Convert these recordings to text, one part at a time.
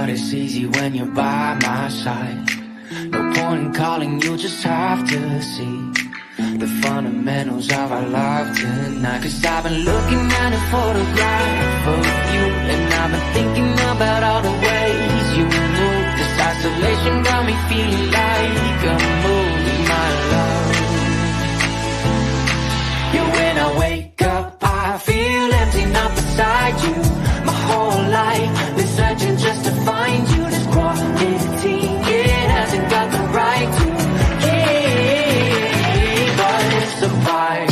But it's easy when you're by my side. No point in calling, you just have to see the fundamentals of our love tonight. Cause I've been looking at a photograph of you, and I've been thinking about all the ways you move. This isolation got me feeling like I'm moving my love. Yeah, when I wake up, I feel empty, not beside you. My whole life been searching just to find you. This quality, it hasn't got the right to keep, but it's a vibe.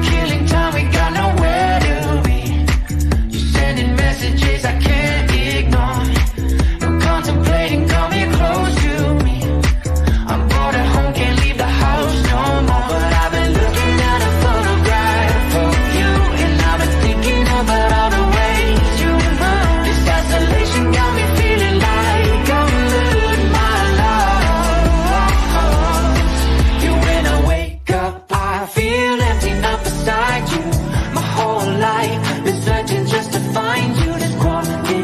Killing time, we got nowhere to be. You're sending messages I can't ignore. No contemplating, come here close to me. I'm bored at home, can't leave the house no more. But I've been looking at a photograph of you, and I've been thinking about all the ways you move. This isolation got me feeling like I'm losing my love. Yeah, when I wake up, I feel empty, not beside you. My whole life been searching just to find you. This quality,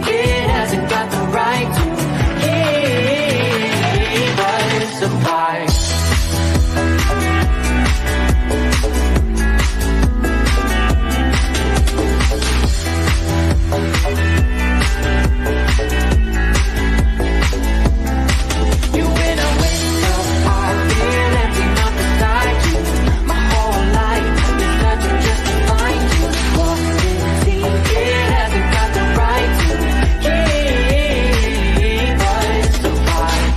it hasn't got the right to keep, but it's a vibe. You, when I wake up, I feel empty, not beside you. My whole life been searching just to find you. Quality, it hasn't got the right to keep, but it's a vibe.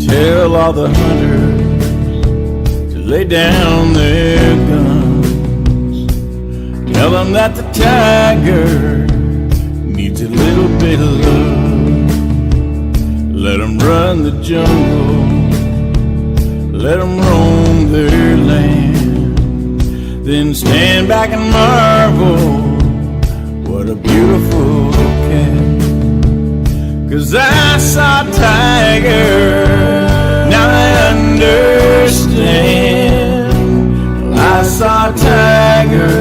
Tell all the hunters to lay down their guns. Tell them that the tiger needs a little bit of love. Let them run the jungle, let them roam their land. Then stand back and marvel, what a beautiful cat. 'Cause I saw a tiger, now I understand. I saw a tiger,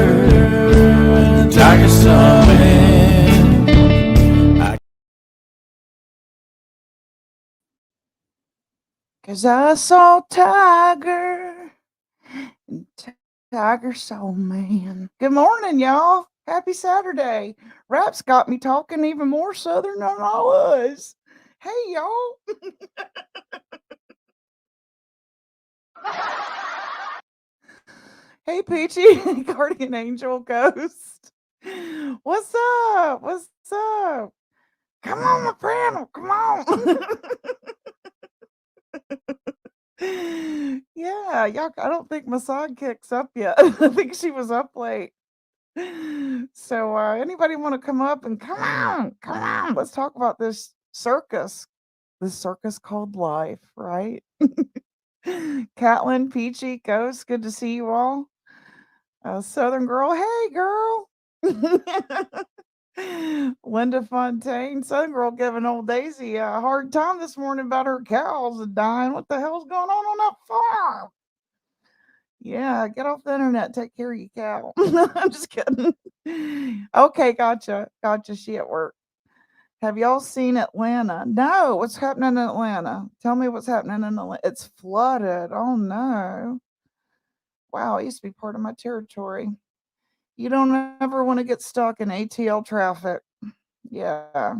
and the tiger saw me. 'Cause I saw Tiger, and Tiger saw man. Good morning, y'all. Happy Saturday. Rap's got me talking even more Southern than I was. Hey, y'all. Hey, Peachy, Guardian Angel Ghost. What's up? What's up? Come on, my panel. Come on. Yeah, y'all. I don't think my sidekick's up yet. I think she was up late. So, anybody want to come up and come on? Let's talk about this circus called life, right? Catlin, Peachy, Ghost, good to see you all. Southern Girl, hey girl. Linda Fontaine, Southern Girl giving old Daisy a hard time this morning about her cows dying. What the hell's going on that farm? Yeah, get off the internet. Take care of your cow. I'm just kidding. Okay, gotcha. She at work. Have y'all seen Atlanta? No. What's happening in Atlanta? Tell me what's happening in Atlanta. It's flooded. Oh no. Wow, it used to be part of my territory. You don't ever want to get stuck in ATL traffic. Yeah.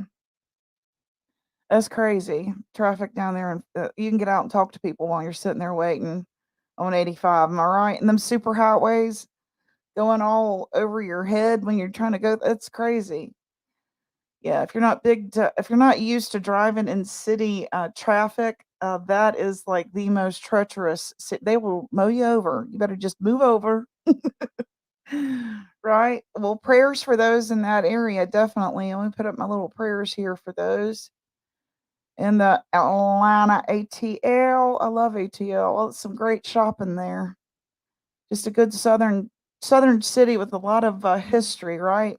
That's crazy. Traffic down there, and you can get out and talk to people while you're sitting there waiting on 85. Am I right? And them super highways going all over your head when you're trying to go. It's crazy. Yeah, if you're not used to driving in city traffic, that is like the most treacherous. They will mow you over. You better just move over. Right? Well, prayers for those in that area, definitely. Let me put up my little prayers here for those in the Atlanta ATL. I love ATL. Well, it's some great shopping there. Just a good southern city with a lot of history, right?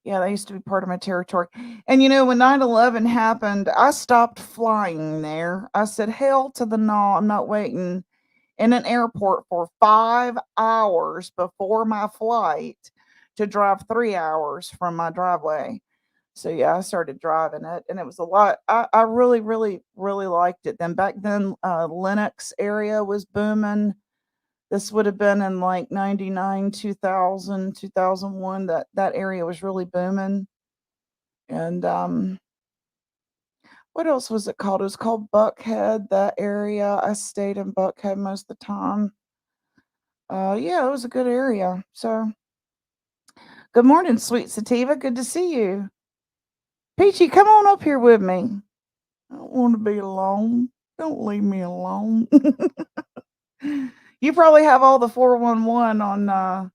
Yeah, that used to be part of my territory. And when 9/11 happened, I stopped flying there. I said, hell to the no, I'm not waiting in an airport for 5 hours before my flight to drive 3 hours from my driveway. So yeah, I started driving it, and it was a lot. I really, really, really liked it. Then back then, Linux area was booming. This would have been in like 99, 2000, 2001. That area was really booming. And what else was it called? It was called Buckhead, that area. I stayed in Buckhead most of the time. Yeah, it was a good area. So, good morning, sweet sativa. Good to see you. Peachy, come on up here with me. I don't want to be alone. Don't leave me alone. You probably have all the 411 on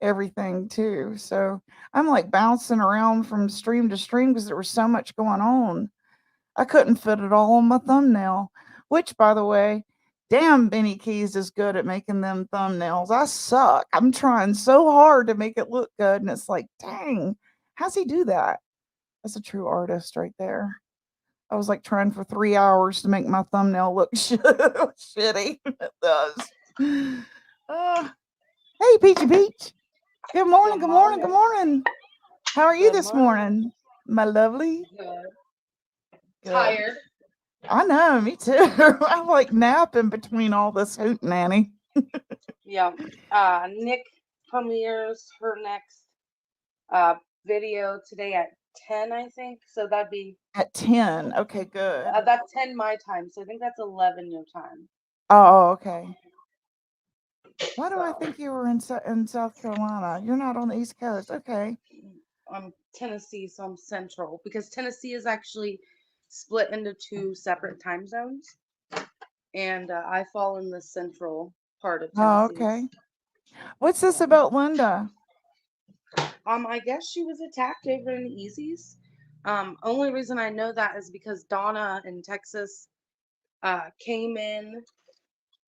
everything too. So I'm like bouncing around from stream to stream because there was so much going on. I couldn't fit it all on my thumbnail, which, by the way, damn, Benny Keys is good at making them thumbnails. I suck. I'm trying so hard to make it look good, and it's like, dang, how's he do that? That's a true artist right there. I was like trying for 3 hours to make my thumbnail look shitty. It does. Uh, hey, Peachy Peach. Good morning, good morning, good morning. How are you Good this morning. morning, my lovely? Good. Good. Tired. I know, me too. I'm like napping between all this hoot nanny. Yeah. Nick premieres her next video today at 10, I think. So that'd be At 10. Okay, good. that's 10 my time. So I think that's 11 your time. Oh, okay. Why do I So think you were in South Carolina? You're not on the East Coast. Okay. I'm Tennessee, so I'm central because Tennessee is actually split into two separate time zones, and I fall in the central part of Oh, Tennessee. okay. What's this about Linda? I guess she was attacked over in Easy's. Only reason I know that is because Donna in Texas came in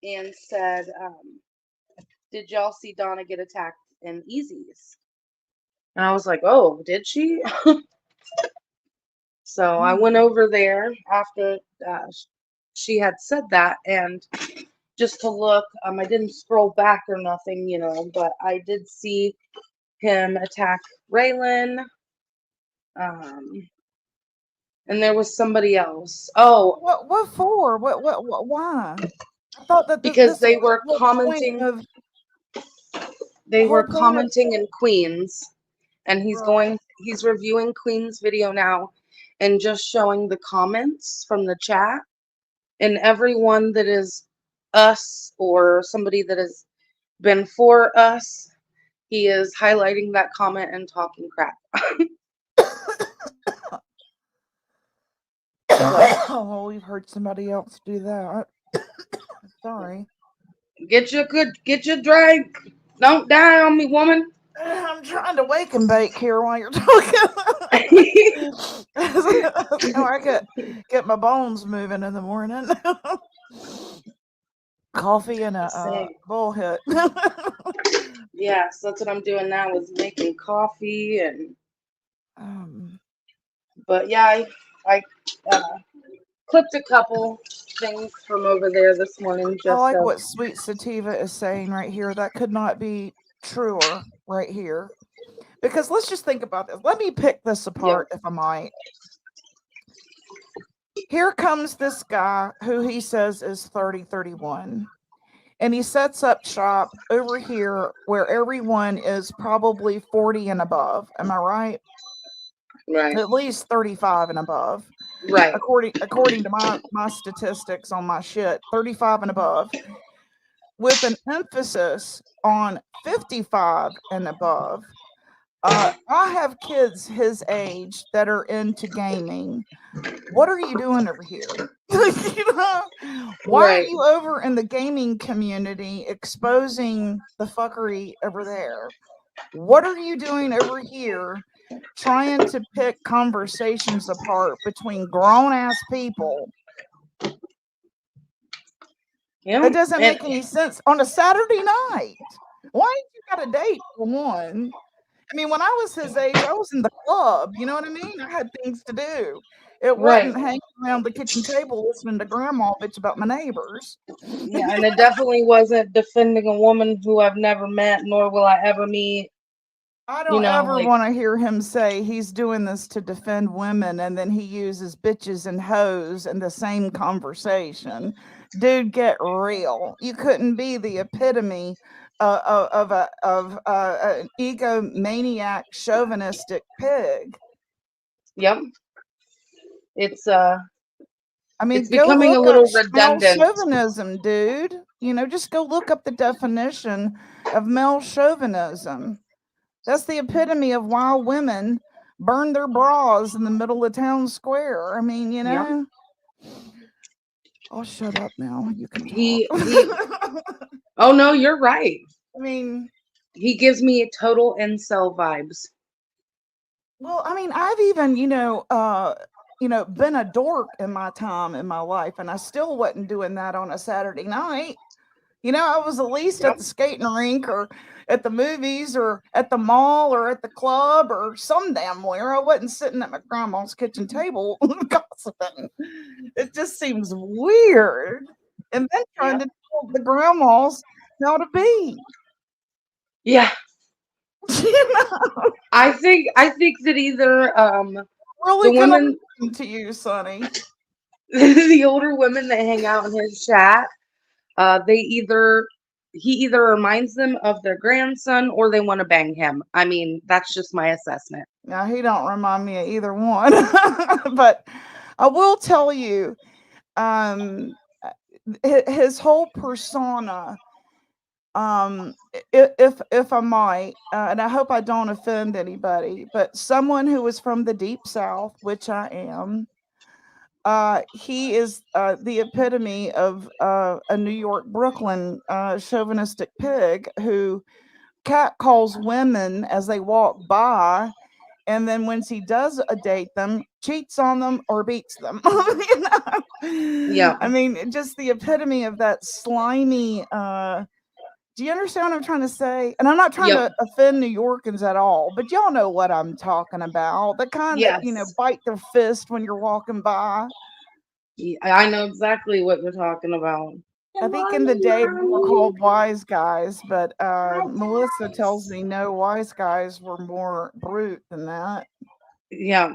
and said, "Did y'all see Donna get attacked in Easy's?" And I was like, "Oh, did she?" So I went over there after she had said that, and just to look. I didn't scroll back or nothing, but I did see him attack Raylan. And there was somebody else. Oh, What for? Why? I thought that because this was the whole point of they the were whole point of commenting in Queens, and right. he's reviewing Queen's video now and just showing the comments from the chat, and everyone that is us or somebody that has been for us, he is highlighting that comment and talking crap. So Oh, we've heard somebody else do that. Sorry. get your drink. Don't die on me, woman. I'm trying to wake and bake here while you're talking. That's how I get my bones moving in the morning. Coffee and a Same. bullhead. Yes, that's what I'm doing now is making coffee um, but yeah, I clipped a couple things from over there this morning I just like so what Sweet Sativa is saying right here. That could not be truer right here. Because let's just think about this. Let me pick this yeah. apart, if I might. Here comes this guy who he says is 30, 31. And he sets up shop over here where everyone is probably 40 and above. Am I right? Right. At least 35 and above. Right. According to my statistics on my shit, 35 and above, with an emphasis on 55 and above. I have kids his age that are into gaming. What are you doing over here? You know? Why are Right. you over in the gaming community exposing the fuckery over there? What are you doing over here trying to pick conversations apart between grown ass people? Yeah. It doesn't And make any sense on a Saturday night. Why ain't you got a date for one? I mean, when I was his age, I was in the club. You know what I mean? I had things to do. It right. wasn't hanging around the kitchen table listening to grandma bitch about my neighbors. Yeah, and it definitely wasn't defending a woman who I've never met, nor will I ever meet. I You don't know, ever like, want to hear him say he's doing this to defend women and then he uses bitches and hoes in the same conversation. Dude, get real. You couldn't be the epitome of an egomaniac, chauvinistic pig. yep, it's uh, I it's mean, go becoming a look up little male redundant. chauvinism, dude. You know, just go look up the definition of male chauvinism. That's the epitome of why women burn their bras in the middle of town square. I mean, you Yep. know, I'll shut up now. You can talk. He. Oh no, you're right. I mean, He gives me total incel vibes. well, I mean, I've even, been a dork in my time in my life, and I still wasn't doing that on a Saturday night. You know, I was at least at Yep. the skating rink or at the movies or at the mall or at the club or some damn where. I wasn't sitting at my grandma's kitchen table gossiping. It just seems weird. And then trying Yep. to tell the grandmas how to be. Yeah. You know, I think that either the really gonna women listen to you, Sonny. the older women that hang out in his chat, they either he either reminds them of their grandson or they want to bang him. I mean, that's just my assessment. Now he don't remind me of either one. But I will tell you, um his whole persona, if I might, and I hope I don't offend anybody, but someone who is from the deep south, which I am, he is the epitome of a New York Brooklyn chauvinistic pig who cat calls women as they walk by, and then once he does date them, cheats on them or beats them. You know? Yeah. I mean, just the epitome of that slimy. Do you understand what I'm trying to say? And I'm not trying Yep. to offend New Yorkers at all, but y'all know what I'm talking about. The kind that, Yes. bite their fist when you're walking by. I know exactly what you're talking about. I think in the day they were called wise guys, but Melissa tells me no, wise guys were more brute than that. Yeah.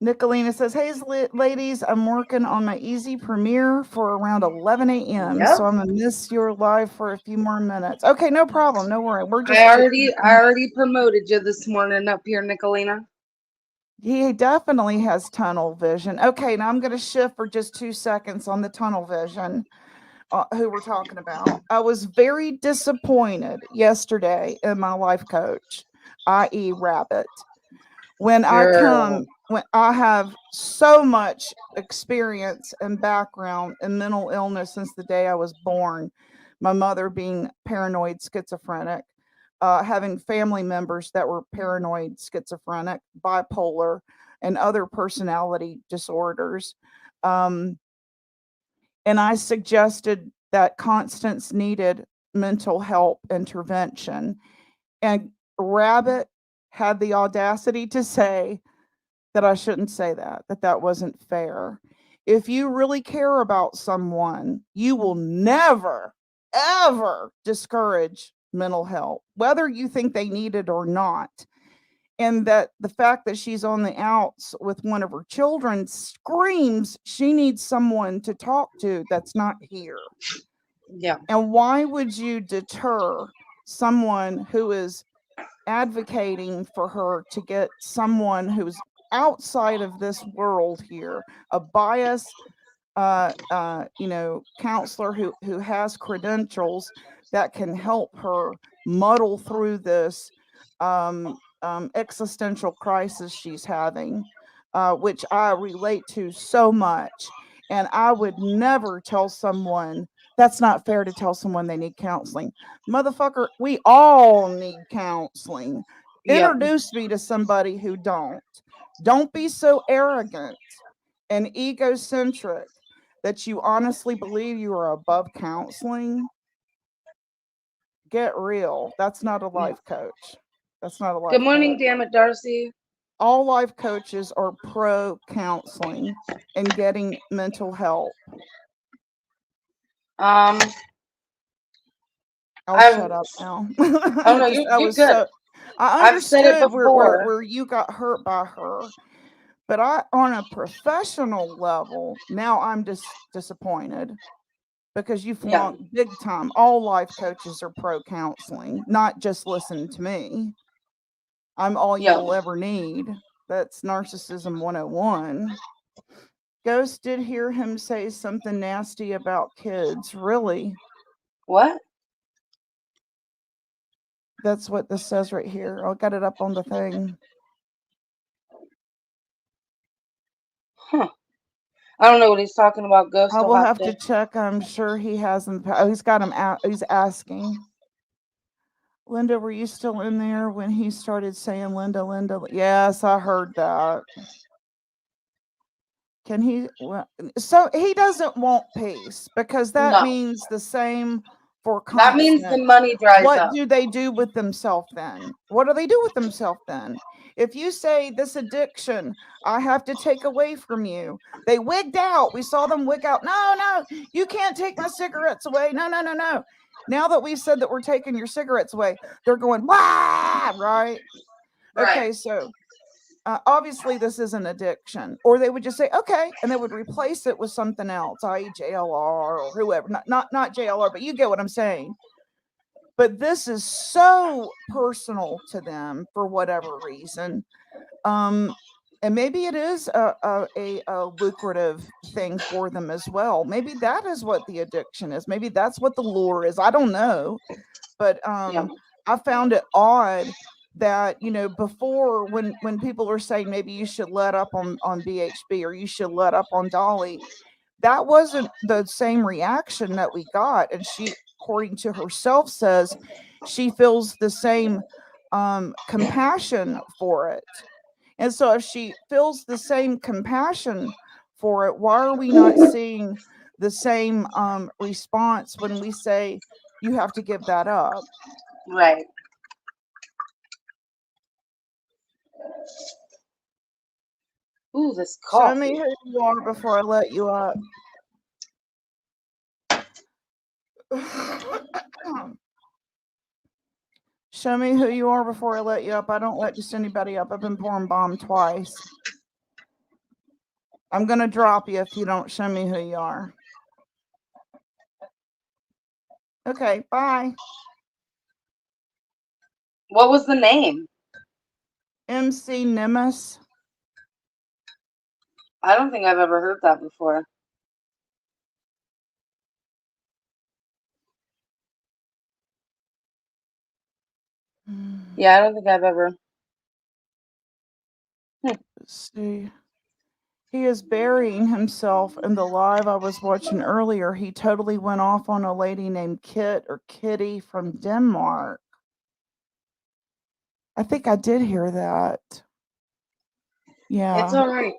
Nicolina says, "Hey, ladies, I'm working on my easy premiere for around 11 a.m. Yep. So I'm gonna miss your live for a few more minutes." Okay, no problem, no worry. We're I just chit already I chatting. already promoted you this morning up here, Nicolina. He definitely has tunnel vision. Okay, now I'm gonna shift for just 2 seconds on the tunnel vision. Who we're talking about. I was very disappointed yesterday in my life coach, i.e., Rabbit. Girl. When I have so much experience and background in mental illness since the day I was born, my mother being paranoid schizophrenic, having family members that were paranoid schizophrenic, bipolar, and other personality disorders. Um, and I suggested that Constance needed mental help intervention. And Rabbit had the audacity to say that I shouldn't say that, that that wasn't fair. If you really care about someone, you will never, ever discourage mental health, whether you think they need it or not. And that the fact that she's on the outs with one of her children screams she needs someone to talk to that's not here. Yeah. And why would you deter someone who is advocating for her to get someone who's outside of this world here, a bias, counselor who has credentials that can help her muddle through this existential crisis she's having, which I relate to so much. And I would never tell someone that's not fair to tell someone they need counseling. Motherfucker, we all need counseling. Yep. Introduce me to somebody who don't. Don't be so arrogant and egocentric that you honestly believe you are above counseling. Get real. That's not a Yeah. life coach. That's not a Good life morning, coach. damn it, Darcy. All life coaches are pro counseling and getting mental help. Um, I'll I've shut up now. oh no, I you're was good. so I I've said it understood where, before. where you got hurt by her, but I on a professional level now I'm just disappointed because you Yeah, flunked big time. All life coaches are pro counseling, not just listen to me. I'm all you yeah. will ever need. That's narcissism 101. Ghost did hear him say something nasty about kids. Really? What? That's what this says right here. I got it up on the thing. Huh. I don't know what he's talking about. Ghost I will will have have to. to check. I'm sure he hasn't. Oh, he's got him out. He's asking. Linda, were you still in there when he started saying Linda, Linda? Yes, I heard that. Can he? Well, so he doesn't want peace because that No, means the same for that means the constant. money dries What up. do they do with themselves then? What do they do with themselves then? If you say this addiction, I have to take away from you, they wigged out. We saw them wig out. No, no, you can't take my cigarettes away. No, no, no, no. Now that we've said that we're taking your cigarettes away, they're going, wah, right? Right. Okay, so obviously this is an addiction, or they would just say okay and they would replace it with something else, i.e. JLR or whoever, not JLR, but you get what I'm saying. But this is so personal to them for whatever reason. um and maybe it is a lucrative thing for them as well. Maybe that is what the addiction is. Maybe that's what the lure is. I don't know. But Yeah. I found it odd that before, when people are saying maybe you should let up on BHB or you should let up on Dolly, that wasn't the same reaction that we got. And she, according to herself, says she feels the same compassion for it. And so if she feels the same compassion for it, why are we not seeing the same response when we say you have to give that up? Right. Ooh, this Show me coffee. who you are before I let you up. Show me who you are before I let you up. I don't let just anybody up. I've been pouring bomb twice. I'm going to drop you if you don't show me who you are. Okay, bye. What was the name? MC Nimbus. I don't think I've ever heard that before. Yeah, I don't think I've ever. Let's see. He is burying himself in the live I was watching earlier. He totally went off on a lady named Kit or Kitty from Denmark. I think I did hear that. It's Yeah. all right.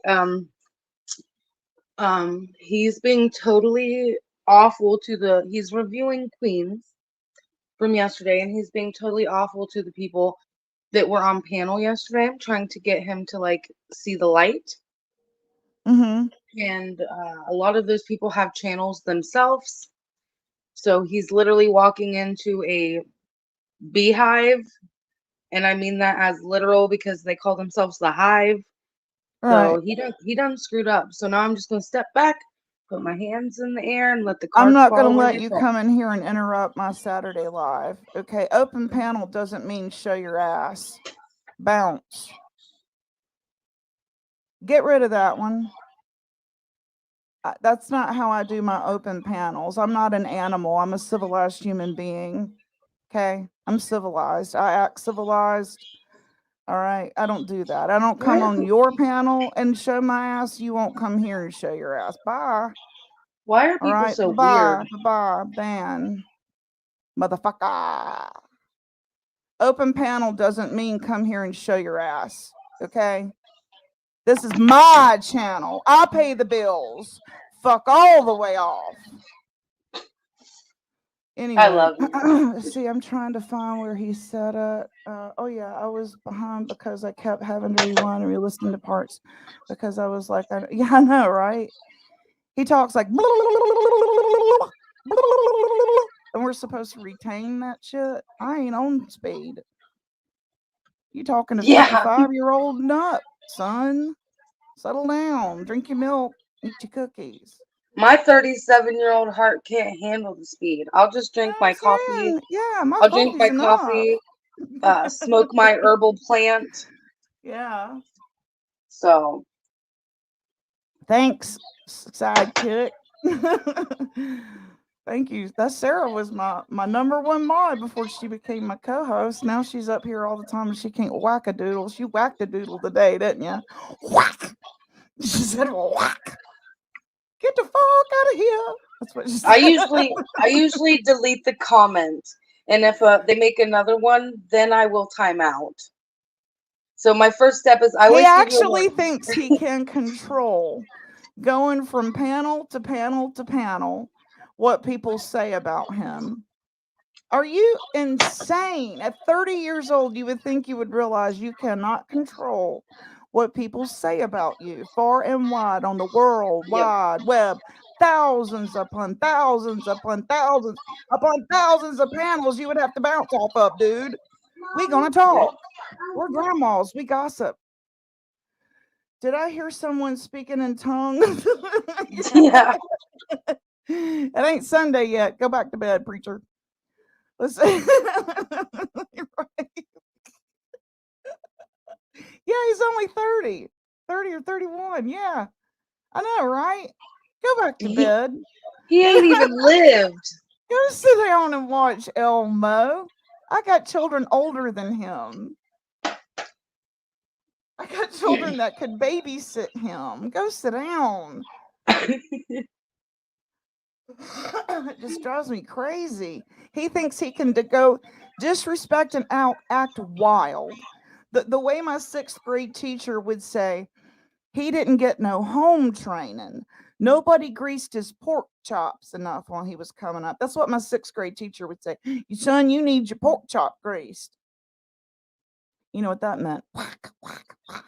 He's being totally awful to the. He's reviewing Queens from yesterday, and he's being totally awful to the people that were on panel yesterday. I'm trying to get him to like see the light. Mm-hmm. And a lot of those people have channels themselves. So he's literally walking into a beehive, and I mean that as literal because they call themselves the hive. Right. So he done screwed up. So now I'm just gonna step back, put my hands in the air, and let the I'm cards not going to fall where let they you fall. come in here and interrupt my Saturday live. Okay. Open panel doesn't mean show your ass. Bounce. Get rid of that one. That's not how I do my open panels. I'm not an animal. I'm a civilized human being. Okay, I'm civilized. I act civilized. All right, I don't do that. I don't come Why on your panel and show my ass. You won't come here and show your ass. Bye. why are All people right, so bye weird? bye, bye bye, ban, motherfucker. Open panel doesn't mean come here and show your ass. Okay, this is my channel. I pay the bills. Fuck all the way off. I Anyway, love you. see, I'm trying to find where he said it. Oh yeah, I was behind because I kept having to rewind and re-listen to parts because I was like, yeah, I know, right? He talks like, and we're supposed to retain that shit. I ain't on speed. You talking to Yeah, 55-year-old nut, son? Settle down, drink your milk, eat your cookies. my 37-year-old heart can't handle the speed. I'll just You know drink what my I'm coffee. saying? Yeah, my I'll drink coffee's my enough. coffee, smoke my herbal plant. Yeah. So, Thanks, sidekick. Thank you. That Sarah was my number one mod before she became my co-host. Now she's up here all the time and she can't whack a doodle. She whacked a doodle today, didn't you? Whack. She said whack. Get the fuck out of here. That's what she I said. usually I usually delete the comment, and if they make another one, then I will time out. So my first step is I He always give you a actually warning. thinks he can control going from panel to panel to panel what people say about him. Are you insane? At 30 years old, you would think you would realize you cannot control what people say about you far and wide on the world Yep. wide web. Thousands upon thousands upon thousands upon thousands of panels you would have to bounce off of, dude. We gonna Yep. talk. We're grandmas. We gossip. Did I hear someone speaking in tongues? Yeah. It ain't Sunday yet. Go back to bed, preacher. Let's see. Right. Yeah, he's only 30. 30 or 31. Yeah. I know, right? Go back to He, bed. he You ain't know, even lived. go sit down and watch Elmo. I got children older than him. I got children that could babysit him. Go sit down. It just drives me crazy. He thinks he can go disrespect and act wild. The way my sixth grade teacher would say, he didn't get no home training. Nobody greased his pork chops enough while he was coming up. That's what my sixth grade teacher would say. You son, you need your pork chop greased. You know what that meant? Whack, whack, whack.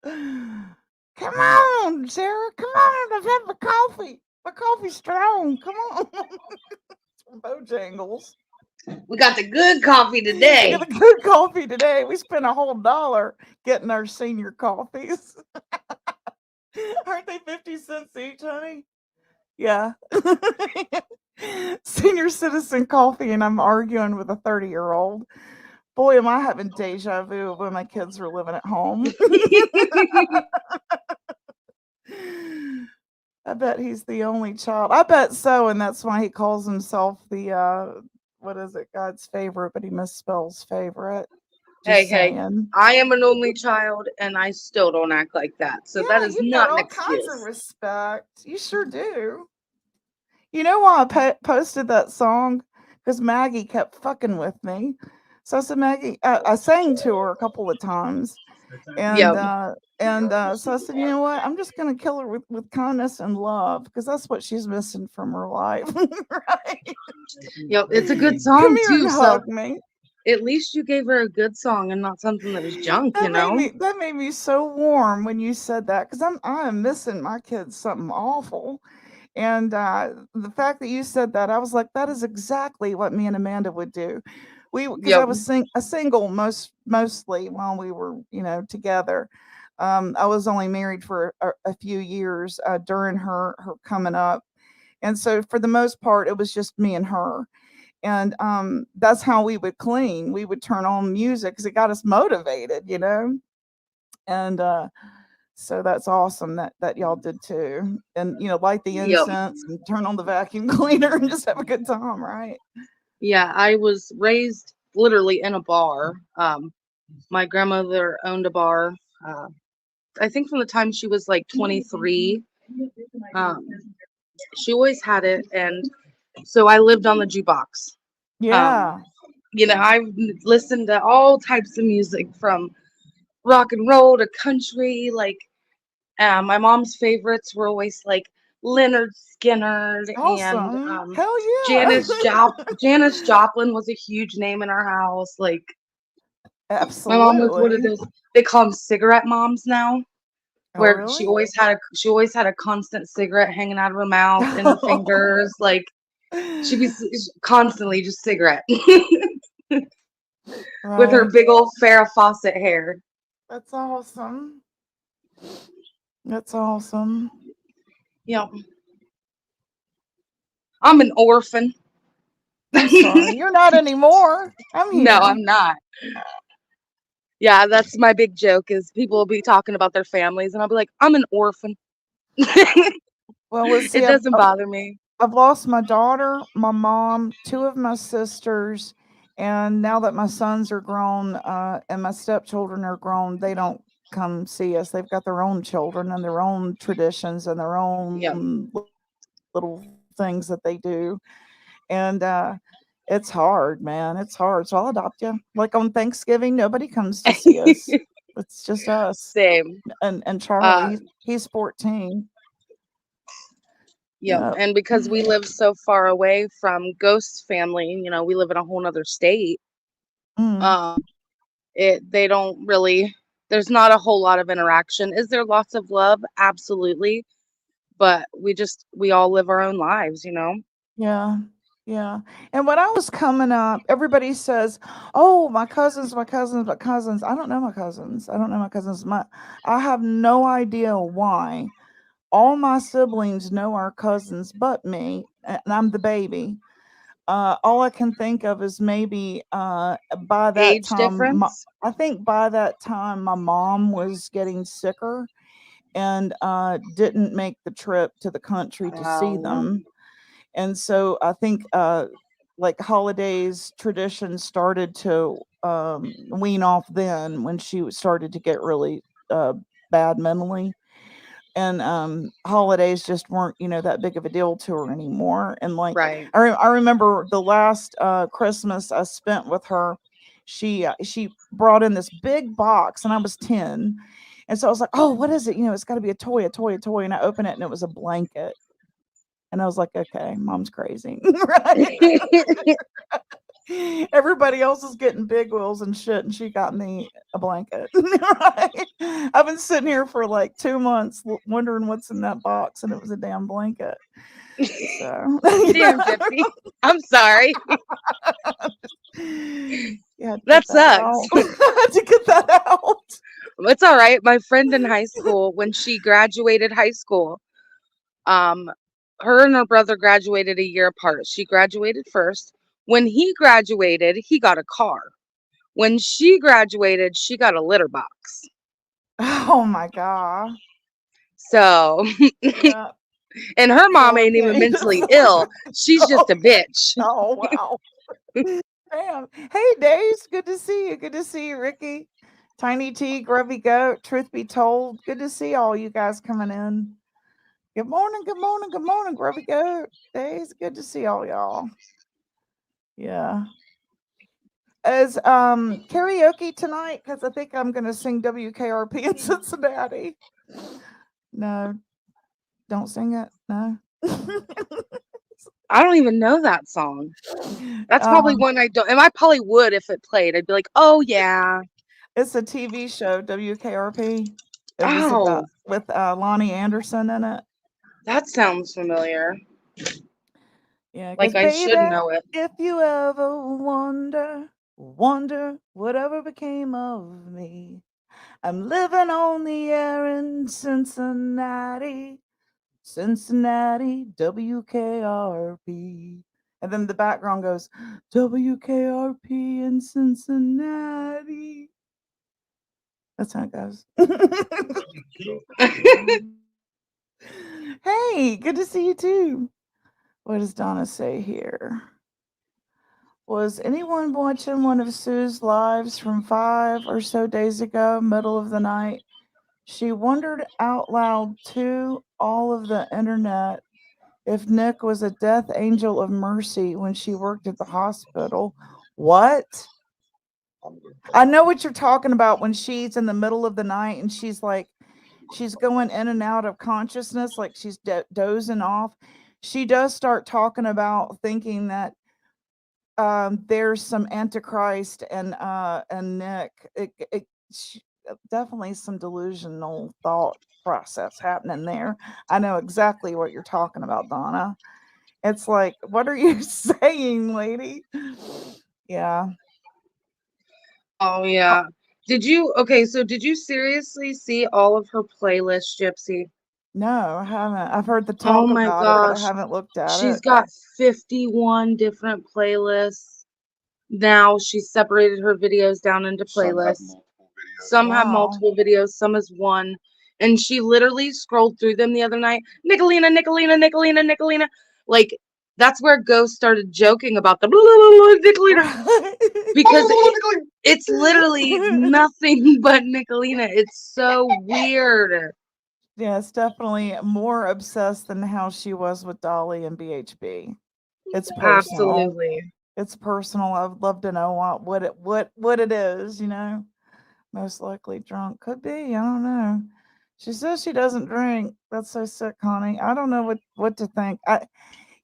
Come on, Sarah. Come on. I've had my coffee. My coffee's strong. Come on. It's from Bojangles. We got the good coffee We today. got a good coffee today. We spent a whole $1 getting our senior coffees. Aren't they 50 cents each, honey? Yeah. Senior citizen coffee, and I'm arguing with a 30-year-old. Boy, am I having deja vu of when my kids were living at home. I bet he's the only child. I bet so, and that's why he calls himself the what is it, God's favorite, but he misspells favorite. Hey, Just hey, saying. I am an only child and I still don't act like that. So that Yeah, is you've got not an all kinds of excuse. respect. You sure do. You know why I posted that song? Because Maggie kept fucking with me. So I said, Maggie, I sang to her a couple of times, and Yep. so I said, you know what? I'm just gonna kill her with kindness and love because that's what she's missing from her life, right? Yep. It's a good Come song here too. and So hug me. at least you gave her a good song and not something that was junk, you know? That made me so warm when you said that because I am missing my kids something awful. And the fact that you said that, I was like, that is exactly what me and Amanda would do. Because I Yep. was a single mostly while we were, together. I was only married for a few years during her coming up, and so for the most part, it was just me and her. And that's how we would clean. We would turn on music because it got us motivated, and So that's awesome that y'all did too. And light the Yep. incense and turn on the vacuum cleaner and just have a good time, right? Yeah, I was raised literally in a bar. My grandmother owned a bar. Uh, I think from the time she was like 23. Um, she always had it, and so I lived on the jukebox. Um, Yeah. I listened to all types of music from rock and roll to country. Like, my mom's favorites were always like Leonard Skinner and Awesome. Hell yeah. Janis Joplin was a huge name in our house. Like, my mom was one of Absolutely. those. They call them cigarette moms now, Oh, where really? she always had a constant cigarette hanging out of her mouth in her fingers. Like, she'd be constantly just cigarette with her Right. big old Farrah Fawcett hair. That's awesome. That's awesome. You know, I'm an orphan. I'm sorry. You're not anymore. I'm No, here. I'm not. Yeah, that's my big joke is people will be talking about their families and I'll be like, I'm an orphan. Well, let's see. It doesn't bother me. I've lost my daughter, my mom, two of my sisters, and now that my sons are grown, and my stepchildren are grown, they don't come see us. They've got their own children and their own traditions and their Yeah. own little things that they do. And it's hard, man. It's hard. So I'll adopt you. Like on Thanksgiving, nobody comes to see us. It's just us. Same. And Charlie, Uh, he's 14. yep. Yep. And because we live so far away from Ghost family, we live in a whole nother state. Mm. Um, they don't really. There's not a whole lot of interaction. Is there lots of love? Absolutely. But we all live our own lives. Yeah. Yeah. And when I was coming up, everybody says, "Oh, my cousins, my cousins, my cousins." I don't know my cousins. I don't know my cousins. I have no idea why. All my siblings know our cousins but me, and I'm the baby. All I can think of is maybe by that Age time, difference. I think by that time my mom was getting sicker and didn't make the trip to the country to see Oh, them. And so I think like holidays traditions started to wean off then when she started to get really bad mentally, and holidays just weren't that big of a deal to her anymore. And like right. I remember the last Christmas I spent with her, she brought in this big box and I was 10, and so I was like, oh, what is it? It's got to be a toy, a toy, a toy. And I opened it and it was a blanket, and I was like, okay, mom's crazy. Right. Everybody else is getting big wheels and shit, and she got me a blanket. Right? I've been sitting here for like 2 months wondering what's in that box, and it was a damn blanket. So, Damn, Gypsy. I'm sorry. you had to That get that sucks. out. Had to get that out. It's all right. My friend in high school, when she graduated high school, um, her and her brother graduated a year apart. She graduated first. When he graduated, he got a car. When she graduated, she got a litter box. Oh my god. So, Yeah. and her mom Killer ain't even Kate. mentally ill. She's just a bitch. Oh wow. Damn. Hey, Days. Good to see you. Good to see you, Ricky. Tiny T, Grubby Goat. Truth be told, good to see all you guys coming in. Good morning. Good morning. Good morning, Grubby Goat. Days. Good to see all y'all. Yeah. As karaoke tonight, because I think I'm gonna sing WKRP in Cincinnati. No, don't sing it. No. I don't even know that song. That's probably um, one I don't. And I probably would if it played. I'd be like, oh, yeah. it's a TV show, WKRP. It was about Oh, with Lonnie Anderson in it. that sounds familiar. Yeah, because Like I baby, should know it. if you ever wonder whatever became of me, I'm living on the air in Cincinnati, Cincinnati, WKRP. And then the background goes, WKRP in Cincinnati. That's how it goes. Hey, good to see you too. What does Donna say here? Was anyone watching one of Sue's lives from 5 or so days ago, middle of the night? She wondered out loud to all of the internet if Nick was a death angel of mercy when she worked at the hospital. What? I know what you're talking about when she's in the middle of the night and she's going in and out of consciousness, like she's dozing off. She does start talking about thinking that there's some antichrist and Nick. Definitely some delusional thought process happening there. I know exactly what you're talking about, Donna. It's like, what are you saying, lady? Yeah. Oh yeah. Did you seriously see all of her playlist, Gypsy? No, I haven't. I've heard the Oh talk my about it, but I gosh. haven't looked at She's it. got 51 different playlists. Now she's separated her videos down into playlists. Some have Wow. multiple videos, some is one. And she literally scrolled through them the other night. Nicolina, Nicolina, Nicolina, Nicolina. Like, that's where Ghost started joking about the blah, blah, blah, blah, Nicolina. Because it's literally nothing but Nicolina. It's so weird. Yeah, it's definitely more obsessed than how she was with Dolly and BHB. It's personal. Absolutely. It's personal. I would love to know what it is, Most likely drunk. Could be. I don't know. She says she doesn't drink. That's so sick, honey. I don't know what to think.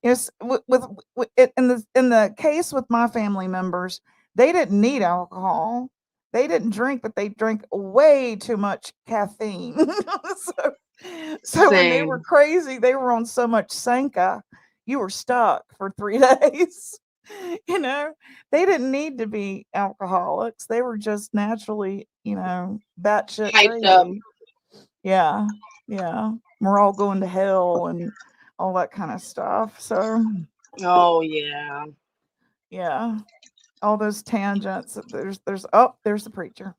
Yes, with it in the case with my family members, they didn't need alcohol. They didn't drink, but they drank way too much caffeine. so, so when they were Same. crazy, they were on so much Sanka, you were stuck for 3 days. you know, they didn't need to be alcoholics. They were just naturally, batshit Hyped up. crazy. Yeah, yeah. We're all going to hell and all that kind of stuff. So, Oh yeah. yeah, all those tangents. There's the preacher.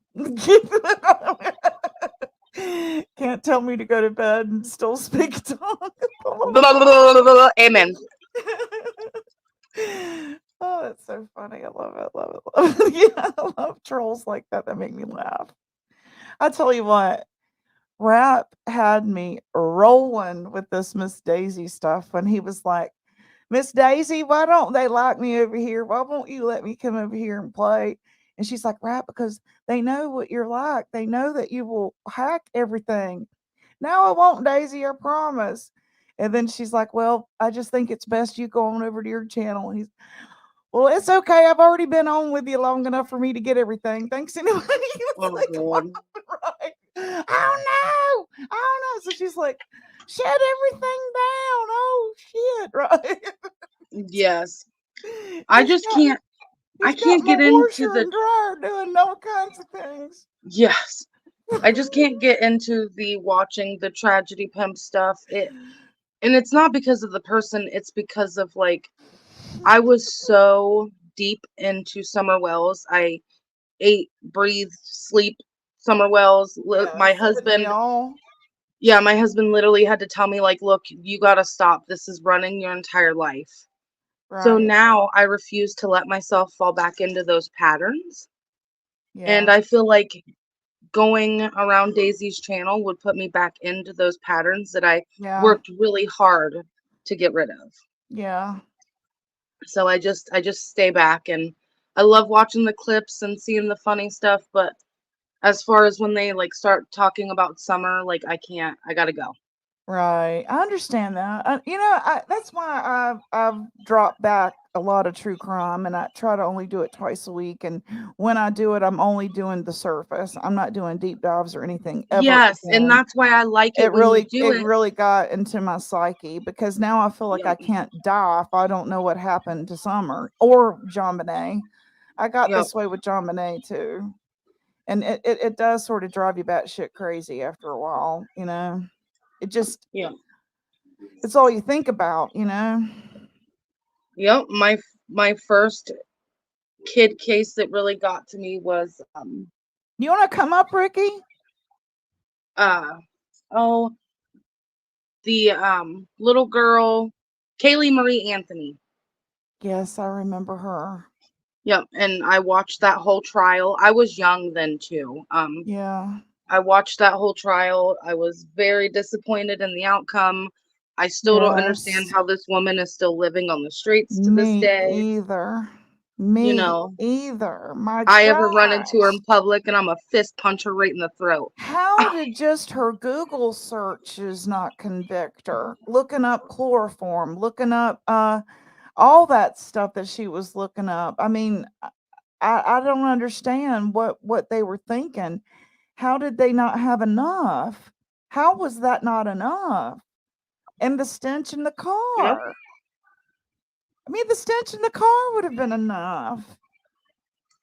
Can't tell me to go to bed and still speak tongue. Amen. Oh, that's so funny. I love it. Love it. Love it. Yeah, I love trolls like that. That make me laugh. I tell you what, Rap had me rolling with this Miss Daisy stuff when he was like, Miss Daisy, why don't they like me over here? Why won't you let me come over here and play? And she's like, Rap, because they know what you're like. They know that you will hack everything. No, I won't, Daisy, I promise. And then she's like, well, I just think it's best you go on over to your channel. And he's, well, it's okay. I've already been on with you long enough for me to get everything. Thanks anyway. He was Oh like, what? god. Right. Oh no. Oh no. So she's like, shut everything down. Oh shit. Right. Yes. I he's just got can't I he's got can't my get into washer the and dryer doing all kinds of things. yes. I just can't get into the watching the tragedy pimp stuff. And it's not because of the person, it's because of like I was so deep into Summer Wells. I ate, breathed, sleep Summer Wells. My Yes. Didn't we husband, all? yeah, my husband literally had to tell me like, look, you got to stop. This is running your entire life. So Right. now I refuse to let myself fall back into those patterns. And Yeah. I feel like going around Daisy's channel would put me back into those patterns that I Yeah. worked really hard to get rid of. Yeah. So I just stay back, and I love watching the clips and seeing the funny stuff, but as far as when they like start talking about summer, like I can't. I got to go. Right. I understand that. That's why I've dropped back a lot of true crime and I try to only do it twice a week. And when I do it, I'm only doing the surface. I'm not doing deep dives or anything ever Yes, and again. that's why I like it It when you really do it it. really got into my psyche because now I feel like I Yep. can't die if I don't know what happened to Summer or John Bonet. I got Yep. this way with John Bonet too. And it does sort of drive you batshit crazy after a while. It just Yep. it's all you think about. Yep. My first kid case that really got to me was You wanna come up, Ricky? uh oh, the little girl, Kaylee Marie Anthony. Yes, I remember her. Yep, and I watched that whole trial. I was young then too. Yeah. I watched that whole trial. I was very disappointed in the outcome. I still don't understand Yes. how this woman is still living on the streets to this Me day. either. You Me know, either. My I ever run into her gosh. in public and I'm a fist punch her right in the throat. How did just her Google searches not convict her? Looking up chloroform, looking up all that stuff that she was looking up. I mean, I don't understand what they were thinking. How did they not have enough? How was that not enough? And the stench in the Yep. car. I mean, the stench in the car would have been enough.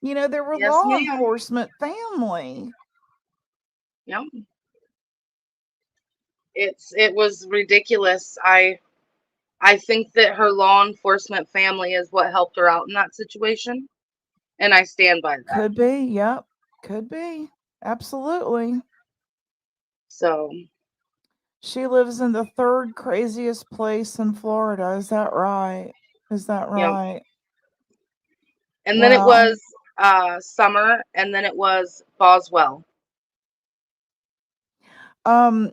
You know, there were Yes, law ma'am. enforcement family. Yep. It was ridiculous. I think that her law enforcement family is what helped her out in that situation, and I stand by that. Could be. Yep. Could be. Absolutely. So, She lives in the third craziest place in Florida. Is that right? Is that yep. right? And then it Wow. was Summer, and then it was Boswell, Um,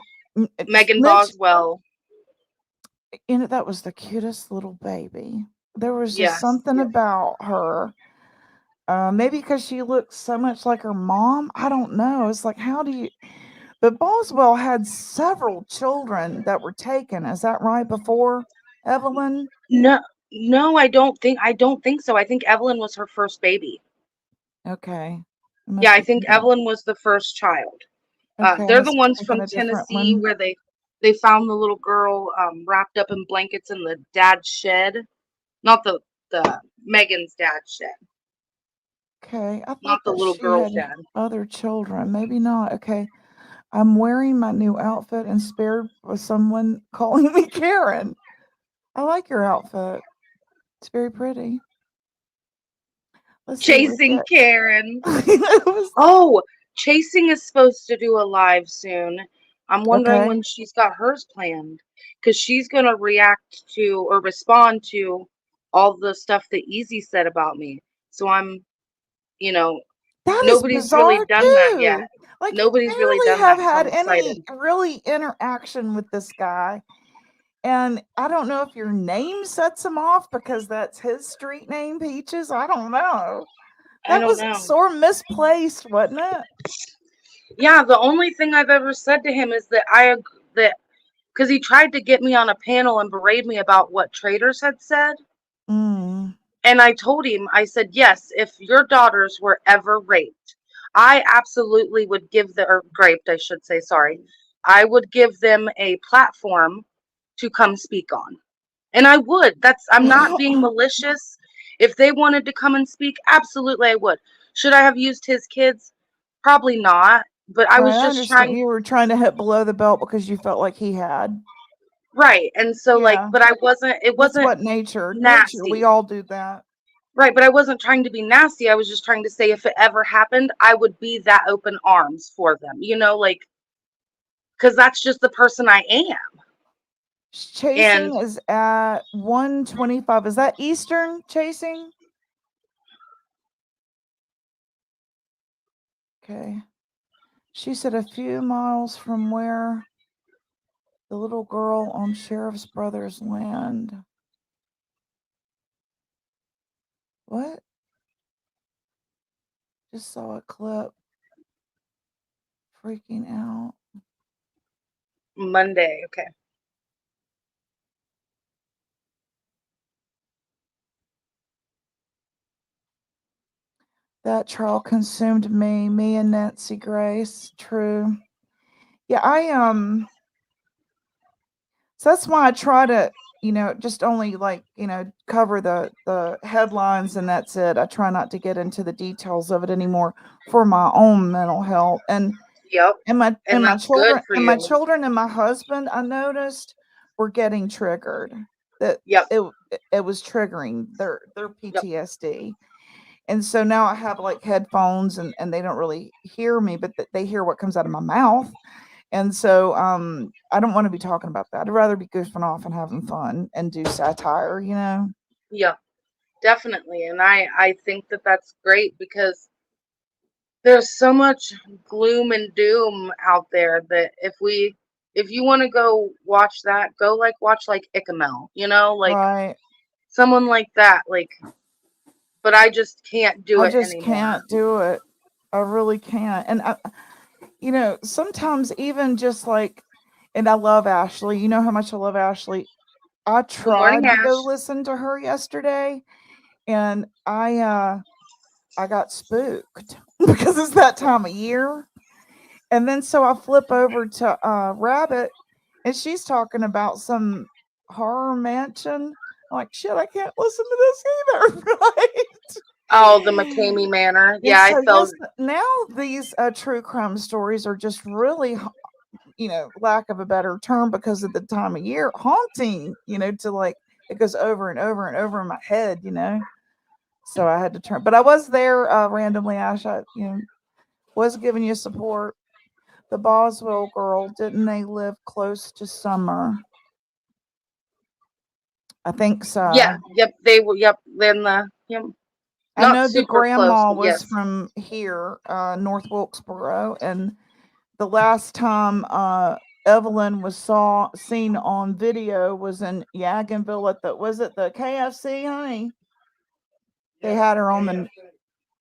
Megan Lynch, Boswell. you know, that was the cutest little baby. There was just Yes, something yes. about her. Maybe because she looks so much like her mom. I don't know. It's like, how do you? But Boswell had several children that were taken. Is that right? Before Evelyn? No, no, I don't think so. I think Evelyn was her first baby. Okay. I Yeah, must I be think thinking of, Evelyn was the first child. okay, I They're the must be ones thinking from a different Tennessee one. where they found the little girl wrapped up in blankets in the dad's shed. Not the Megan's dad's shed, Okay. I not thought the that little she girl's had dad. other children. Maybe not. Okay. I'm wearing my new outfit inspired by someone calling me Karen. I like your outfit. It's very pretty. Let's see what Chasing that Karen. it was Oh, Chasing is supposed to do a live soon. I'm wondering okay. when she's got hers planned because she's going to react to or respond to all the stuff that Easy said about me. So you know, That is nobody's really bizarre done that yet. too. Like you Nobody's really barely done have that, so had I'm excited. any really interaction with this guy. And I don't know if your name sets him off because that's his street name, Peaches. I don't know. I That don't was know. sort of misplaced, wasn't it? Yeah, the only thing I've ever said to him is that that because he tried to get me on a panel and berate me about what traders had said. Mm. And I told him, I said, yes, if your daughters were ever raped, I absolutely would or raped, I should say, sorry. I would give them a platform to come speak on. And I would. I'm not being malicious. If they wanted to come and speak, absolutely I would. Should I have used his kids? Probably not. But I Right, was I just understand trying, you were trying to hit below the belt because you felt like he had. right. And so, like, Yeah, but it that's wasn't what nature, we nasty. all do that. Right, but I wasn't trying to be nasty. I was just trying to say if it ever happened, I would be that open arms for them, like, because that's just the person I am. And Chasing is at 125. Is that Eastern chasing? Okay. She said a few miles from where the little girl on Sheriff's Brothers land. What? Just saw a clip. Freaking out. Monday, okay. That trial consumed me and Nancy Grace. True. Yeah, so that's why I try to, just only like, cover the headlines and that's it. I try not to get into the details of it anymore for my own mental health. Yep. And my And that's good for you. children and my husband, I noticed, were getting triggered. That Yep. it was triggering their Yep. PTSD. And so now I have like headphones and they don't really hear me, but they hear what comes out of my mouth. And so I don't want to be talking about that. I'd rather be goofing off and having fun and do satire, you know. Yeah, definitely. And I think that that's great because there's so much gloom and doom out there that if you want to go watch that, go like watch like Icamel, like Right. someone like that, like, but I just can't do I it just anymore. can't do it. I really can't. And you know, sometimes even just like, and I love Ashley. You know how much I love Ashley. I Good morning, tried to go Ash. listen to her yesterday, and I got spooked because it's that time of year. And then so I flip over to Rabbit, and she's talking about some horror mansion. I'm like, shit, I can't listen to this either, right? Oh, the McCamey Manor. And Yeah, I so felt yes, now these true crime stories are just really, you know, lack of a better term, because of the time of year, haunting. You know, to like it goes over and over and over in my head. You know, so I had to turn. But I was there randomly, Ash. Was giving you support. The Boswell girl, didn't they live close to Summer? I think yeah, so. yep, they were, yep, then the, yep, I not know the super close, grandma but was yes. from here, North Wilkesboro, and the last time Evelyn was seen on video was in Yaganville at the, was it the KFC, honey? They had her on the,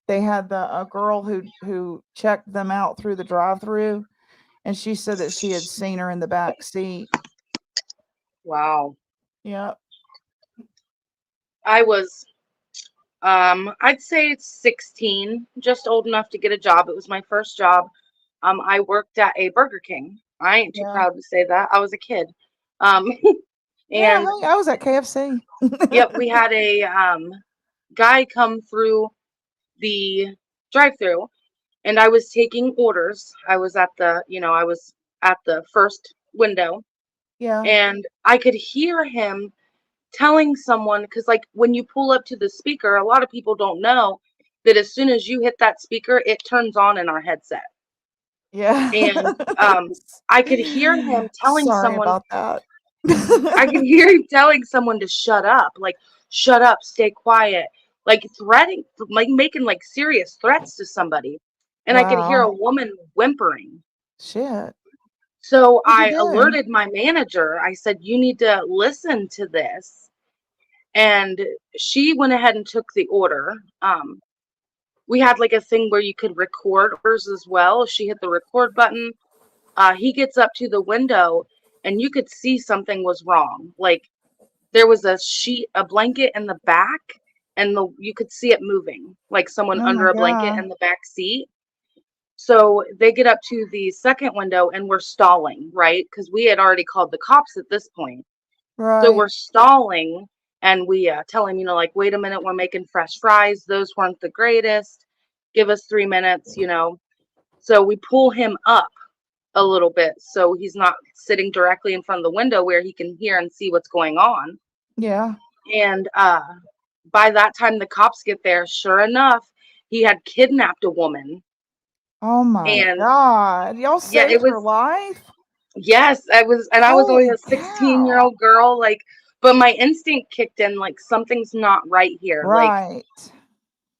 they had the girl who checked them out through the drive-through, and she said that she had seen her in the back seat. Wow. Yep. I was, I'd say it's 16, just old enough to get a job. It was my first job. I worked at a Burger King. I ain't too Yeah. proud to say that. I was a kid. Um, Yeah, and honey, I was at KFC. yep, we had a guy come through the drive-through, and I was taking orders. I was at the first window, Yeah. and I could hear him telling someone, because like when you pull up to the speaker, a lot of people don't know that as soon as you hit that speaker, it turns on in our headset. Yeah. And I could hear him telling Sorry someone, about that. I could hear him telling someone to shut up, like, shut up, stay quiet, like threatening, like making like serious threats to somebody. And I could hear Wow. a woman whimpering. Shit. So What'd you I do? alerted my manager. I said, you need to listen to this. And she went ahead and took the order. We had like a thing where you could record orders as well. She hit the record button. He gets up to the window, and you could see something was wrong. Like there was a blanket in the back, and you could see it moving, like someone Oh under my a blanket god. in the back seat. So they get up to the second window, and we're stalling, right? Because we had already called the cops at this point. So Right. we're stalling, and we tell him, like, wait a minute, we're making fresh fries. Those weren't the greatest. Give us 3 minutes. So we pull him up a little bit so he's not sitting directly in front of the window where he can hear and see what's going on. Yeah. And by that time the cops get there, sure enough, he had kidnapped a woman. Oh my And god. Y'all yeah, it saved her was, life? yes, I was only Holy a 16-year cow. old girl, like, but my instinct kicked in, like something's not right here. Like, Right.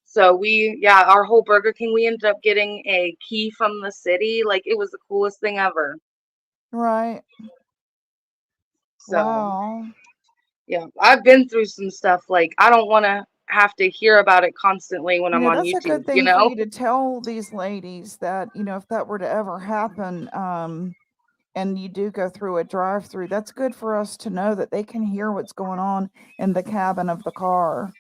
so our whole Burger King, we ended up getting a key from the city. Like, it was the coolest thing ever. Right. So Wow. yeah, I've been through some stuff. Like, I don't want to have to hear about it constantly when You I'm know, on that's a YouTube, good thing for you to tell these ladies that, you know, if that were to ever happen, and you do go through a drive-through, that's good for us to know that they can hear what's going on in the cabin of the car.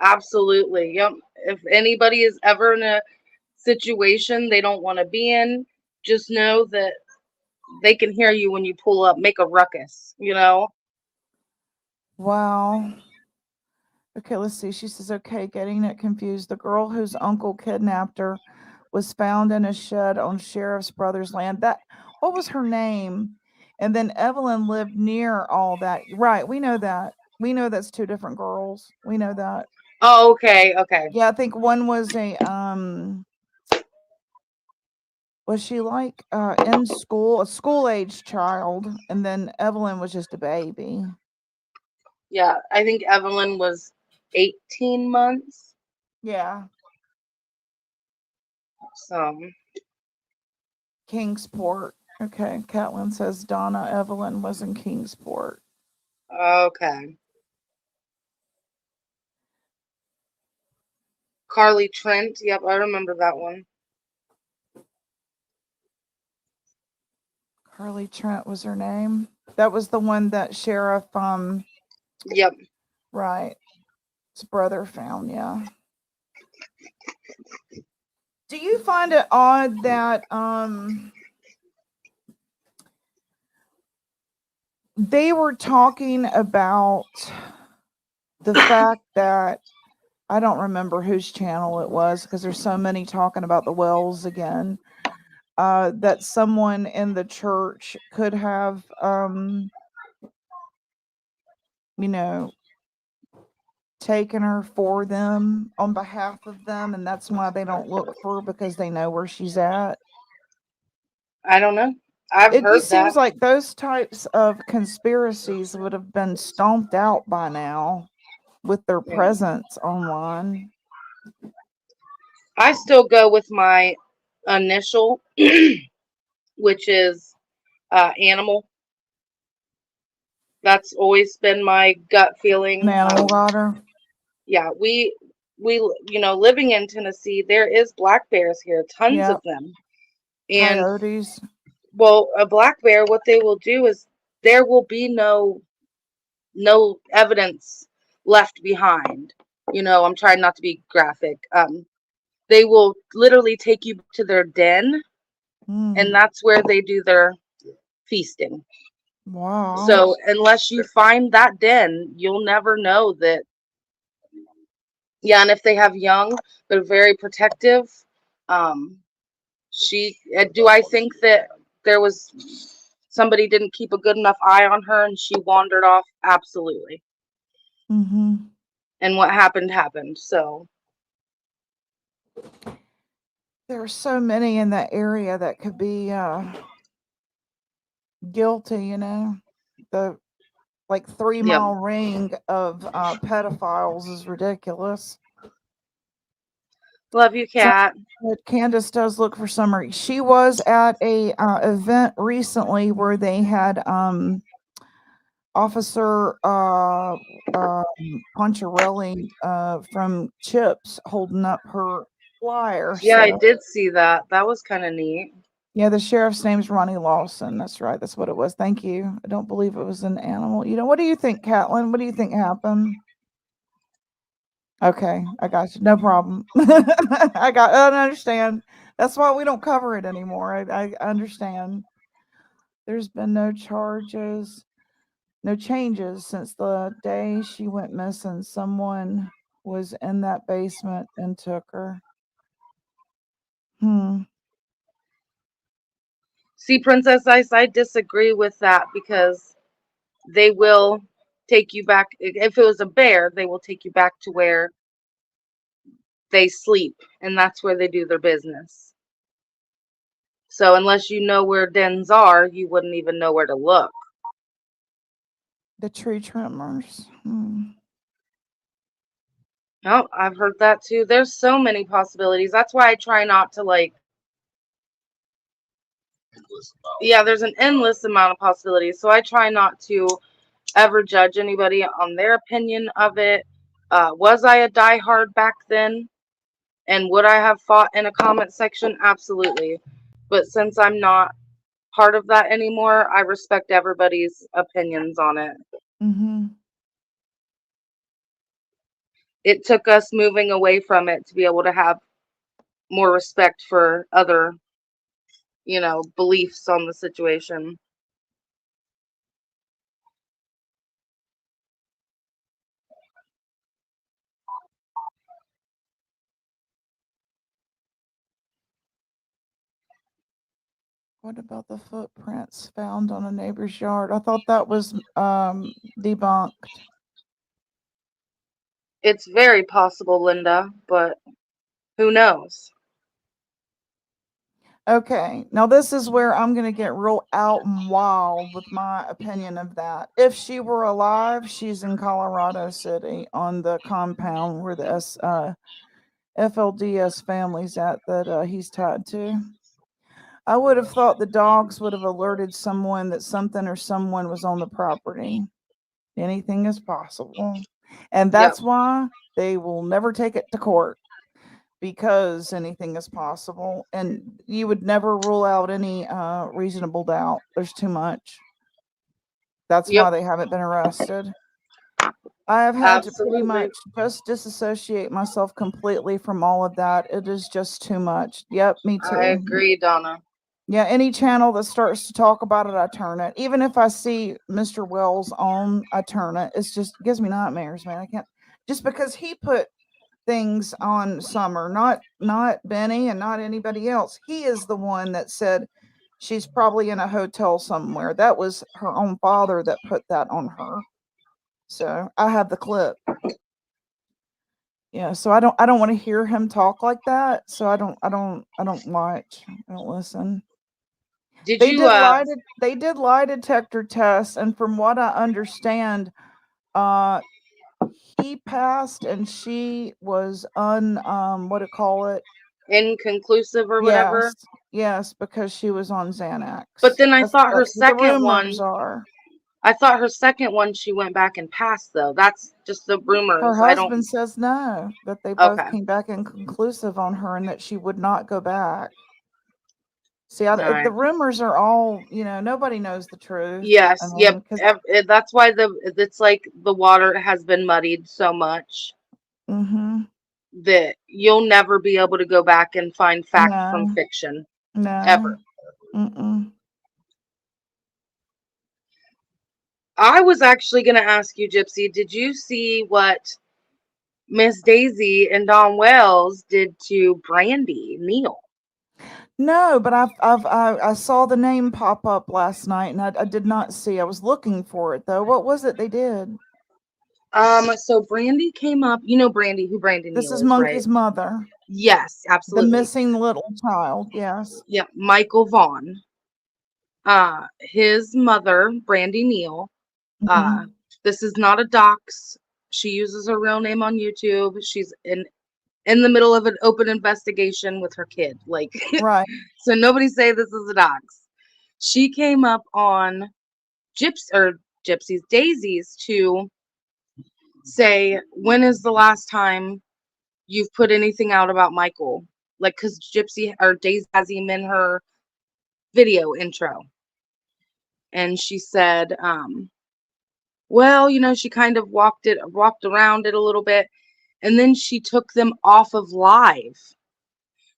Absolutely. Yep. If anybody is ever in a situation they don't want to be in, just know that they can hear you when you pull up, make a ruckus. Wow. Okay, let's see. She says, okay, getting it confused. The girl whose uncle kidnapped her was found in a shed on Sheriff's Brothers land. That, what was her name? And then Evelyn lived near all that. Right, we know that. We know that's two different girls. We know that. Oh, okay, okay. Yeah, I think one was Was she like in school, a school age child, and then Evelyn was just a baby? Yeah, I think Evelyn was 18 months. Yeah. So, Kingsport. Okay. Catlin says Donna Evelyn was in Kingsport. okay. Carly Trent. Yep, I remember that one. Carly Trent was her name. That was the one that Sheriff, Yep. right, his brother found. Yeah. Do you find it odd that they were talking about the fact that I don't remember whose channel it was because there's so many talking about the wells again. That someone in the church could have, you know, taken her for them on behalf of them, and that's why they don't look for her because they know where she's at. I don't know. I've It heard just that. seems like those types of conspiracies would have been stomped out by now with their Yeah. presence online. I still go with my initial, which is animal. That's always been my gut feeling. An animal got her. Yeah, we living in Tennessee, there is black bears here, tons Yep. of them. And Coyotes. well, a black bear, what they will do is there will be no evidence left behind. I'm trying not to be graphic. They will literally take you to their den, and Mm, that's where they do their feasting. wow. So unless you find that den, you'll never know that. Yeah, and if they have young, they're very protective. Um, do I think that there was somebody didn't keep a good enough eye on her and she wandered off? Absolutely. Mm-hmm. And what happened happened. So There are so many in that area that could be guilty, The like 3 yeah. mile ring of pedophiles is ridiculous. Love you, So Cat. Candace does look for summary. She was at a event recently where they had Officer Poncherelli from Chips holding up her flyer. Yeah, I So did see that. That was kind of neat. yeah, the sheriff's name's Ronnie Lawson. That's right. That's what it was. Thank you. I don't believe it was an animal. What do you think, Catlin? What do you think happened? Okay, I got you. No problem. I understand. That's why we don't cover it anymore. I understand. There's been no charges, no changes since the day she went missing. Someone was in that basement and took her. Hmm. See, Princess Ice, I disagree with that because they will take you back. If it was a bear, they will take you back to where they sleep, and that's where they do their business. So unless you know where dens are, you wouldn't even know where to look. The tree tremors. Hmm. No, I've heard that too. There's so many possibilities. That's why I try not to yeah, there's an endless amount of possibilities. So I try not to ever judge anybody on their opinion of it. Was I a diehard back then? And would I have fought in a comment section? Absolutely. But since I'm not part of that anymore, I respect everybody's opinions on it. Mm-hmm. It took us moving away from it to be able to have more respect for other, beliefs on the situation. What about the footprints found on a neighbor's yard? I thought that was debunked. It's very possible, Linda, but who knows? Okay, now this is where I'm gonna get real out and wild with my opinion of that. If she were alive, she's in Colorado City on the compound where the FLDS family's at that he's tied to. I would have thought the dogs would have alerted someone that something or someone was on the property. Anything is possible. And Yep. that's why they will never take it to court because anything is possible. And you would never rule out any reasonable doubt. There's too much. That's Yep. why they haven't been arrested. I have had to pretty Absolutely. much just disassociate myself completely from all of that. It is just too much. Yep, me I too. agree, Donna. Yeah, any channel that starts to talk about it, I turn it. Even if I see Mr. Wells on, I turn it. It's just it gives me nightmares, man. I can't just because he put things on Summer, not Benny and not anybody else. He is the one that said she's probably in a hotel somewhere. That was her own father that put that on her. So I have the clip. Yeah, so I don't want to hear him talk like that. So I don't watch. I don't listen. Did They you did lie detector tests, and from what I understand, uh he passed and she was what do you call it? inconclusive or whatever? Yes. Yes, because she was on But Xanax. then That's what the rumors are. I thought her second one she went back and passed though. That's just the Her rumors. I don't. husband says no, that they both Okay. came back inconclusive on her and that she would not go back. See, All right. the rumors are all, nobody knows the truth. I Yes. Yep. mean, because That's why it's like the water has been muddied so much mm-hmm. that you'll never be able to go back and find fact from No, fiction no. ever. Mm-mm. I was actually going to ask you, Gypsy, did you see what Miss Daisy and Don Wells did to Brandy Neal? No, but I saw the name pop up last night, and I did not see. I was looking for it though. What was it they did? So Brandy came up. You know Brandy, who Brandy This Neal is is, right? Monkey's mother, Yes, the absolutely. missing little child. Yes. Yeah, Michael Vaughn. His mother, Brandy Neal. Uh, Mhm. this is not a dox. She uses her real name on YouTube. She's in the middle of an open investigation with her kid. Like, Right. so nobody say this is a dox. She came up on Gypsy's Daisy's to say, when is the last time you've put anything out about Michael? Like, because Gypsy or Daisy has him in her video intro. And she said, well, she kind of walked around it a little bit. And then she took them off of live.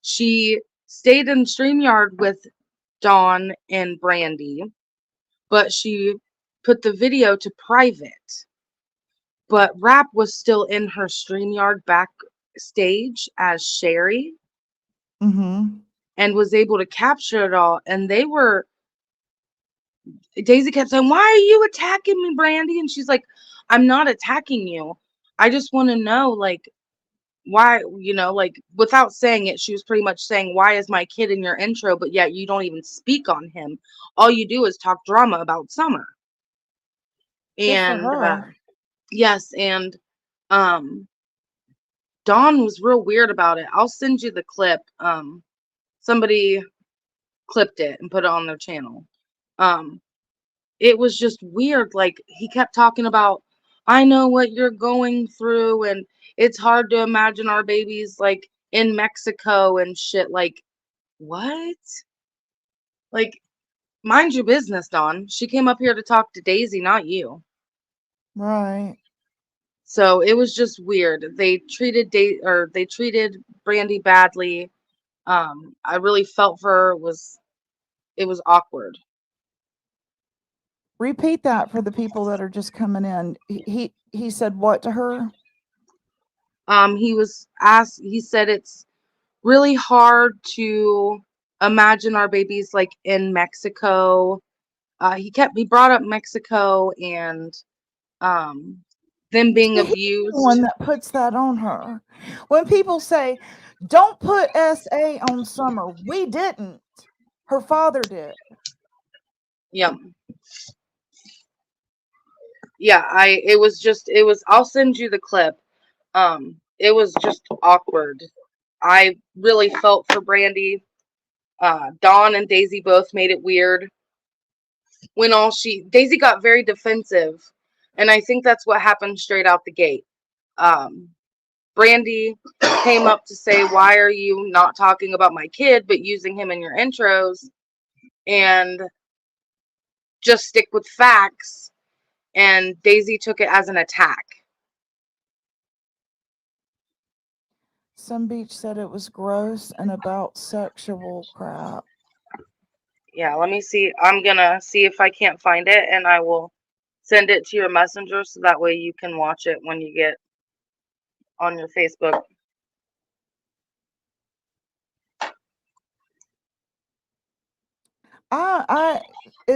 She stayed in StreamYard with Dawn and Brandy, but she put the video to private. But Rap was still in her StreamYard backstage as Sherry Mm-hmm. and was able to capture it all. And Daisy kept saying, "Why are you attacking me, Brandy?" And she's like, "I'm not attacking you. I just want to know, like, why, like, without saying it, she was pretty much saying, why is my kid in your intro, but yet you don't even speak on him. All you do is talk drama about Summer." Good for And her. yes, and um, Dawn was real weird about it. I'll send you the clip. Somebody clipped it and put it on their channel. Um, it was just weird. Like, he kept talking about, I know what you're going through, and it's hard to imagine our babies like in Mexico and shit. Like, what? Like, mind your business, Dawn. She came up here to talk to Daisy, not you. Right. So it was just weird. They treated Brandy badly. I really felt for her. It was awkward. Repeat that for the people that are just coming in. He said what to her? He said it's really hard to imagine our babies like in Mexico. He brought up Mexico and them being See, he's the one abused. that puts that on her. When people say, "Don't put SA on Summer," we didn't. Her father did. Yep. Yeah, I'll send you the clip. It was just awkward. I really felt for Brandy. Dawn and Daisy both made it weird. When Daisy got very defensive, and I think that's what happened straight out the gate. Um, Brandy came up to say, "Why are you not talking about my kid, but using him in your intros?" And just stick with facts. And Daisy took it as an attack. Some Beach said it was gross and about sexual crap. Yeah, let me see. I'm gonna see if I can't find it, and I will send it to your messenger so that way you can watch it when you get on your Facebook.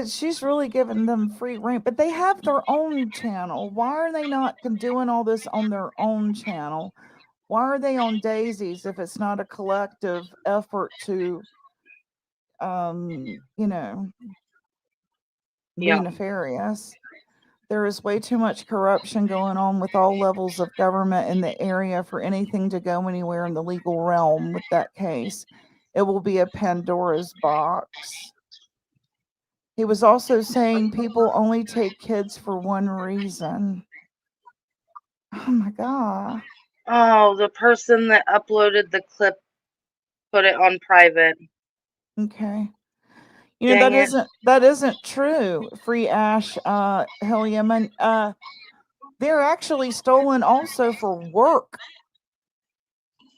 She's really giving them free reign, but they have their own channel. Why are they not doing all this on their own channel? Why are they on Daisy's if it's not a collective effort to, you know, be Yeah. nefarious? There is way too much corruption going on with all levels of government in the area for anything to go anywhere in the legal realm with that case. It will be a Pandora's box. He was also saying people only take kids for one reason. Oh my God. Oh, the person that uploaded the clip put it on private. Okay. You know, Dang it. that isn't true. Free Ash, Hell Yemen. They're actually stolen also for work,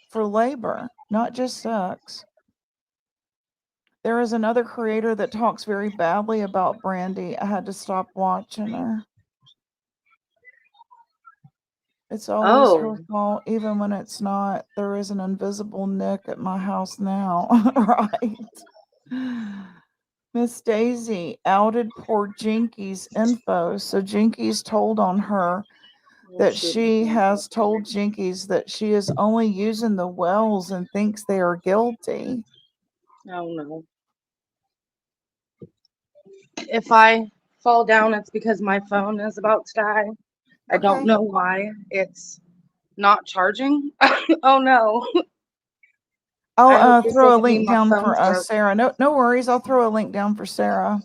for labor, not just sex. There is another creator that talks very badly about Brandy. I had to stop watching her. It's always her Oh. fault, even when it's not. There is an invisible Nick at my house now, right? Miss Daisy outed poor Jinky's info, so Jinky's told on her that she has told Jinkies that she is only using the wells and thinks they are guilty. Oh no. If I fall down, it's because my phone is about to die. I don't Okay. know why it's not charging. Oh no. I hope I'll this throw a doesn't mean link my down for phone's broke. Sarah. No worries. I'll throw a link down for Sarah.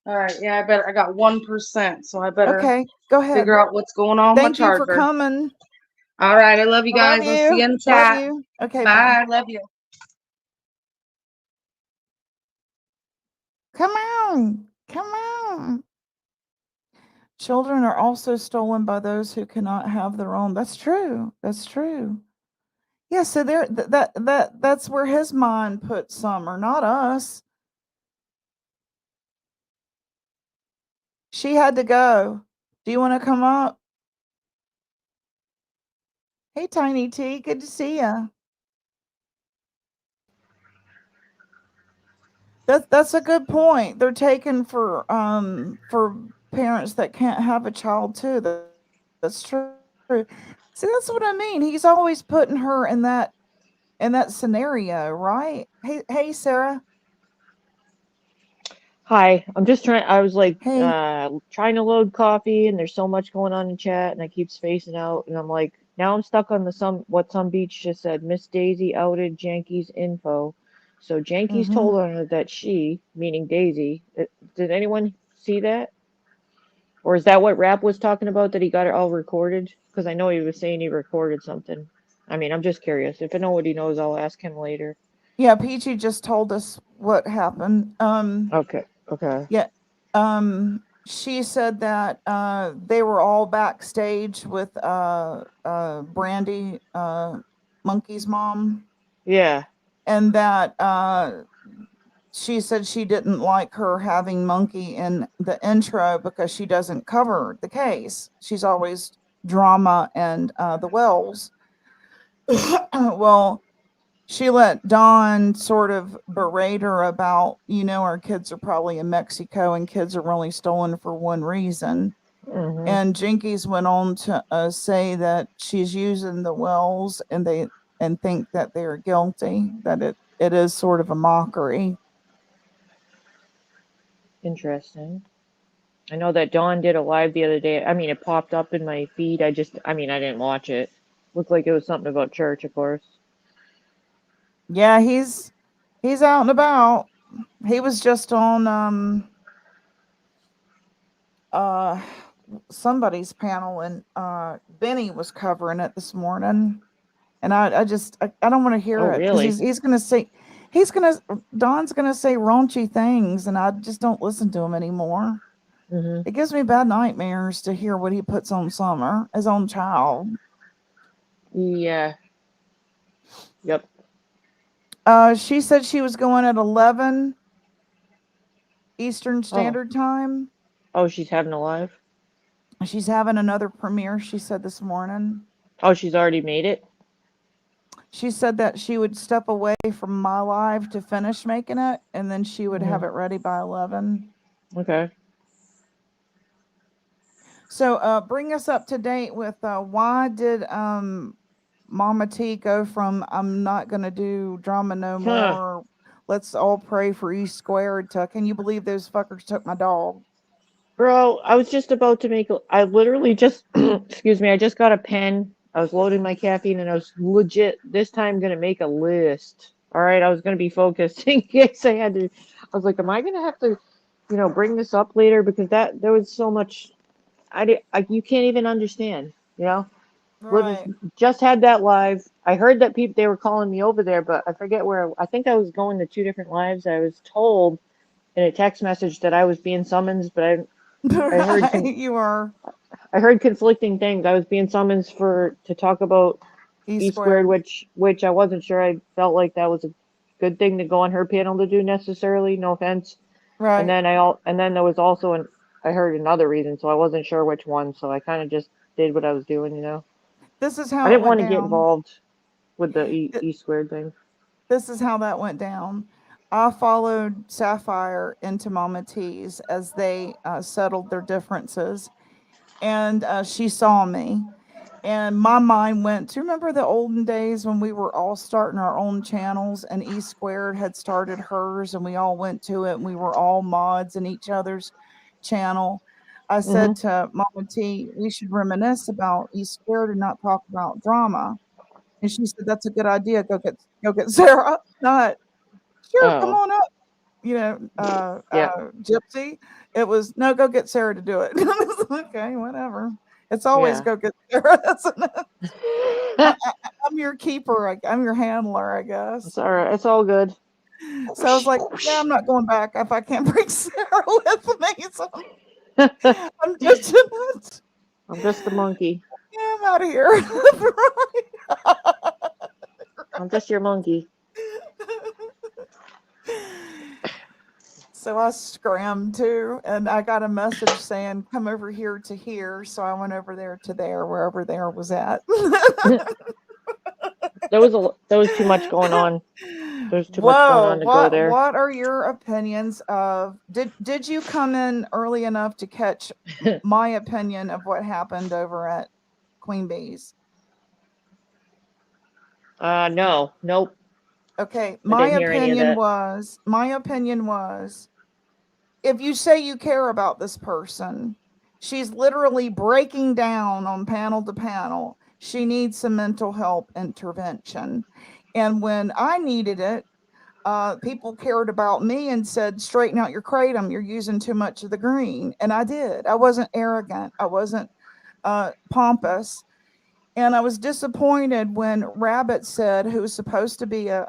All right, yeah, I got 1%, so I better Okay, go ahead. figure out what's going on with my Thank you for charger. coming. All right, I love you I love guys. I'll see you you. in the Love chat. you. Okay, bye. Bye. Love you. Come on. Come on. Children are also stolen by those who cannot have their own. That's true. That's true. Yeah, so there that's where his mind put Summer, not us. She had to go. Do you want to come up? Hey, Tiny T, good to see ya. That's a good point. They're taken for parents that can't have a child too. That's true. See, that's what I mean. He's always putting her in that scenario, right? Hey, Sarah. Hi, I'm just trying. I was like Hey. trying to load coffee, and there's so much going on in chat, and I keep spacing out, and I'm like, now I'm stuck on the what some beach just said. Miss Daisy outed Janky's info, so Janky's Mm-hmm. told her that she, meaning Daisy, did anyone see that, or is that what Rap was talking about that he got it all recorded? Because I know he was saying he recorded something. I mean, I'm just curious. If nobody knows, I'll ask him later. Yeah, Peachy just told us what happened. Okay. Okay. Yeah. She said that they were all backstage with Brandy, Monkey's mom, Yeah. and that she said she didn't like her having Monkey in the intro because she doesn't cover the case. She's always drama and the Wells. Well, she let Dawn sort of berate her about, our kids are probably in Mexico and kids are only stolen for one reason. Mhm. And Jinkies went on to say that she's using the Wells and think that they're guilty, that it is sort of a mockery. Interesting. I know that Dawn did a live the other day. I mean, it popped up in my feed. I mean, I didn't watch it. Looked like it was something about church, of course. Yeah, he's out and about. He was just on uh somebody's panel, and Benny was covering it this morning, and I don't want to Oh, hear it because really? he's gonna say he's gonna Don's gonna say raunchy things, and I just don't listen to him anymore. Hmm. It gives me bad nightmares to hear what he puts on Summer, his own child. Yeah. Yep. She said she was going at 11 Eastern Oh. Standard Time. Oh, she's having a live? She's having another premiere, she said this morning. Oh, she's already made it? She said that she would step away from my live to finish making it, and then she would have Hmm. it ready by 11. Okay. So bring us up to date with why did Mama T go from I'm not going to do drama no Huh. more, let's all pray for E squared, to can you believe those fuckers took my dog? Bro, I was just about to make I literally just, excuse me, I just got a pen. I was loading my caffeine and I was legit this time gonna make a list. All right, I was gonna be focused in case I had to. I was like, am I gonna have to, bring this up later because there was so much. You can't even understand. Literally Right. just had that live. I heard that people they were calling me over there, but I forget where. I think I was going to two different lives. I was told in a text message that I was being summoned, but I heard Right. You are I heard conflicting things. I was being summoned to talk about E E squared, squared. which I wasn't sure. I felt like that was a good thing to go on her panel to do necessarily. No offense. And Right. then and then there was also I heard another reason, so I wasn't sure which one. So I kind of just did what I was doing. This is I how it didn't went want to get down. involved with the Th- E squared thing. This is how that went down. I followed Sapphire into Mama T's as they settled their differences, and she saw me. And my mind went to remember the olden days when we were all starting our own channels, and E Squared had started hers, and we all went to it, and we were all mods in each other's channel. I Hmm. said to Mama T, we should reminisce about E Squared and not talk about drama. And she said, "That's a good idea. Go get Sarah." Not sure. Come Oh, on up. yeah, Gypsy. It was no. Go get Sarah to do it. Okay, whatever. It's always yeah. go get Sarah. Isn't it? I'm your keeper. I'm your handler, I It's guess. all right. It's all good. So I was like, yeah, I'm not going back if I can't bring Sarah with me. So I'm just, I'm just a monkey. yeah, I'm out of here. I'm just your monkey. So I scrammed too, and I got a message saying, "Come over here to here." So I went over there to there, wherever there was at. There was too much going on. There's too much going Whoa! on to go there. What are your opinions of? Did you come in early enough to catch my opinion of what happened over at Queen Bee's? No, nope. Okay, I didn't hear any of that. my opinion was, if you say you care about this person, she's literally breaking down on panel to panel. She needs some mental health intervention. And when I needed it, people cared about me and said, straighten out your kratom. You're using too much of the green. And I did. I wasn't arrogant. I wasn't pompous. And I was disappointed when Rabbit said, who was supposed to be a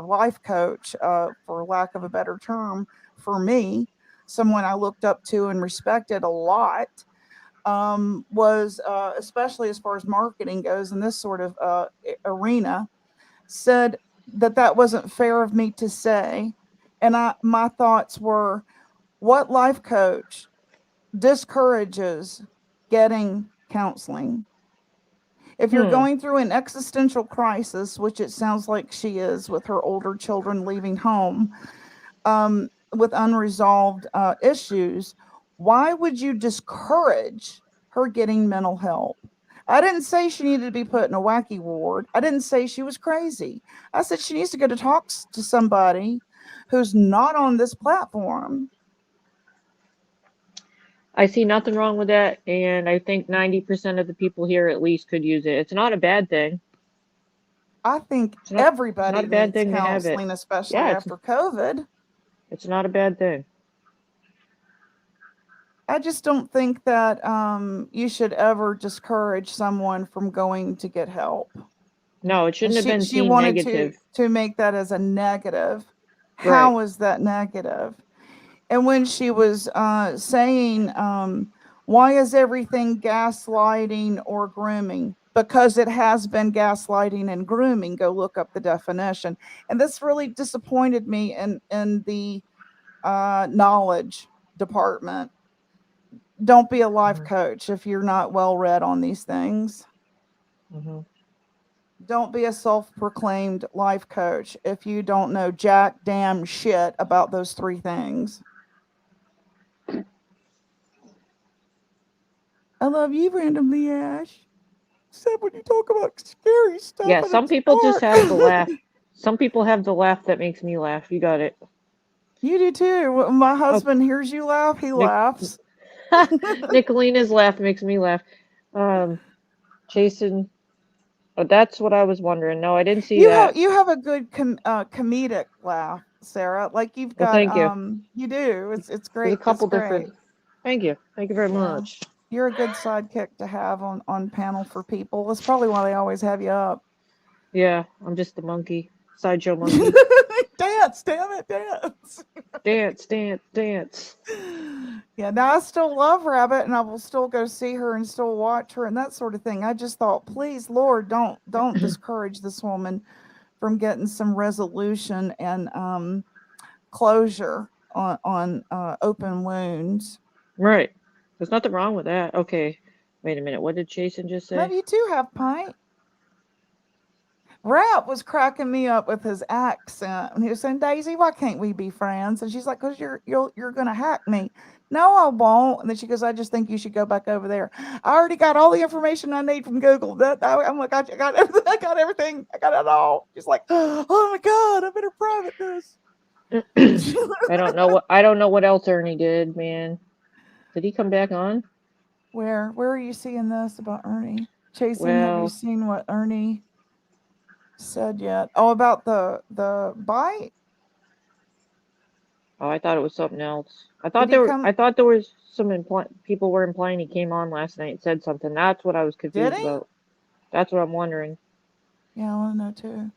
life coach, for lack of a better term, for me, someone I looked up to and respected a lot, was, especially as far as marketing goes in this sort of arena, said that that wasn't fair of me to say. And my thoughts were, what life coach discourages getting counseling? If you're Hmm. going through an existential crisis, which it sounds like she is with her older children leaving home, with unresolved issues, why would you discourage her getting mental help? I didn't say she needed to be put in a wacky ward. I didn't say she was crazy. I said she needs to go to talk to somebody who's not on this platform I see nothing wrong with that, and I think 90% of the people here at least could use it. It's not a bad thing. I think It's not everybody a bad needs thing to have it. counseling, especially Yeah, after COVID. it's not a bad thing. I just don't think that you should ever discourage someone from going to get help. No, it And shouldn't have been she seen wanted negative. to make that as a negative. Right. How is that negative? And when she was saying, why is everything gaslighting or grooming? Because it has been gaslighting and grooming. Go look up the definition. And this really disappointed me in the knowledge department. Don't be a life Hmm. coach if you're not well read on these things. Hmm. Don't be a self-proclaimed life coach if you don't know jack damn shit about those three things. I love you randomly, Ash. Except when you talk about scary stuff Yeah, and some it's people just dark. have the laugh. Some people have the laugh that makes me laugh. You got it. You do too. When my Oh, husband hears you laugh, he Nick, laughs. Nicolina's laugh makes me laugh. Um, Jason, oh, that's what I was wondering. No, I didn't see that. You have a good comedic laugh, Sarah. Like you've Well, got thank you. you do. It's There's a great. It's couple great. different. Thank you. Thank you very Yeah. much. You're a good sidekick to have on panel for people. That's probably why they always have you up. Yeah, I'm just the monkey, sideshow monkey. Dance, damn it, dance. Dance, dance, dance. Yeah, now I still love Rabbit and I will still go see her and still watch her and that sort of thing. I just thought, please, Lord, don't discourage this woman from getting some resolution and closure on open wounds. Right. There's nothing wrong with that. Okay. Wait a minute. What did Jason just Love say? you too, Half Pint. Rap was cracking me up with his accent, and he was saying, "Daisy, why can't we be friends?" And she's like, "Cause you're gonna hack me." No, I won't. And then she goes, "I just think you should go back over there. I already got all the information I need from Google. I'm like, I got everything. I got everything. I got it all." She's like, "Oh my god, I better private this." I don't know what else Ernie did, man. Did he come back on? Where are you seeing this about Ernie? Chasing, have you Well, seen what Ernie said yet? Oh, about the bite? oh, I thought it was something else. Did he come? I thought there was some people were implying he came on last night and said something. That's what I was Did confused he? about. That's what I'm wondering. Yeah, I want to know too.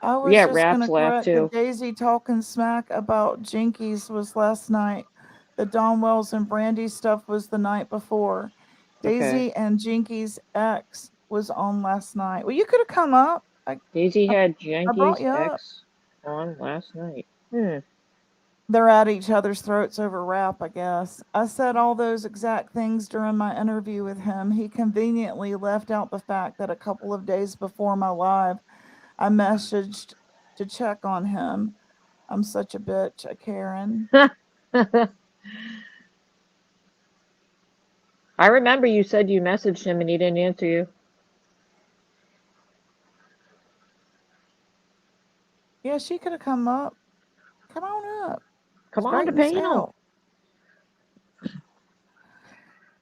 I was Yeah, just Raps gonna laughed correct the too. Daisy talking smack about Jinkies was last night. The Don Wells and Brandy stuff was the night before. Okay. Daisy and Jinkies ex was on last night. Well, you could have come up. Daisy I had I brought Yankees you up. X on last night. Hmm. They're at each other's throats over rap, I guess. I said all those exact things during my interview with him. He conveniently left out the fact that a couple of days before my live, I messaged to check on him. I'm such a bitch, a Karen. I remember you said you messaged him and he didn't answer you. Yeah, she could have come up. Come on up. Come on to Straighten us panel. out.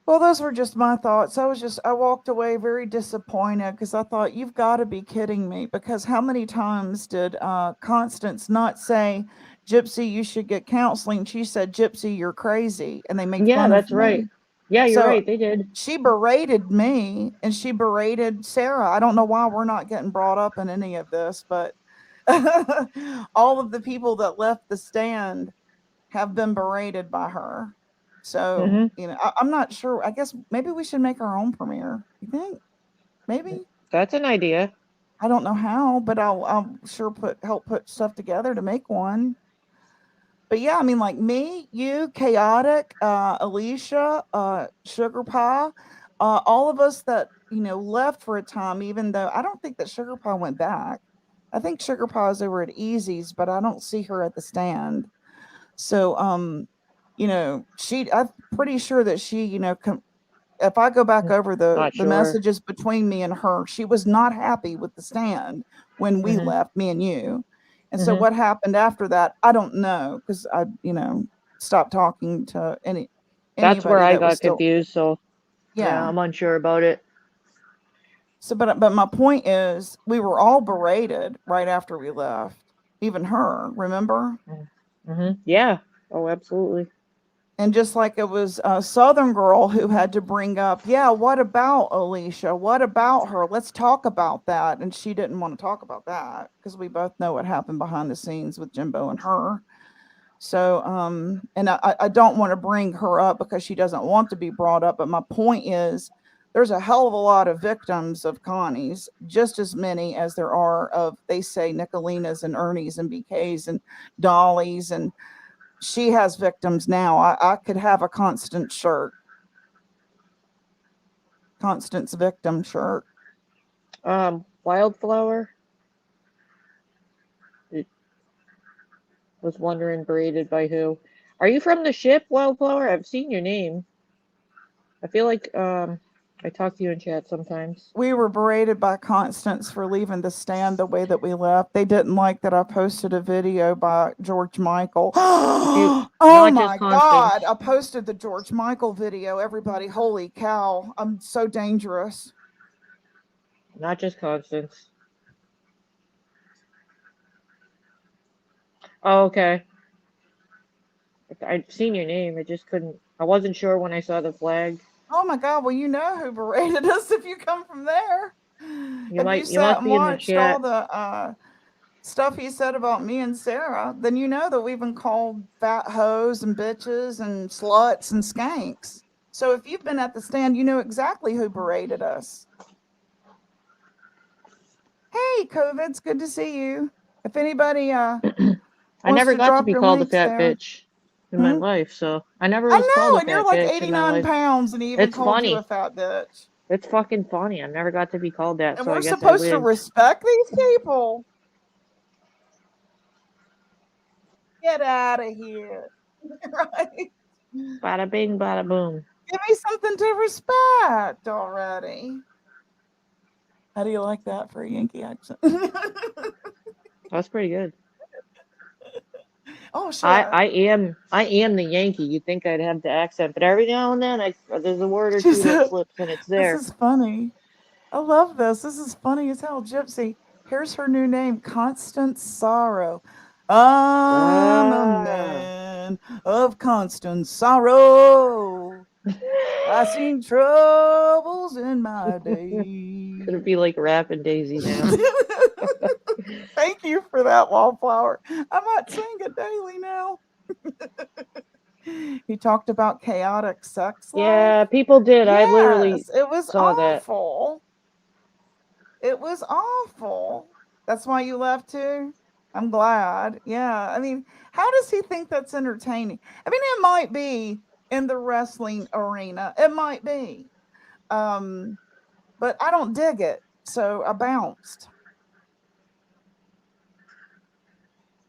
Well, those were just my thoughts. I walked away very disappointed because I thought, you've got to be kidding me. Because how many times did Constance not say, Gypsy, you should get counseling? She said, Gypsy, you're crazy. And they make Yeah, fun of that's right. me. Yeah, you're So right. They did. she berated me and she berated Sarah. I don't know why we're not getting brought up in any of this, but all of the people that left the stand have been berated by her. So, Hmm. I'm not sure. I guess maybe we should make our own premiere. You think? Maybe. That's an idea. I don't know how, but I'll sure help put stuff together to make one. But yeah, I mean, like me, you, Chaotic, Alicia, Sugar Pie, all of us that left for a time. Even though I don't think that Sugar Pie went back. I think Sugar Pie is over at Easy's, but I don't see her at the stand. So, I'm pretty sure that she, if I go back over Not the sure. messages between me and her, she was not happy with the stand when we Hmm. left, me and you. And so Hmm. what happened after that, I don't know because I, stopped talking to That's where anybody I that was got still, confused. So yeah, yeah. I'm unsure about it. So, but my point is, we were all berated right after we left. Even her, remember? Yeah. Oh, absolutely. And just like it was a Southern girl who had to bring up, yeah, what about Alicia? What about her? Let's talk about that. And she didn't want to talk about that because we both know what happened behind the scenes with Jimbo and her. So, and I don't want to bring her up because she doesn't want to be brought up. But my point is, there's a hell of a lot of victims of Connie's, just as many as there are of, they say, Nicolinas and Ernie's and BK's and Dolly's. And she has victims now. I could have a Constant shirt. Constance victim shirt. Wildflower. It was wondering berated by who. Are you from the ship, Wildflower? I've seen your name. I feel like I talk to you in chat sometimes. We were berated by Constance for leaving the stand the way that we left. They didn't like that I posted a video by George Michael. Oh Not just my God. Constance. I posted the George Michael video. Everybody, holy cow. I'm so dangerous. Not just Constance. Oh, okay. I'd seen your name. I just couldn't. I wasn't sure when I saw the flag. Oh my God. Well, you know who berated us if you come from there. You If you sat must and be in the watched all chat. the stuff he said about me and Sarah, then you know that we've been called fat hoes and bitches and sluts and skanks. So if you've been at the stand, you know exactly who berated us. Hey, COVID's good to see you. If anybody I wants never to got to drop be your called a links fat there. bitch in my life, so I never I was called know, a and you're fat like bitch in my 89 life. pounds and he even It's called you a funny. fat bitch. It's fucking funny. I never got to be called that, And so I we're guess I supposed to lived. respect these people. Get out of here. Right? Bada bing, bada boom. Give me something to respect already. How do you like that for a Yankee accent? That's pretty good. Oh, should I? I am the Yankee. You'd think I'd have the accent, but every now and then there's a word or She two that said, slips, and it's this there. is funny. I love this. This is funny as hell. Gypsy. Here's her new name, Constant Sorrow. I'm a man of constant sorrow. I seen troubles in my day. Could it be like rapping Daisy now? Thank you for that, Wallflower. I might sing it daily now. He talked about chaotic sex life. Yeah, people did. I literally Yes, it was saw that. awful. It was awful. That's why you left too? I'm glad. Yeah. I mean, how does he think that's entertaining? I mean, it might be in the wrestling arena. It might be. But I don't dig it. So I bounced.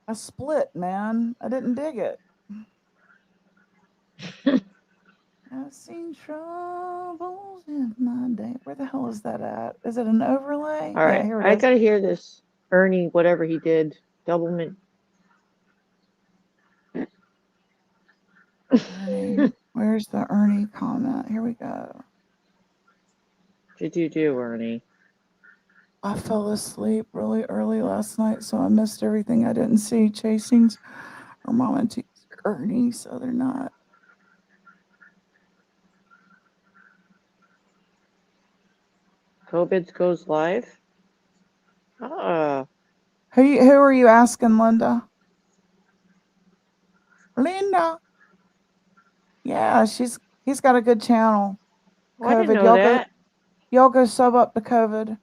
I split, man. I didn't dig it. I've seen troubles in my day. Where the hell is that at? Is it an overlay? All Yeah, right, here it I is. gotta hear this. Ernie, whatever he did, Doublemint. Ernie. Where's the Ernie comment? Here we go. Did you do, Ernie? I fell asleep really early last night, so I missed everything I didn't see. Chasing's her mom and Ernie, so they're not. COVID's goes live? Ah, Who are you asking, Linda? Linda. Yeah, he's got a good channel. well, I didn't COVID. know that. Y'all go sub up to COVID.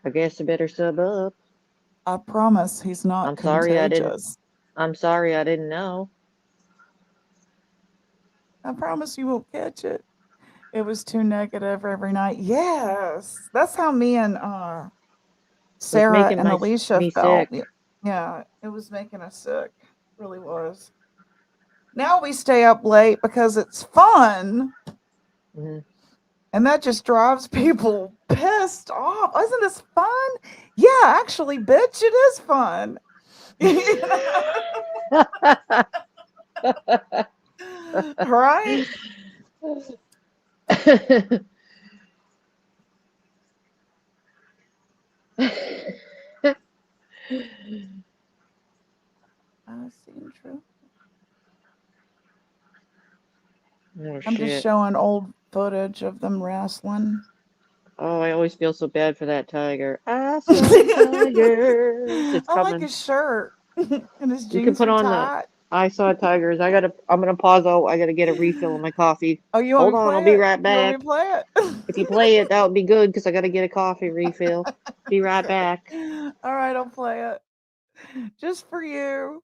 I guess I better sub up. I promise he's not I'm sorry I didn't. contagious. I'm sorry I didn't know. I promise you won't catch it. It was too negative every night. Yes. That's how me and Sarah making and Alicia me felt. sick. Yeah, it was making us sick. It really was. Now we stay up late because it's fun. Mhm. And that just drives people pissed off. Isn't this fun? Yeah, actually, bitch, it is fun. Right? I seen true. Oh I'm just shit. showing old footage of them wrestling. Oh, I always feel so bad for that tiger. I saw tigers. It's I like coming. his shirt and his You can jeans put are on the tight. I saw tigers. I'm gonna pause out. I gotta get a refill of my coffee. Oh, you want Hold me to on, I'll play be it? right You want me back. to play If you play it, that would be good because I gotta get a coffee refill. Be right it? back. All right, I'll play it. Just for you.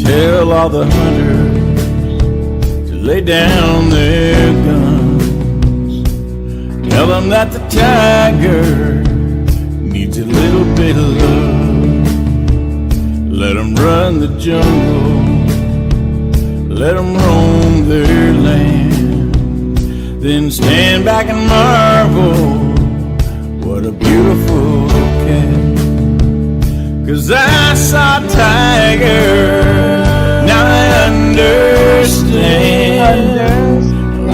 Tell all the hunters to lay down their guns. Tell them that the tiger needs a little bit of love. Let them run the jungle, let them roam their land. Then stand back and marvel, what a beautiful cat. 'Cause I saw a tiger, now I understand.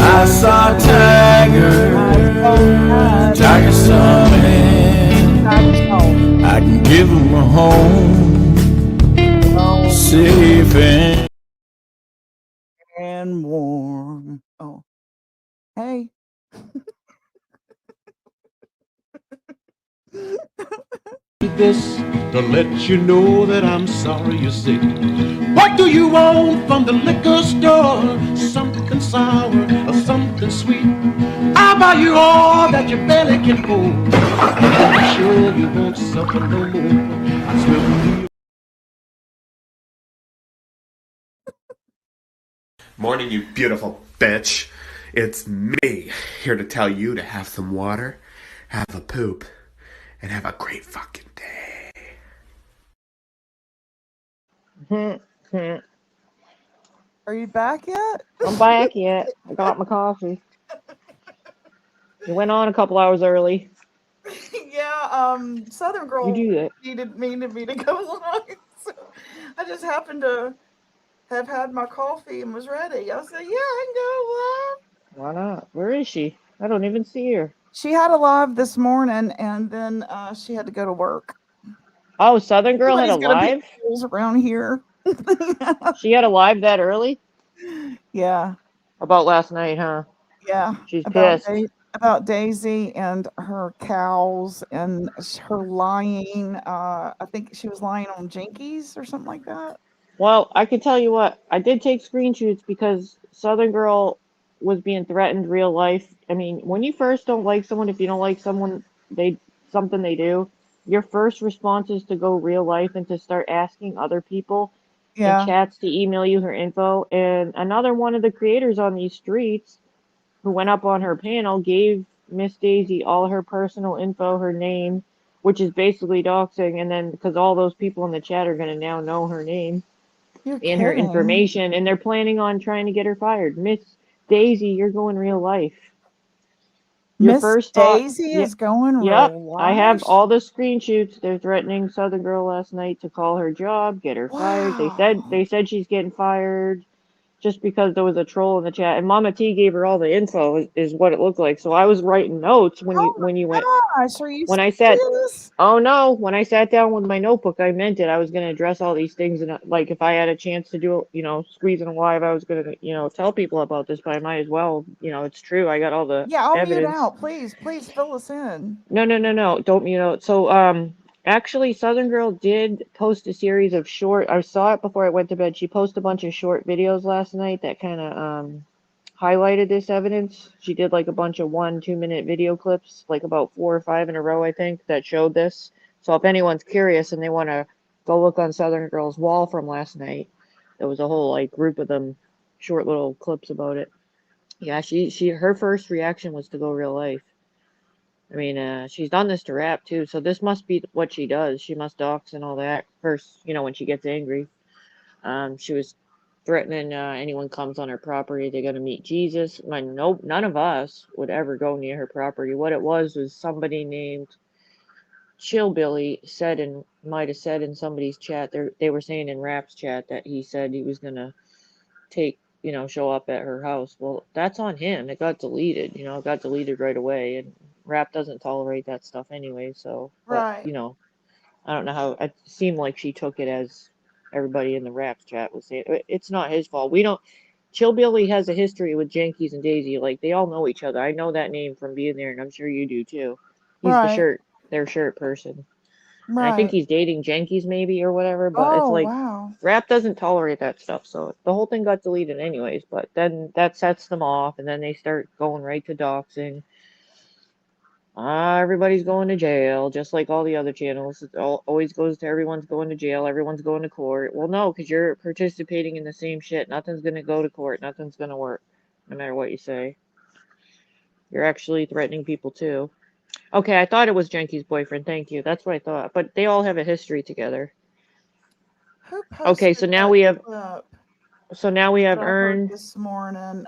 I saw a tiger, tiger some man. I can give him a home, safe And warm. Oh, hey. This to let you know that I'm sorry you're sick. What do you want from the liquor store? Something sour or something sweet? I'll buy you all that your belly can hold. I'm sure you won't suffer no more. I swear to you. Morning, you beautiful bitch. It's me, here to tell you to have some water, have a poop, and have a great fucking day. Are you back yet? I'm back yet. I got my coffee. You went on a couple hours early. Yeah, Southern You Girl do that. needed me to go live. So I just happened to have had my coffee and was ready. I said, yeah, I can go live. Why not? Where is she? I don't even see her. She had a live this morning and then she had to go to work. Oh, Southern Girl had a Everybody's got to pay live? bills around here. She had a live that early? Yeah, About last night, huh? yeah. She's About pissed. about Daisy and her cows and her lying. I think she was lying on Jinkies or something like that. Well, I can tell you what, I did take screenshots because Southern Girl was being threatened real life. I mean, when you first don't like someone, if you don't like someone, something they do, your first response is to go real life and to start asking other people in Yeah, chats to email you her info. And another one of the creators on these streets who went up on her panel gave Miss Daisy all her personal info, her name, which is basically doxing, and then because all those people in the chat are going to now know her name you're and her kidding. information, and they're planning on trying to get her fired. Miss Daisy, you're going real life. Your Miss first thought, Daisy yeah, is going yep. real I have life. all the screenshots. They're threatening Southern Girl last night to call her job, get her fired. Wow. They said she's getting fired just because there was a troll in the chat, and Mama T gave her all the info. Is what it looked like. So I was writing notes Oh when you went my gosh, are you when I said serious? Oh no, when I sat down with my notebook, I meant it. I was going to address all these things. And like, if I had a chance to do it, squeeze in a live, I was going to, tell people about this, but I might as well. It's true. I got all the Yeah, I'll mute evidence. out. Please fill us in. No, no, no, no. Don't mute out. So, actually, Southern Girl did post a series of short, I saw it before I went to bed. She posted a bunch of short videos last night that kind of, highlighted this evidence. She did like a bunch of 1-2 minute video clips, like about 4 or 5 in a row, I think, that showed this. So if anyone's curious and they want to go look on Southern Girl's wall from last night, there was a whole like group of them, short little clips about it. Yeah, her first reaction was to go real life. I mean, she's done this to Rap too, so this must be what she does. She must dox and all that first, when she gets angry. She was threatening anyone comes on her property, they're gonna meet Jesus. None of us would ever go near her property. What it was somebody named Chillbilly might have said in somebody's chat. They were saying in Rap's chat that he said he was gonna show up at her house. Well, that's on him. It got deleted. It got deleted right away, and Rap doesn't tolerate that stuff anyway. So, but Right. I don't know how it seemed like she took it as everybody in the Raps chat was saying. It's not his fault. We don't. Chillbilly has a history with Jankies and Daisy. Like they all know each other. I know that name from being there, and I'm sure you do too. He's Right. their shirt person. And I think Right. he's dating Jankies maybe or whatever. But it's Oh, like wow. Rap doesn't tolerate that stuff. So the whole thing got deleted anyways. But then that sets them off, and then they start going right to doxing. Everybody's going to jail, just like all the other channels. It always goes to everyone's going to jail, everyone's going to court. Well, no, because you're participating in the same shit. Nothing's going to go to court. Nothing's going to work, no matter what you say. You're actually threatening people, too. Okay, I thought it was Jenky's boyfriend. Thank you. That's what I thought. But they all have a history together. Who posted Okay, so now that we have... clip So now we have that I heard Ern. this morning?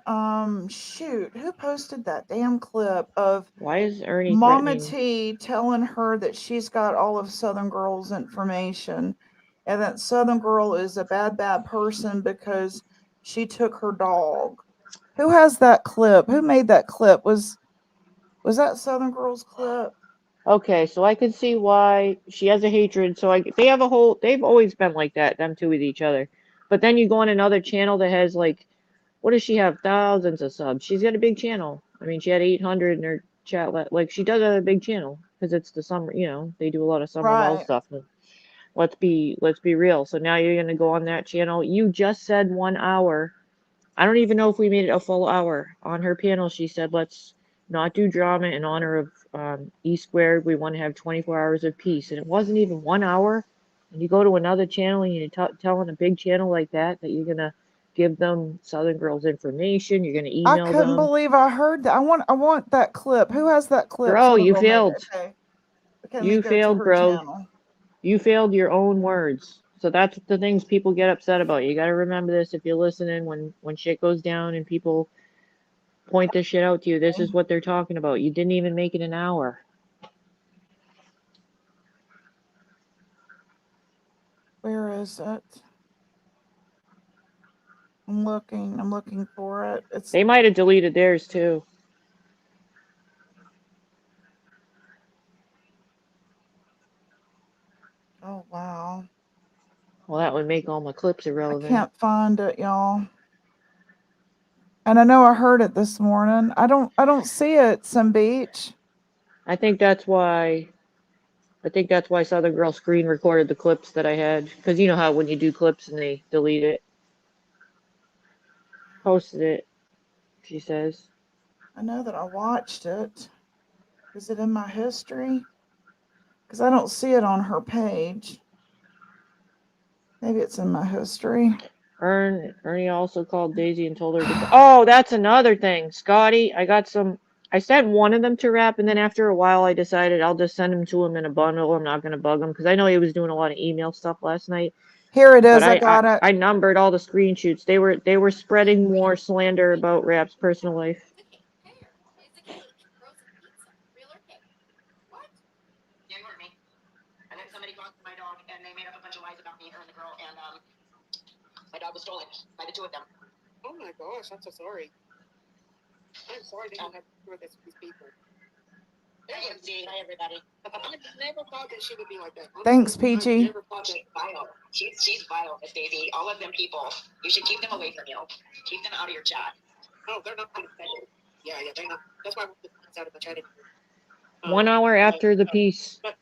Shoot, who posted that damn clip of Why is Ernie Mama threatening? T telling her that she's got all of Southern Girl's information and that Southern Girl is a bad person because she took her dog? Who has that clip? Who made that clip? Was that Southern Girl's clip? Okay, so I can see why she has a hatred. So they've always been like that, them two with each other. But then you go on another channel that has like, what does she have? Thousands of subs. She's got a big channel. I mean, she had 800 in her chat. Like, she does have a big channel because it's the summer. They do a lot of summer well Right. stuff. Let's be real. So now you're gonna go on that channel. You just said 1 hour. I don't even know if we made it a full hour. On her panel, she said, let's not do drama in honor of E squared. We want to have 24 hours of peace. And it wasn't even 1 hour. And you go to another channel and you're telling a big channel like that you're going to give them Southern Girls information. You're going to I email couldn't them. believe I heard that. I want that clip. Who has that clip? Bro, Southern you Girl made failed. it. Okay. Let You me go to failed, her bro. channel. You failed your own words. So that's the things people get upset about. You got to remember this if you're listening when shit goes down and people point this shit out to you. This is what they're talking about. You didn't even make it an hour. Where is it? I'm looking for it. They might have deleted theirs too. Oh, wow. Well, that would make all my clips I irrelevant. can't find it, y'all. And I know I heard it this morning. I don't see it, Some Beach. I think that's why Southern Girl screen recorded the clips that I had. Because you know how when you do clips and they delete it. Posted it, she says. I know that I watched it. Is it in my history? Because I don't see it on her page. Maybe it's in my history. Ernie also called Daisy and told her to... Oh, that's another thing. Scotty, I sent one of them to Rap, and then after a while I decided I'll just send them to him in a bundle. I'm not going to bug him, because I know he was doing a lot of email stuff last night. Here it is. But I got it. I numbered all the screenshots. They were spreading more slander about Rap's personal life. Yeah, you heard me. And then somebody got my dog, and they made up a bunch of lies about me, her and the girl, and my dog was stolen by the two of them. Oh my gosh, I'm so sorry. I'm sorry that you have to do this with these people. Hey, MC. Hi, everybody. I never thought that she would be like that. Thanks, Peachy. I never thought that. Vile. She's vile, Miss Daisy. All of them people. You should keep them away from you. Keep them out of your chat. Oh, they're not going to say it. Yeah, they're not. That's why I want to put out of the chat. 1 hour after the piece. But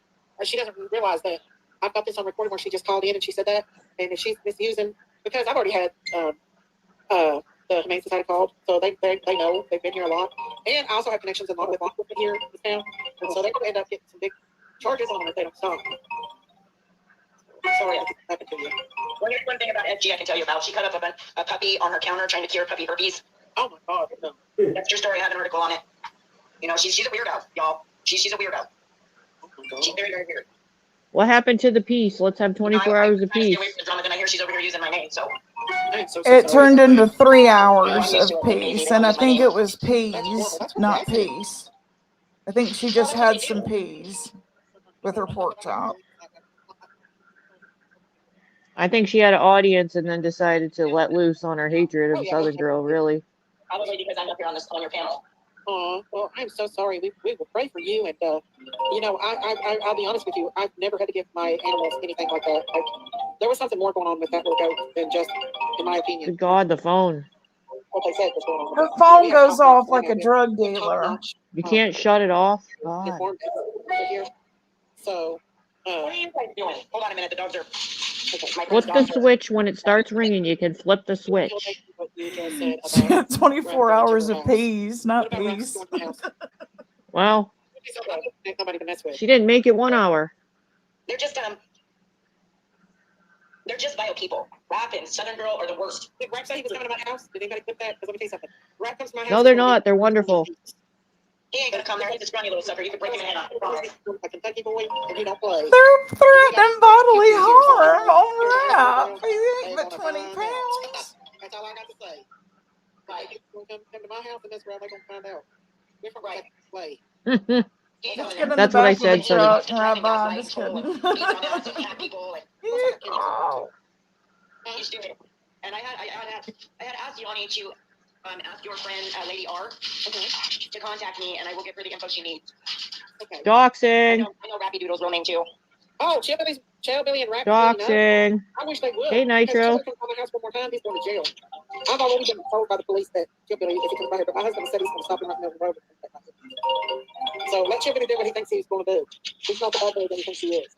she doesn't realize that I've got this on recording where she just called in and she said that, and if she's misusing, because I've already had the the Humane Society called, so they know they've been here a lot, and I also have connections with law enforcement here in this town, and so they could end up getting some big charges on them if they don't stop. Sorry, I think that happened to you. Well, here's one thing about FG I can tell you about. She cut up a puppy on her counter trying to cure puppy herpes. Oh my God, no. That's your story. I have an article on it. You know, she's a weirdo, y'all. She's a weirdo. Oh my God. She's very, very weird. What happened to the peace? Let's have 24 hours of peace. The drama, then I hear she's over here using my name, so. I'm so It sorry. turned into 3 hours of peace, and I think it was peas, not peace. I think she just had some peas with her pork chop. I think she had an audience and then decided to let loose on her hatred of Southern Girl, really. Probably because I'm up here on your panel. Oh, well, I'm so sorry. We will pray for you, and you know, I'll be honest with you. I've never had to give my animals anything like that. There was something more going on with that little goat than just, in my opinion, Good God, the phone. what they said was going on. Her phone goes off like a drug dealer. You can't shut it off. God. Informed over here. So, What are you guys doing? Hold on a minute. The dogs are. Flip the switch when it starts ringing. You can flip the switch. what you just said She about had 24 hours of peas, what not about Rex peace. going to the house? Well, Ain't nobody to mess with. she didn't make it 1 hour. They're just vile people. Rap and Southern Girl are the worst. Did Rex say he was coming to my house? Did anybody clip that? Because let me tell you something. Rex comes to my house. No, they're not. They're wonderful. He ain't gonna come there. He's a scrawny little sucker. You could break him in half. I promise. A Kentucky boy, and he don't play. They're threatening bodily harm on rap. He ain't but 20 pounds. That's all I got to say. Like, if you come to my house and that's where they're going to find out. Different right play. He ain't Just coming get there. in That's the what I back of the said, Southern. truck and ride by. I'm just kidding. He's on that to cat people and Oh. he's stupid. And I had asked Yanni to ask your friend Lady R to contact me, and I will give her the info she needs. Okay. I Doxing. know Rappy Doodle's real name too. Oh, Chillbilly and Rap. Doxing. I wish they would. Hey, Nitro. If Chillbilly comes to my house one more time, he's going to jail. I've already been told by the police that Chillbilly, if he comes by here, but my husband said he's going to stop him right in the road. So let Chillbilly do what he thinks he's going to do. He's not the bad boy that he thinks he is.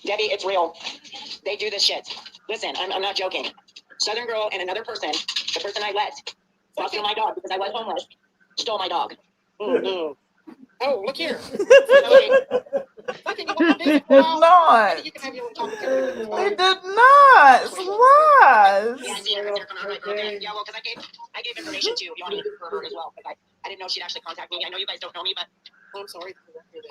Debbie, it's real. They do this shit. Listen, I'm not joking. Southern Girl and another person, the person I let, lost my dog because I was homeless, stole my dog. Oh, no. Oh, look here. They did not. You can have your little talk with Chillbilly. They did not. It's lies. Yeah, I see her coming out right there. Yeah, well, because I gave information to Yanni for her as well, because I didn't know she'd actually contact me. I know you guys don't know me, but I'm sorry.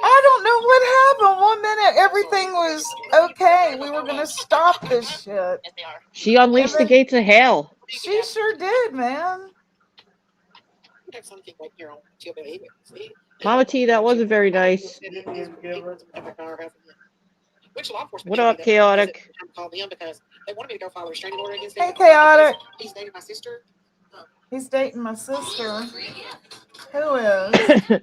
I don't know what happened. 1 minute, everything was okay. We were going to stop this shit. yes, they are. She unleashed the gates of hell. She sure did, man. You have something right here on Chillbilly. See? Mama T, that wasn't very nice. Which law enforcement What told me up, that Chaotic? I called them because they wanted me to go file a restraining order against Hey, him. Chaotic. He's dating my sister. He's dating my sister. Who is?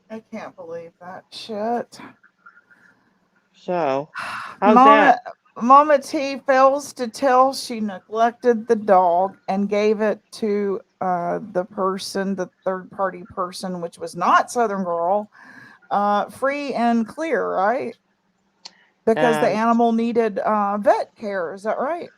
I can't believe that shit. So, how's that? Mama T fails to tell she neglected the dog and gave it to the person, the third party person, which was not Southern Girl, free and clear, right? Because the animal needed vet care. Is that right?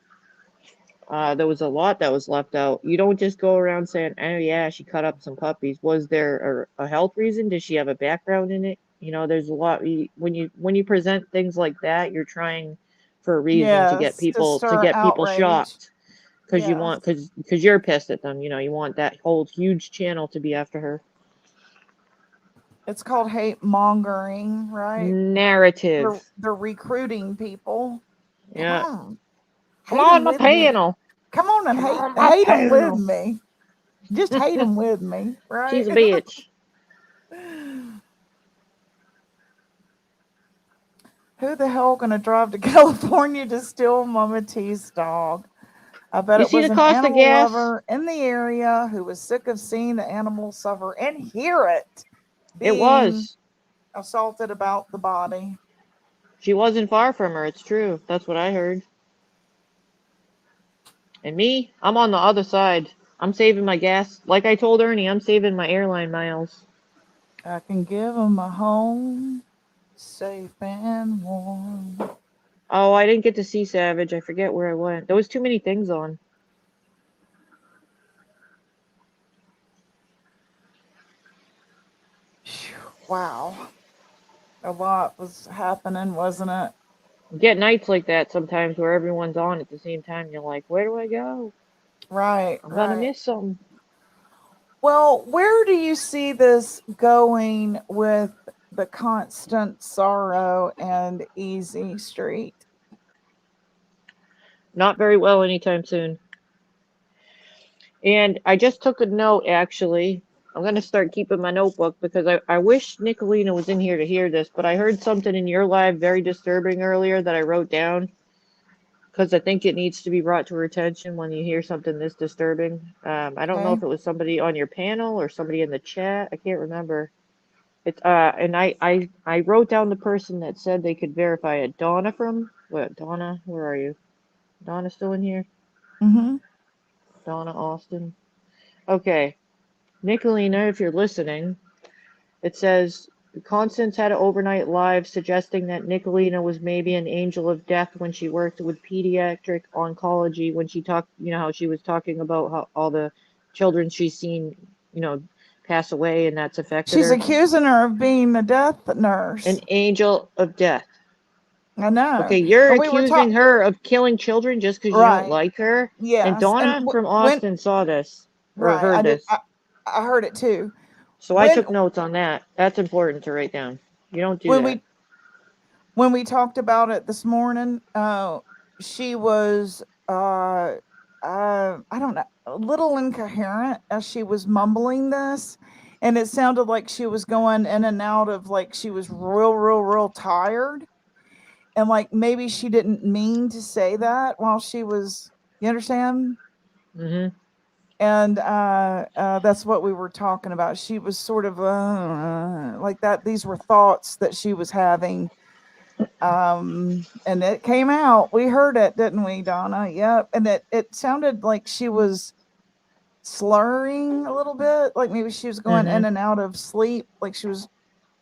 There was a lot that was left out. You don't just go around saying, "Oh yeah, she cut up some puppies." Was there a health reason? Does she have a background in it? You know, there's a lot. When you present things like that, you're trying for a reason to get people outrage. shocked because you Yes. want because you're pissed at them. You know, you want that whole huge channel to be after her. It's called hate mongering, right? Narrative. They're recruiting people. Yeah. Come Come on my with me. panel. Come on and Come on my hate them panel. with me. Just hate them with me, right? She's a bitch. Who the hell gonna drive to California to steal Mama T's dog? I bet You it see was the an cost of animal gas? lover in the area who was sick of seeing the animal suffer and hear it. It being was. assaulted about the body. She wasn't far from her. It's true. That's what I heard. And me, I'm on the other side. I'm saving my gas. Like I told Ernie, I'm saving my airline miles. I can give him a home. Safe and warm. Oh, I didn't get to see Savage. I forget where I went. There was too many things on. Phew, wow. A lot was happening, wasn't it? You get nights like that sometimes where everyone's on at the same time. You're like, where do I go? Right, I'm gonna right. miss something. Well, where do you see this going with the constant sorrow and easy street? Not very well anytime soon. And I just took a note, actually. I'm going to start keeping my notebook because I wish Nicolina was in here to hear this, but I heard something in your live very disturbing earlier that I wrote down because I think it needs to be brought to her attention when you hear something this disturbing. I don't know Okay. if it was somebody on your panel or somebody in the chat. I can't remember. It's and I wrote down the person that said they could verify it. Donna from what? Donna, where are you? Donna still in here? Mm-hmm. Donna Austin. Okay. Nicolina, if you're listening, it says Constance had an overnight live suggesting that Nicolina was maybe an angel of death when she worked with pediatric oncology. When she talked, you know, how she was talking about how all the children she's seen, you know, pass away and that's affected She's her. accusing her of being a death An nurse. angel of death. I know. Okay, you're But we were accusing talking, her of killing children just because you don't right. like her. And Yes. And Donna from when, Austin saw this or right. heard this. I heard it too. So I When, took notes on that. That's important to write down. You don't do when that. we talked about it this morning, she was, I don't know, a little incoherent as she was mumbling this. And it sounded like she was going in and out of, like, she was real tired. And like maybe she didn't mean to say that while she was, you understand? Mm-hmm. And that's what we were talking about. She was sort of like that. These were thoughts that she was having. And it came out. We heard it, didn't we, Donna? Yep. And it sounded like she was slurring a little bit, like maybe she was going Mm-hmm. in and out of sleep, like she was,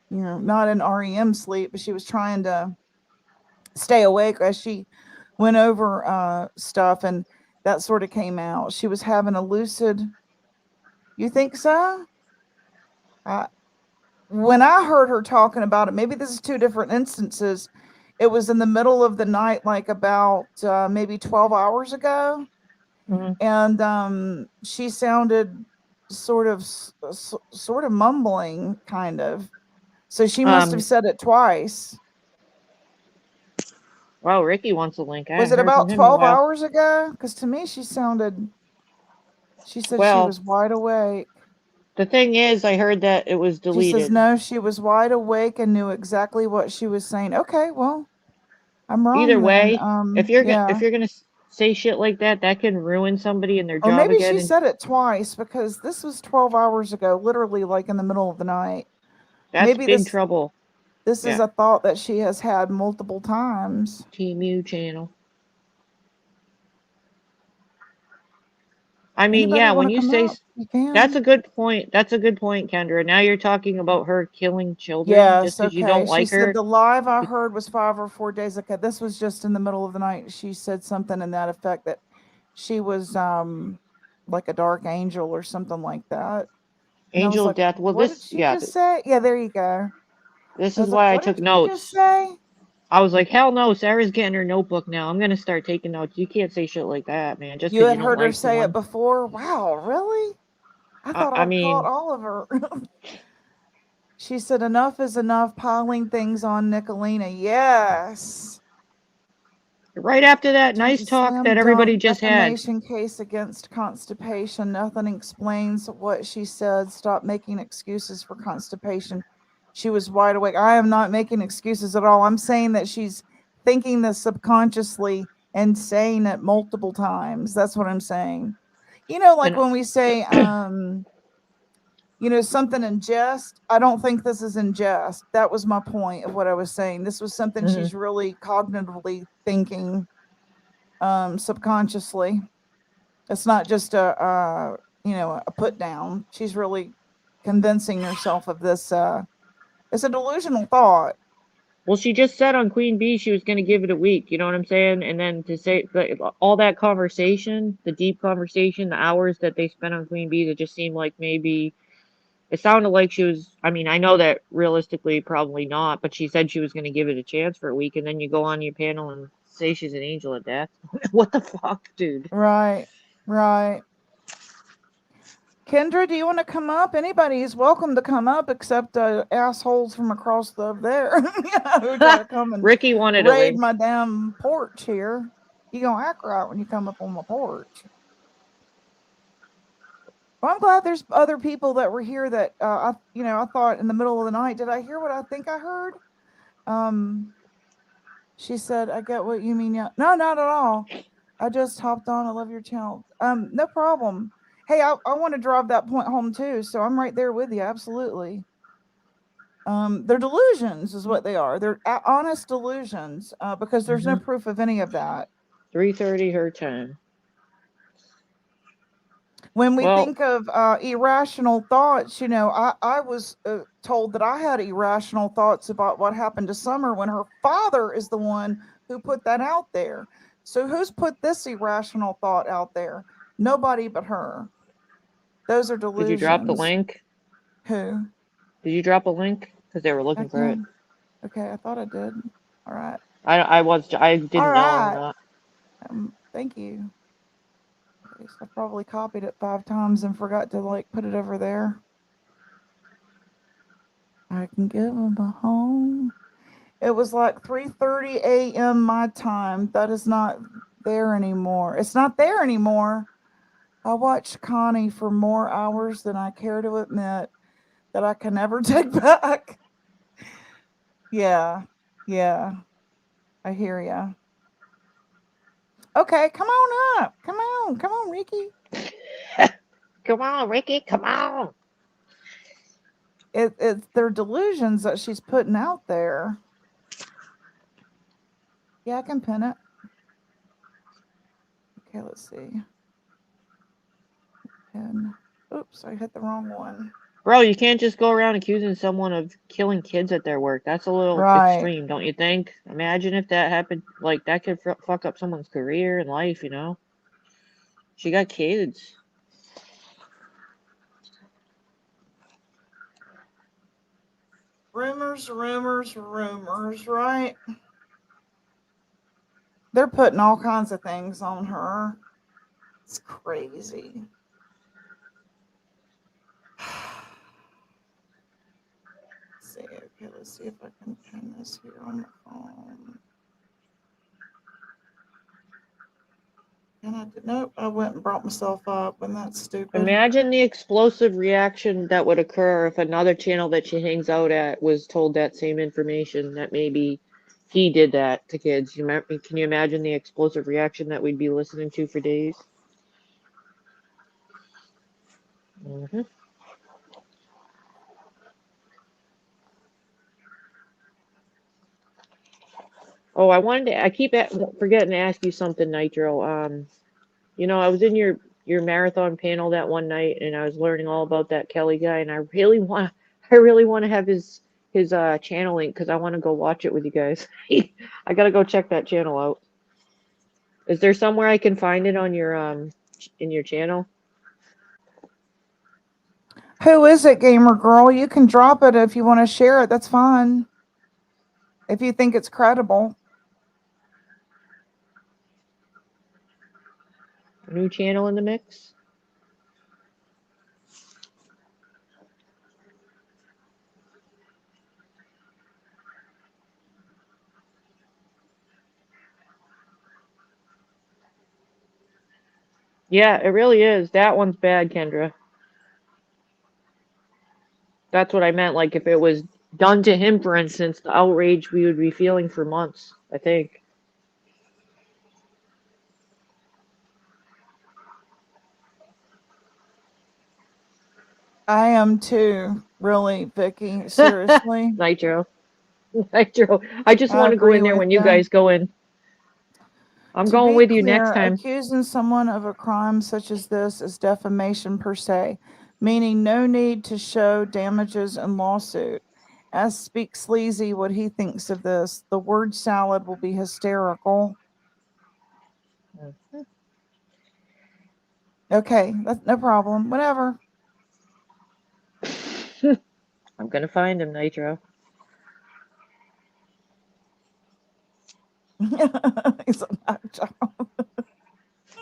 not in REM sleep, but she was trying to stay awake as she went over stuff, and that sort of came out. She was having a lucid. You think so? I, when I heard her talking about it, maybe this is two different instances. It was in the middle of the night, like about maybe 12 hours ago, Mm-hmm. and she sounded sort of mumbling, kind of. So she must have Um, said it twice. wow, Ricky wants a link. I Was haven't it heard from about him in a 12 while. hours ago? Because to me, she said she Well, was wide awake. the thing is, I heard that it was She says, deleted. no, she was wide awake and knew exactly what she was saying. Okay, well, I'm Either wrong then. way, if Yeah. you're gonna say shit like that, that can ruin somebody in their Or job maybe again. she And said it twice because this was 12 hours ago, literally like in the middle of the night. that's Maybe big this trouble. this is Yeah, a thought that she has had multiple times. Team U channel. I mean, Anybody yeah, want when to you come say up? You that's can. a good point. That's a good point, Kendra. Now you're talking about her killing children just Yes, because you okay. don't She like said her. the live I heard was 5 or 4 days ago. This was just in the middle of the night. She said something in that effect that she was like a dark angel or something like that. And I was Angel of like, death. Well, what did this, she yeah, just say? Yeah, there you go. this I is was like, why I what did took she just notes. say? I was like, hell no, Sarah's getting her notebook now. I'm gonna start taking notes. You can't say shit like that, man, just You because had you don't heard her like say it someone. before? Wow, really? I thought I I'd caught mean, all of her. She said, enough is enough piling things on Nicolina. Yes. right after that She's nice a talk slam that everybody dunk just had. defamation case against constipation. Nothing explains what she said. Stop making excuses for constipation. She was wide awake. I am not making excuses at all. I'm saying that she's thinking this subconsciously and saying it multiple times. That's what I'm saying. Like And when we say, something in jest, I don't think this is in jest. That was my point of what I was saying. This was something mhm. she's really cognitively thinking, subconsciously. It's not just a put down. She's really convincing herself of this. It's a delusional thought. Well, she just said on Queen Bee she was going to give it a week. You know what I'm saying? And then to say all that conversation, the deep conversation, the hours that they spent on Queen Bee, that just seemed like maybe it sounded like she was. I mean, I know that realistically, probably not, but she said she was going to give it a chance for a week, and then you go on your panel and say she's an angel of death. What the fuck, dude? Right. Right. Kendra, do you want to come up? Anybody is welcome to come up except assholes from across there who try to come and Ricky wanted to raid leave. my damn porch here. You gonna act right when you come up on my porch. Well, I'm glad there's other people that were here that I thought in the middle of the night, did I hear what I think I heard? She said, I get what you mean. Yeah. No, not at all. I just hopped on. I love your channel. No problem. Hey, I want to drive that point home too, so I'm right there with you. Absolutely. They're delusions, is what they are. They're honest delusions, because there's no proof of any of that. 3:30 her time. When we Well, think of irrational thoughts, I was told that I had irrational thoughts about what happened to Summer when her father is the one who put that out there. So who's put this irrational thought out there? Nobody but her. Those are delusions. did you drop the link? Who? Did you drop a link? Because they were I looking for it. can. Okay, I thought I did. All right. I didn't All know. right. Not. Thank you. Okay, so I probably copied it 5 times and forgot to put it over there. I can give them a home. It was like 3:30 a.m. my time. That is not there anymore. It's not there anymore. I watched Connie for more hours than I care to admit that I can never take back. Yeah. I hear ya. Okay, come on up. Come on, Ricky. Come on, Ricky. Come on. It's their delusions that she's putting out there. Yeah, I can pin it. Okay, let's see. Pin. Oops, I hit the wrong one. Bro, you can't just go around accusing someone of killing kids at their work. That's a little extreme, don't you think? Imagine if that happened. That could fuck up someone's career and life, She got kids. Rumors, right? They're putting all kinds of things on her. It's crazy. Let's see if I can pin this here on the phone. Nope, I went and brought myself up, and that's stupid. Imagine the explosive reaction that would occur if another channel that she hangs out at was told that same information, that maybe he did that to kids. Can you imagine the explosive reaction that we'd be listening to for days? Mm-hmm. Oh, I keep forgetting to ask you something, Nitro. I was in your marathon panel that one night, and I was learning all about that Kelly guy, and I really want to have his channel link because I want to go watch it with you guys. I gotta go check that channel out. Is there somewhere I can find it on your in your channel? Who is it, Gamer Girl? You can drop it if you want to share it. That's fine. If you think it's credible. New channel in the mix? Yeah, it really is. That one's bad, Kendra. That's what I meant. Like, if it was done to him, for instance, the outrage we would be feeling for months, I think. I am too, really, Vicky. Seriously. Nitro. I just want to go in there when you guys go in. I'm going with you next time. Accusing someone of a crime such as this is defamation per se, meaning no need to show damages and lawsuit. Ask Speak Sleazy what he thinks of this. The word salad will be hysterical. Mhm. Okay, that's no problem. Whatever. I'm gonna find him, Nitro. He's a nut job.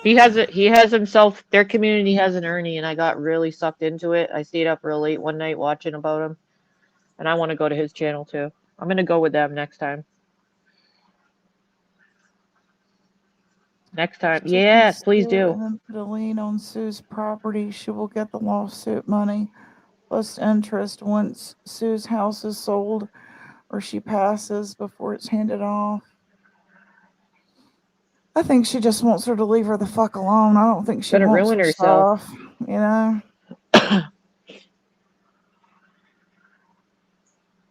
He has himself, their community has an Ernie, and I got really sucked into it. I stayed up real late one night watching about him, and I want to go to his channel too. I'm gonna go with them next time. Next time. She can Yes, please sue do. and then put a lien on Sue's property. She will get the lawsuit money plus interest once Sue's house is sold or she passes before it's handed off. I think she just wants her to leave her the fuck alone. I don't think she Gonna wants ruin her herself. stuff, you know?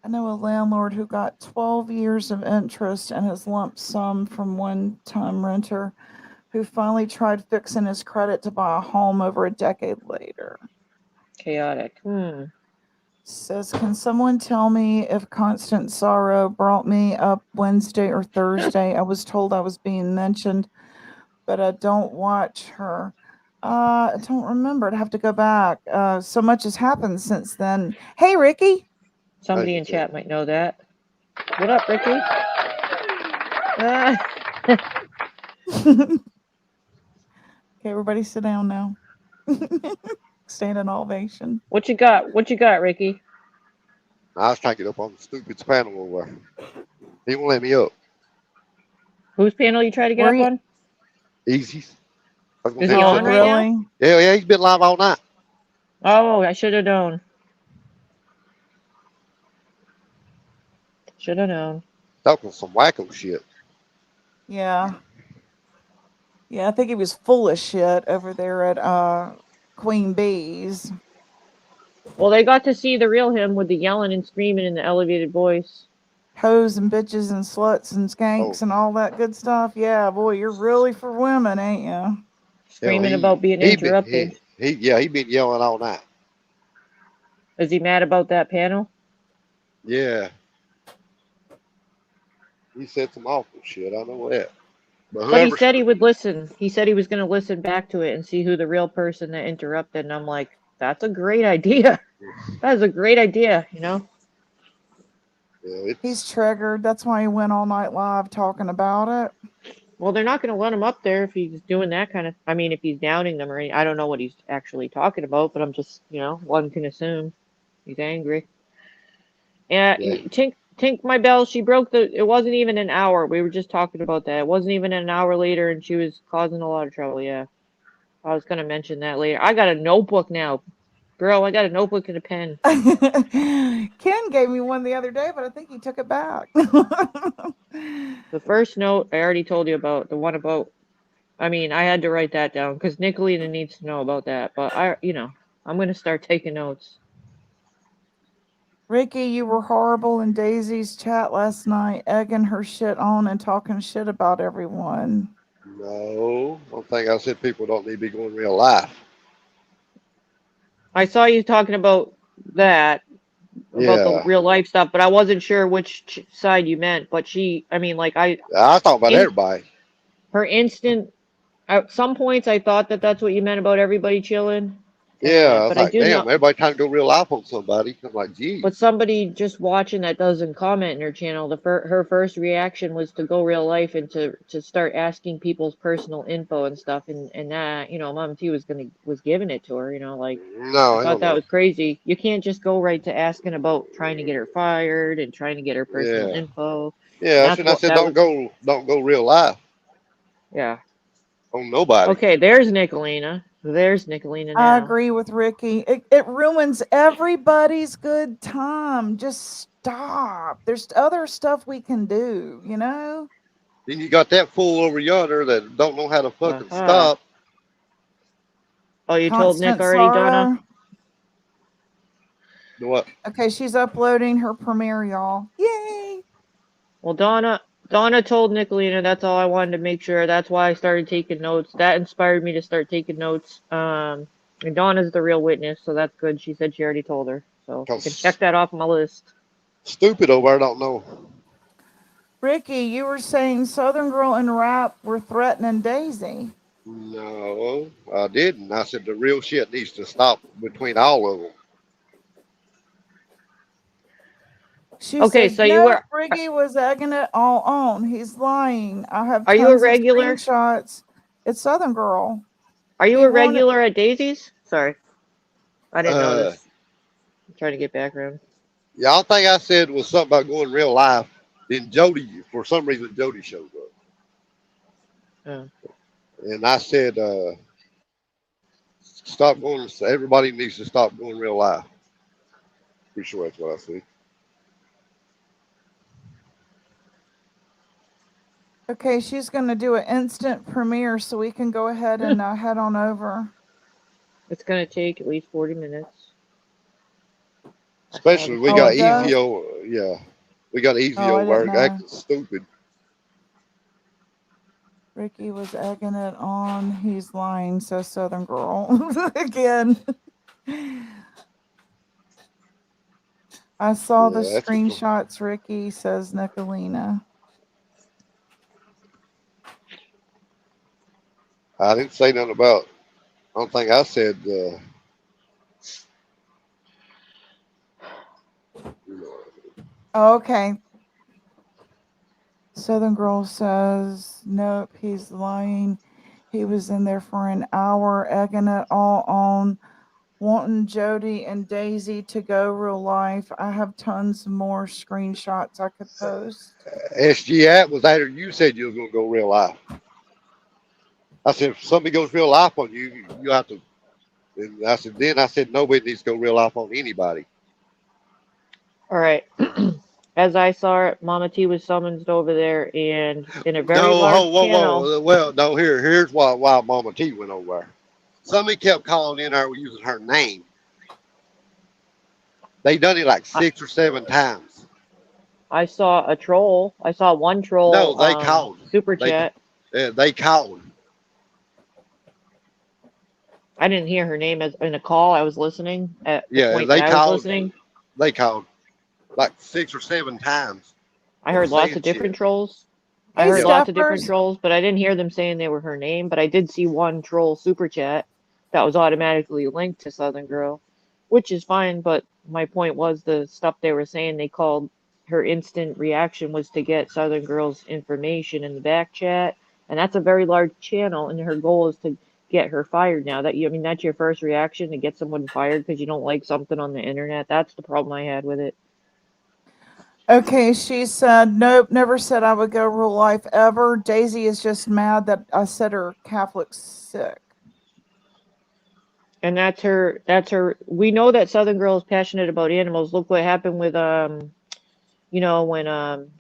I know a landlord who got 12 years of interest and his lump sum from one-time renter who finally tried fixing his credit to buy a home over a decade later. Chaotic. Says, can someone tell me if Constant Sorrow brought me up Wednesday or Thursday? I was told I was being mentioned, but I don't watch her. I don't remember. I'd have to go back. So much has happened since then. Hey, Ricky. Somebody in chat might know that. What up, Ricky? Okay, everybody sit down now. Stand in ovation. What you got? What you got, Ricky? I was trying to get up on the stupid panel over there. He won't let me up. Whose panel you try to get Where up you- on? Easy. Is he on right now? Really? Yeah, he's been live all night. Oh, I should have known. Should have known. Talking some wacko shit. Yeah. Yeah, I think he was full of shit over there at Queen Bee's. Well, they got to see the real him with the yelling and screaming in the elevated voice. Hoes and bitches and sluts and skanks and all that good stuff. Yeah, boy, you're really for women, ain't you? Screaming about being interrupted. He been yelling all night. Is he mad about that panel? Yeah. He said some awful shit. I know that. But he said he would listen. He said he was going to listen back to it and see who the real person that interrupted. And I'm like, that's a great idea. That is a great idea, you know? Yeah, He's triggered. That's why he went all night live talking about it. Well, they're not going to let him up there if he's doing that kind of. I mean, if he's downing them or anything. I don't know what he's actually talking about, but I'm just, one can assume he's angry. Yeah. Tink, my bell. She broke it wasn't even an hour. We were just talking about that. It wasn't even an hour later, and she was causing a lot of trouble. Yeah. I was going to mention that later. I got a notebook now. Girl, I got a notebook and a pen. Ken gave me one the other day, but I think he took it back. The first note I already told you about, the one about, I had to write that down because Nicolina needs to know about that. But I'm going to start taking notes. Ricky, you were horrible in Daisy's chat last night, egging her shit on and talking shit about everyone. No, I don't think I said people don't need to be going real life. I saw you talking about that, about the real life stuff, but I wasn't sure which side you meant. But I talk about everybody. Her instant, at some points I thought that's what you meant about everybody chilling. Yeah, but I I like, do damn, know. everybody trying to go real life on somebody. I'm like, geez. But somebody just watching that doesn't comment in her channel, her first reaction was to go real life and to start asking people's personal info and stuff, and that, Mom T was giving it to her, No, I thought that was crazy. You can't just go right to asking about trying to get her fired and trying to get her personal info. Yeah, I said don't go real life. Yeah. On nobody. Okay, there's Nicolina. There's Nicolina now. I agree with Ricky. It ruins everybody's good time. Just stop. There's other stuff we can do, you know? Then you got that fool over yonder that don't know how to fucking stop. Oh, you told Nick already, Donna? What? Okay, she's uploading her premiere, y'all. Yay! Well, Donna told Nicolina. That's all I wanted to make sure. That's why I started taking notes. That inspired me to start taking notes. And Donna's the real witness, so that's good. She said she already told her. So I can check that off my list. Stupid over there don't know. Ricky, you were saying Southern Girl and Rap were threatening Daisy. No, I didn't. I said the real shit needs to stop between all of them. She Okay, said, so you no, were Ricky was egging it all on. He's lying. I have are you a tons of regular? screenshots. It's Southern Girl. Are you He a wanted, regular at Daisy's? Sorry, I didn't Uh, notice. I'm trying to get background. Y'all think I said was something about going real life. Then Jody, for some reason, Jody showed up. Oh. And I said, stop going, everybody needs to stop going real life. Pretty sure that's what I said. okay, she's going to do an instant premiere so we can go ahead and head on over. It's gonna take at least 40 minutes. Especially we Oh, got it easy does? over, yeah. We got easy Oh, I over didn't there know. acting stupid. Ricky was egging it on. He's lying, says Southern Girl. Again. I saw the Yeah, that's what screenshots, Ricky, says Nicolina. I didn't say nothing about. I don't think I said. You know, Oh, okay. Southern Girl says, nope, he's lying. He was in there for an hour, egging it all on, wanting Jody and Daisy to go real life. I have tons more screenshots I could post. SG app was after you said you was gonna go real life. I said if somebody goes real life on you, you have to. And I said nobody needs to go real life on anybody. All right. As I saw it, Mama T was summoned over there, and in a very No, large whoa, channel. whoa. Well, no, here's why Mama T went over there. Somebody kept calling in her using her name. They done it like I, 6 or 7 times. I saw a troll. I saw one No, troll they called. super They chat. they called. I didn't hear her name as in a call. I was listening at the Yeah, point that they I was called. listening. They called like 6 or 7 times I and heard lots of saying different shit. trolls. I Hey, heard Yeah. lots of different Steppers. trolls, but I didn't hear them saying they were her name. But I did see one troll super chat that was automatically linked to Southern Girl, which is fine. But my point was the stuff they were saying they called her instant reaction was to get Southern Girl's information in the back chat, and that's a very large channel, and her goal is to get her fired now. That you, I mean, that's your first reaction to get someone fired because you don't like something on the internet. That's the problem I had with it. Okay, she said, nope, never said I would go real life ever. Daisy is just mad that I said her Catholic's sick. And that's her we know that Southern Girl is passionate about animals. Look what happened with when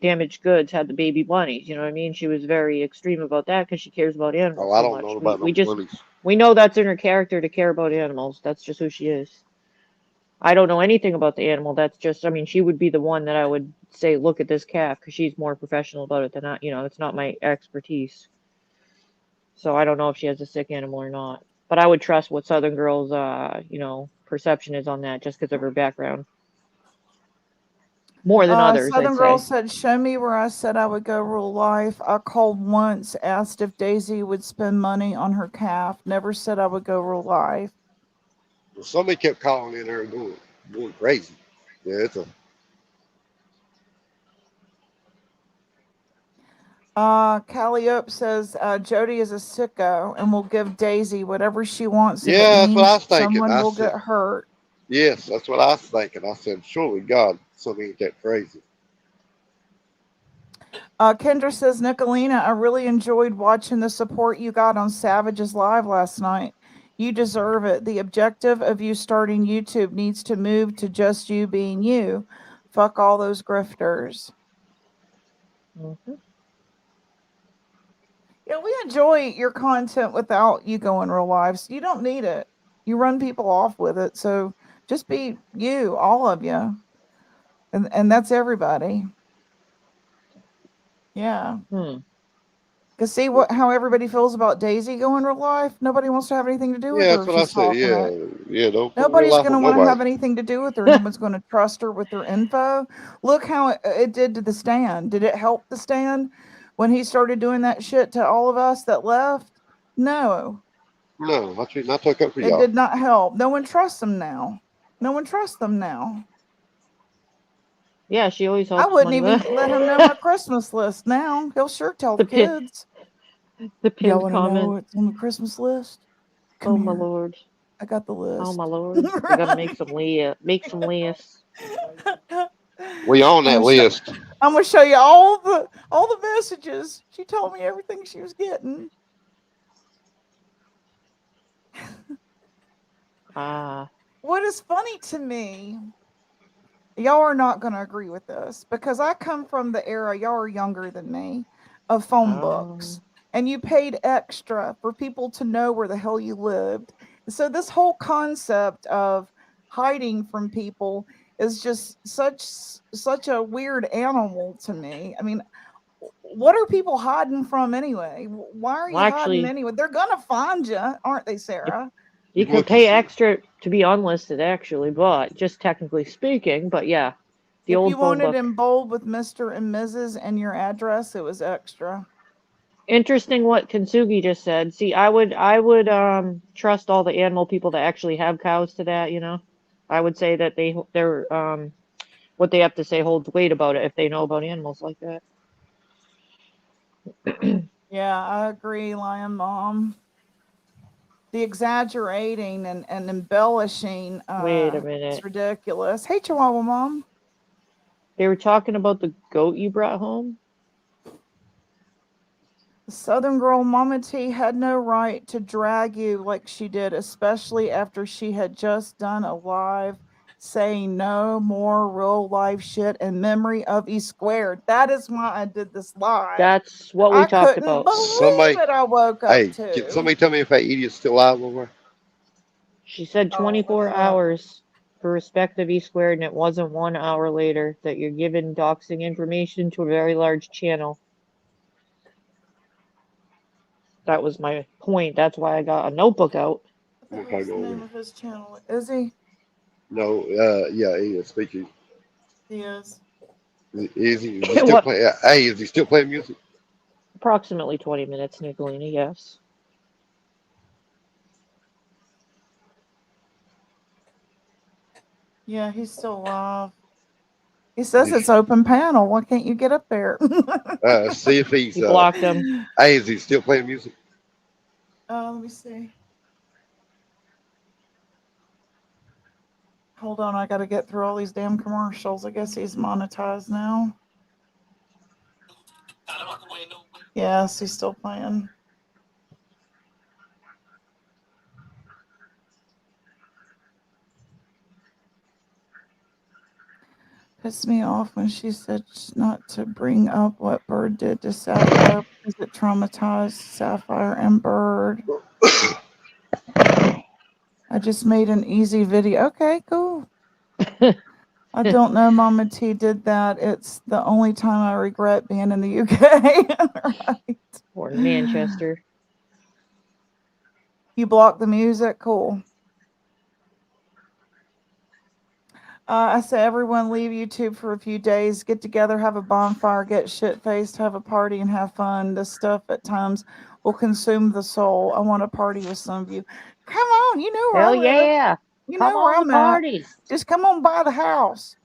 Damaged Goods had the baby bunnies, you know what I mean? She was very extreme about that because she cares about Oh, animals I so don't know much. We about no we just bullies. we know that's in her character to care about animals. That's just who she is. I don't know anything about the animal. That's just, I mean, she would be the one that I would say, look at this calf because she's more professional about it than I, it's not my expertise. So I don't know if she has a sick animal or not. But I would trust what Southern Girl's, perception is on that just because of her background. More than others, I'd Southern Girl say. said, show me where I said I would go real life. I called once, asked if Daisy would spend money on her calf. Never said I would go real life. Well, somebody kept calling in her and going crazy. Yeah, it's a. Calliope says, Jody is a sicko and will give Daisy whatever she wants if it Yeah, that's what I means was thinking. someone I will said, get hurt. yes, that's what I was thinking. I said, surely God, something ain't that crazy. Kendra says, Nicolina, I really enjoyed watching the support you got on Savage's Live last night. You deserve it. The objective of you starting YouTube needs to move to just you being you. Fuck all those grifters. Hmm. Yeah, we enjoy your content without you going real lives. You don't need it. You run people off with it. So just be you, all of you. And that's everybody. Yeah. Hmm. Cause see how everybody feels about Daisy going real life. Nobody wants to have anything to do with Yeah, her that's if what I she's said. talking Yeah, it. yeah. Don't put real Nobody's life going to on want to nobody. have anything to do with her. No one's going to trust her with their info. Look how it did to the stand. Did it help the stand when he started doing that shit to all of us that left? No, No, I treat not took up for it y'all. did not help. No one trusts them now. No one trusts them now. Yeah, she always I helps wouldn't when even let him know my Christmas list now. He'll sure tell the the pin kids. the Y'all pinned want to know comment. what's on the Christmas list? Come Oh my here. lord. I got the Oh my list. lord. We gotta make some lists. We on I'm that gonna show. list. I'm gonna show you all the messages. She told me everything she was getting. Ah, What is funny to me, y'all are not gonna agree with this because I come from the era, y'all are younger than me, of phone books. um, And you paid extra for people to know where the hell you lived. So this whole concept of hiding from people is just such a weird animal to me. I mean, what are people hiding from anyway? Why are well you hiding actually anyway? They're gonna find you, aren't they, you, Sarah? you could Look, you pay see. extra to be unlisted actually, but just technically speaking, but yeah. The If you old phone wanted book. in bold with Mr. and Mrs. and your address, it was extra. Interesting what Kensugi just said. See, I would trust all the animal people that actually have cows to that, you know. I would say that they're what they have to say holds weight about it if they know about animals like that. Yeah, I agree, Lion Mom. The exaggerating and embellishing Wait a is minute. ridiculous. Hey, Chihuahua Mom. They were talking about the goat you brought home? The Southern girl Mama T had no right to drag you like she did, especially after she had just done a live saying no more real life shit in memory of E Squared. That is why I did this live. That's what we I talked couldn't about. believe Somebody, it. I woke up hey, can to. somebody tell me if that idiot's still alive over there? She said Oh, let 24 me look. hours for respect of E squared, and it wasn't 1 hour later that you're giving doxing information to a very large channel. That was my point. That's why I got a notebook out. What the I'm gonna hell's go the over name there. of his channel? Is he? No, yeah, he is speaking. He is. Is he still What? playing? Hey, is he still playing music? Approximately 20 minutes, Nicolina, yes. Yeah, he's still alive. He Is says it's open panel. Why can't you get up there? see if he's You blocked him. hey, is he still playing music? Let me see. Hold on, I got to get through all these damn commercials. I guess he's monetized now. Yes, he's still playing. Pissed me off when she said not to bring up what Bird did to Sapphire because it traumatized Sapphire and Bird. I just made an easy video. Okay, cool. I don't know Mama T did that. It's the only time I regret being in the UK. Right. Or in Manchester. You block the music? Cool. I say everyone leave YouTube for a few days, get together, have a bonfire, get shit faced, have a party, and have fun. This stuff at times will consume the soul. I want to party with some of you. Come on, you know where I Hell live. yeah! You Come know where on the I'm at. parties! Just come on by the house.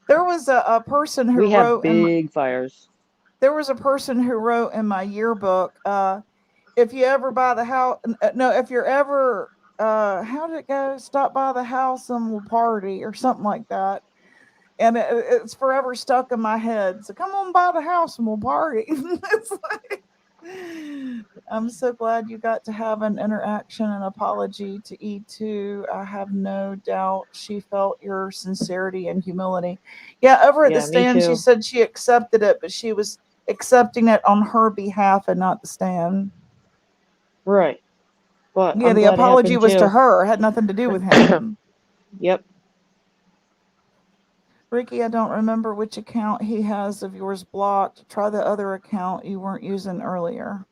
There was a person who We have wrote in my, big fires. there was a person who wrote in my yearbook, if you ever buy the house, no, if you're ever, how did it go? Stop by the house and we'll party or something like that. And it's forever stuck in my head. So come on by the house and we'll party. It's like, I'm so glad you got to have an interaction and apology to E2. I have no doubt she felt your sincerity and humility. Yeah, over at the Yeah, me stand, she too. said she accepted it, but she was accepting it on her behalf and not the stand. Right. But Yeah, I'm the glad it apology happened was to too. her, it had nothing to do with him. Yep. Ricky, I don't remember which account he has of yours blocked. Try the other account you weren't using earlier.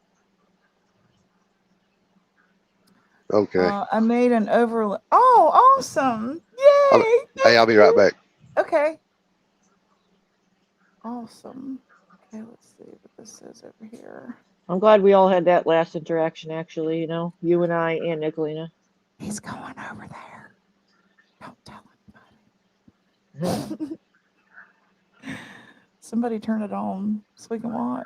Okay. I made an overlay. Oh, awesome. Yay. Hey, I'll be right back. Okay. Awesome. Okay, let's see what this says over here. I'm glad we all had that last interaction, actually, you know, you and I and Nicolina. He's going over there. Don't tell anybody. Somebody turn it on so we can watch.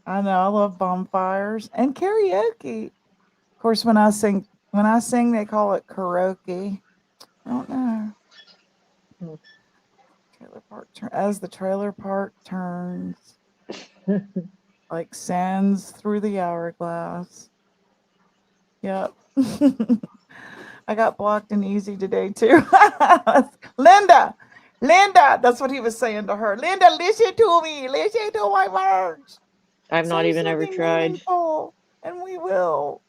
I know, I love bonfires and karaoke. Of course, when I sing, they call it karaoke. I don't know. Trailer park as the trailer park turns, like sands through the hourglass. Yep. I got blocked and easy today too. Linda, that's what he was saying to her. Linda, listen to me. Listen to my words. I've not Say even ever something tried. meaningful, and we will.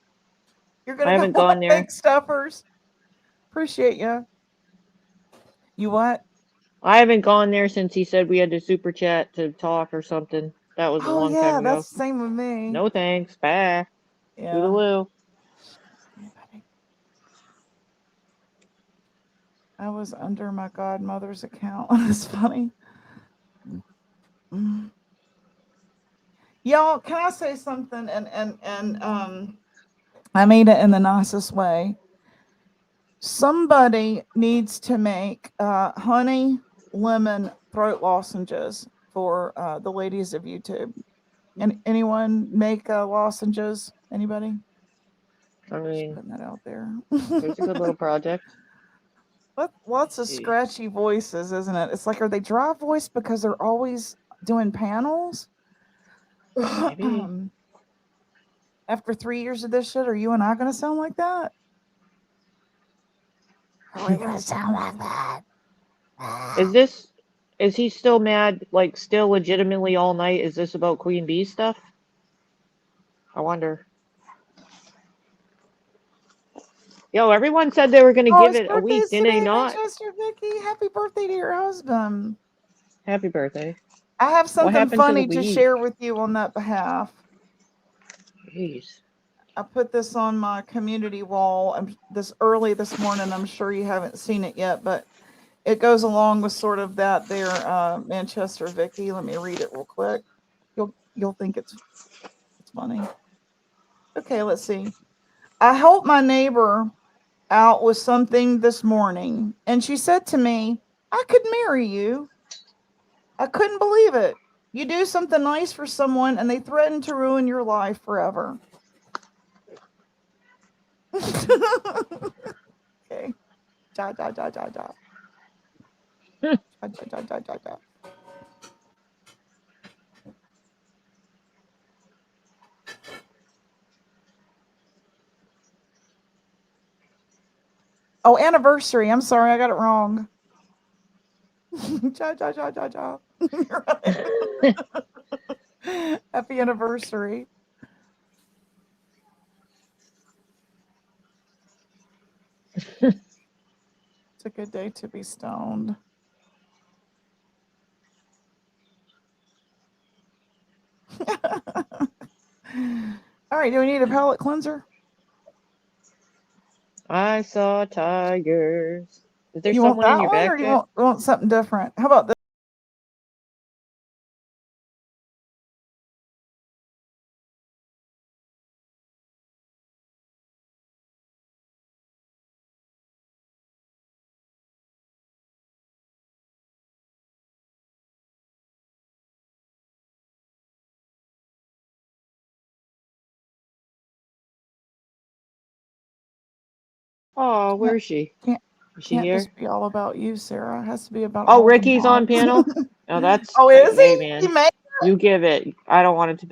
You're gonna I haven't go gone there. Big stuffers. Appreciate you. You what? I haven't gone there since he said we had to super chat to talk or something. That was a Oh long yeah, time ago. that's the same with me. No thanks. Bye. Yeah. Toodaloo. I was under my godmother's account. That's funny. Y'all, can I say something? And I made it in the nicest way. Somebody needs to make honey lemon throat lozenges for the ladies of YouTube. And anyone make lozenges? Anybody? I mean, just putting that out there. It's a good little project. Lots of scratchy voices, isn't it? It's like, are they dry voice because they're always doing panels? Maybe. After 3 years of this shit, are you and I gonna sound like that? Are we gonna sound like that? Is he still mad, like still legitimately all night? Is this about Queen Bee stuff? I wonder. Yo, everyone said they were gonna give it a week, didn't they not? Manchester Vicky, happy birthday to your husband. Happy birthday. I have something happened to funny the to week? share with you on that behalf. Jeez. I put this on my community wall this early this morning. I'm sure you haven't seen it yet, but it goes along with sort of that there, Manchester Vicky. Let me read it real quick. You'll think it's funny. Okay, let's see. I helped my neighbor out with something this morning, and she said to me, "I could marry you." I couldn't believe it. You do something nice for someone, and they threaten to ruin your life forever. Okay. Da da da da da. Da da da da da da. Oh, anniversary. I'm sorry, I got it wrong. Ja, ja, ja, ja, ja. Happy anniversary. It's a good day to be stoned. All right, do we need a palate cleanser? I saw tigers. Is there You want someone in that your one, back or do you check? want something different? How about this? Oh, where is she? Can't Is she here? just be all about you, Sarah. It has to be about Oh, all the Ricky's on mods. panel? Oh, that's Oh, is hey he? man. He made You give it. I don't want to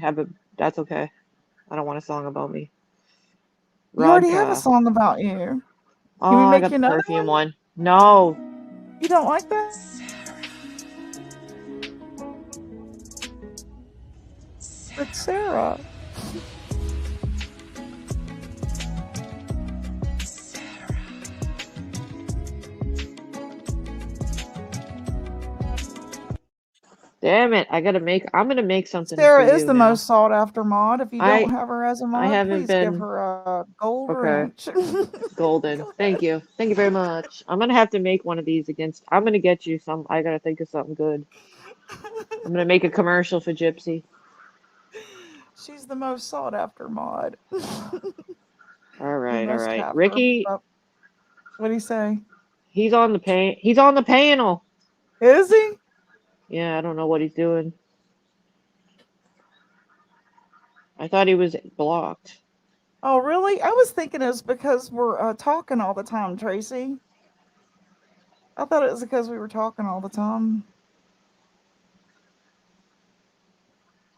have a that's okay. I don't want a song about me. You already have a Rodka. song about you. Oh, Can we I make got you the another perfume one? one. No. You don't like that? It's Sarah. Damn it! I'm gonna make something for Sarah is you the now. most sought after mod. If you don't I have her as a I mod, haven't please give been her a gold okay. wrench. Golden. Go Thank ahead. you. Thank you very much. I'm gonna have to make one of these against. I'm gonna get you some. I gotta think of something good. I'm gonna make a commercial for Gypsy. She's the most sought after mod. All We right, all must right. have her. Ricky, What do you say? he's on the He's on the panel. Is he? Yeah, I don't know what he's doing. I thought he was blocked. Oh, really? I was thinking it was because we're talking all the time, Tracy. I thought it was because we were talking all the time.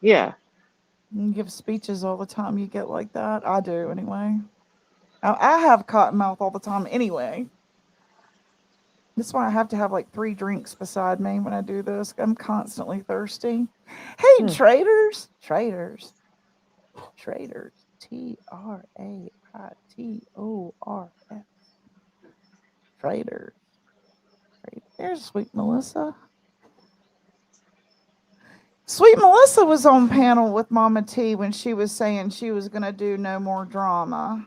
Yeah. You give speeches all the time. You get like that. I do anyway. I have cotton mouth all the time anyway. That's why I have to have like 3 drinks beside me when I do this. I'm constantly thirsty. Hey, Hmm. traders. Traders. Traders. TRAITORS. Traders. There's Sweet Melissa. Sweet Melissa was on panel with Mama T when she was saying she was going to do no more drama.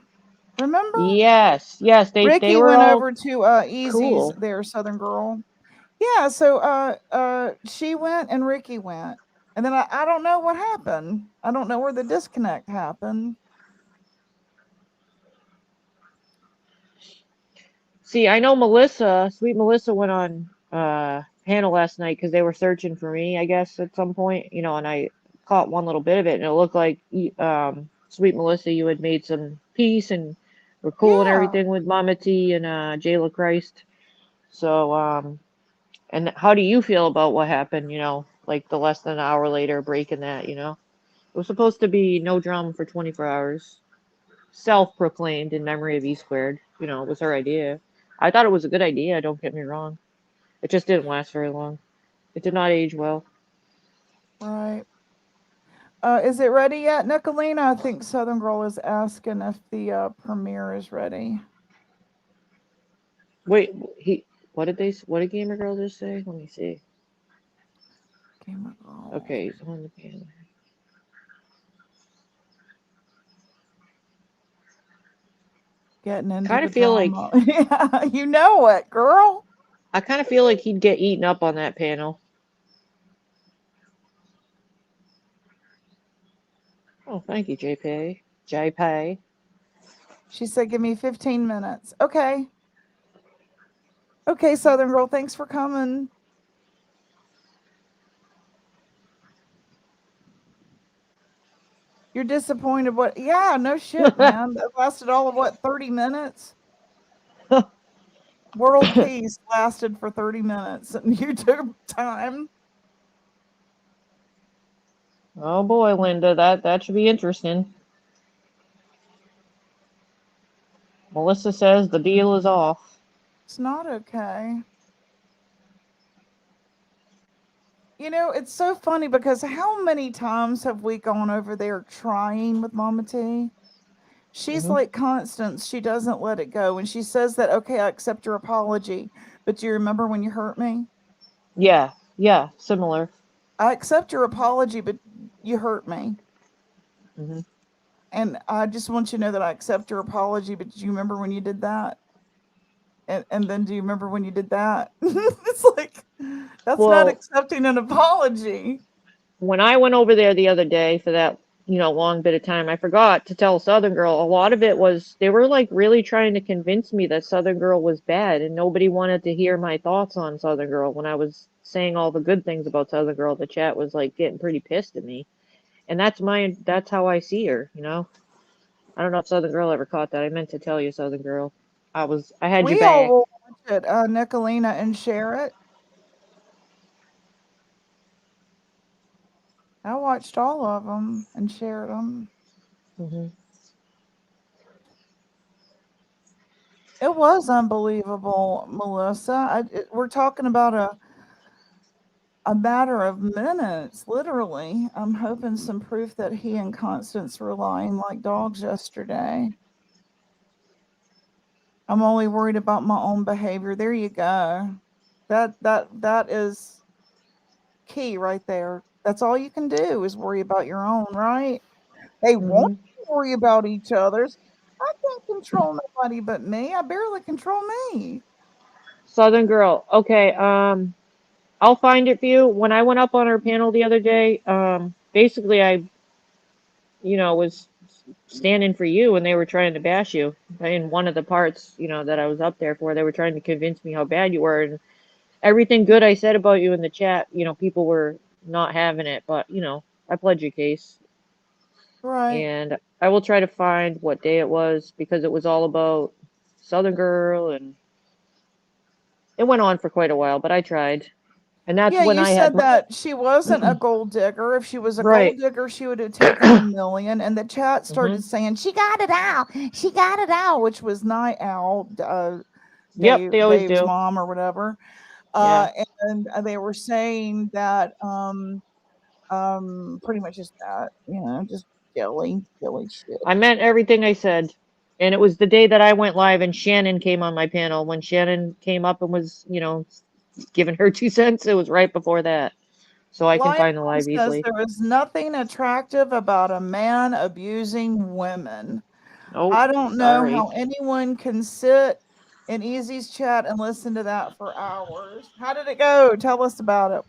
Remember? Yes, yes. They Ricky were went all over to Easy's cool. there, Southern Girl. Yeah, so she went and Ricky went. And then I don't know what happened. I don't know where the disconnect happened. See, I know Melissa, Sweet Melissa went on panel last night because they were searching for me, I guess, at some point, and I caught one little bit of it, and it looked like Sweet Melissa, you had made some peace and were cool and Yeah. everything with Mama T and Jayla Christ. So, and how do you feel about what happened, like the less than an hour later breaking that, It was supposed to be no drama for 24 hours. Self-proclaimed in memory of E squared, it was her idea. I thought it was a good idea, don't get me wrong. It just didn't last very long. It did not age well. Right. Is it ready yet, Nicolina? I think Southern Girl is asking if the premiere is ready. Wait, what did Gamer Girl just say? Let me see. Gamer Girl. Okay, he's on the panel. Getting into Kind the of feel like drama. Yeah, you know it, girl. I kind of feel like he'd get eaten up on that panel. Oh, thank you, JP. JP. She said, give me 15 minutes. Okay. Okay, Southern Girl, thanks for coming. You're disappointed. What? Yeah, no shit, man. That lasted all of what, 30 minutes? World peace lasted for 30 minutes and you took time. Oh boy, Linda, that should be interesting. Melissa says the deal is off. It's not okay. It's so funny because how many times have we gone over there trying with Mama T? She's Hmm. like Constance. She doesn't let it go. And she says that, okay, I accept your apology. But do you remember when you hurt me? Yeah, similar. I accept your apology, but you hurt me. Hmm. And I just want you to know that I accept your apology, but do you remember when you did that? And then do you remember when you did that? It's like, that's not Well, accepting an apology. when I went over there the other day for that, long bit of time, I forgot to tell Southern Girl. A lot of it was they were like really trying to convince me that Southern Girl was bad, and nobody wanted to hear my thoughts on Southern Girl when I was saying all the good things about Southern Girl. The chat was like getting pretty pissed at me, and that's how I see her. I don't know if Southern Girl ever caught that. I meant to tell you, Southern Girl. I had your We all back. will watch it, Nicolina, and share it. I watched all of them and shared them. Hmm. It was unbelievable, Melissa. We're talking about a matter of minutes, literally. I'm hoping some proof that he and Constance were lying like dogs yesterday. I'm only worried about my own behavior. There you go. That is key right there. That's all you can do is worry about your own, right? They want Mm-hmm. to worry about each other's. I can't control nobody but me. I barely control me. Southern Girl. Okay. I'll find it for you. When I went up on her panel the other day, basically I, was standing for you and they were trying to bash you. In one of the parts, that I was up there for, they were trying to convince me how bad you were, and everything good I said about you in the chat, people were not having it, but I pled your case, Right. and I will try to find what day it was because it was all about Southern Girl, and it went on for quite a while, but I tried. And that's Yeah, when you I had said my that she wasn't a gold digger. If she was a right. gold digger, she would have taken the million. And the chat Hmm. started saying, "She got it out. She got it out," which was Night Owl, Yep, they always Dave's do. mom or whatever. Yeah. And they were saying that pretty much just that, just jelly shit. I meant everything I said. And it was the day that I went live and Shannon came on my panel. When Shannon came up and was, giving her 2 cents, it was right before that. So I can Lion find the live says easily. there is nothing attractive about a man abusing women. Oh, I don't know sorry. how anyone can sit in Easy's chat and listen to that for hours. How did it go? Tell us about it.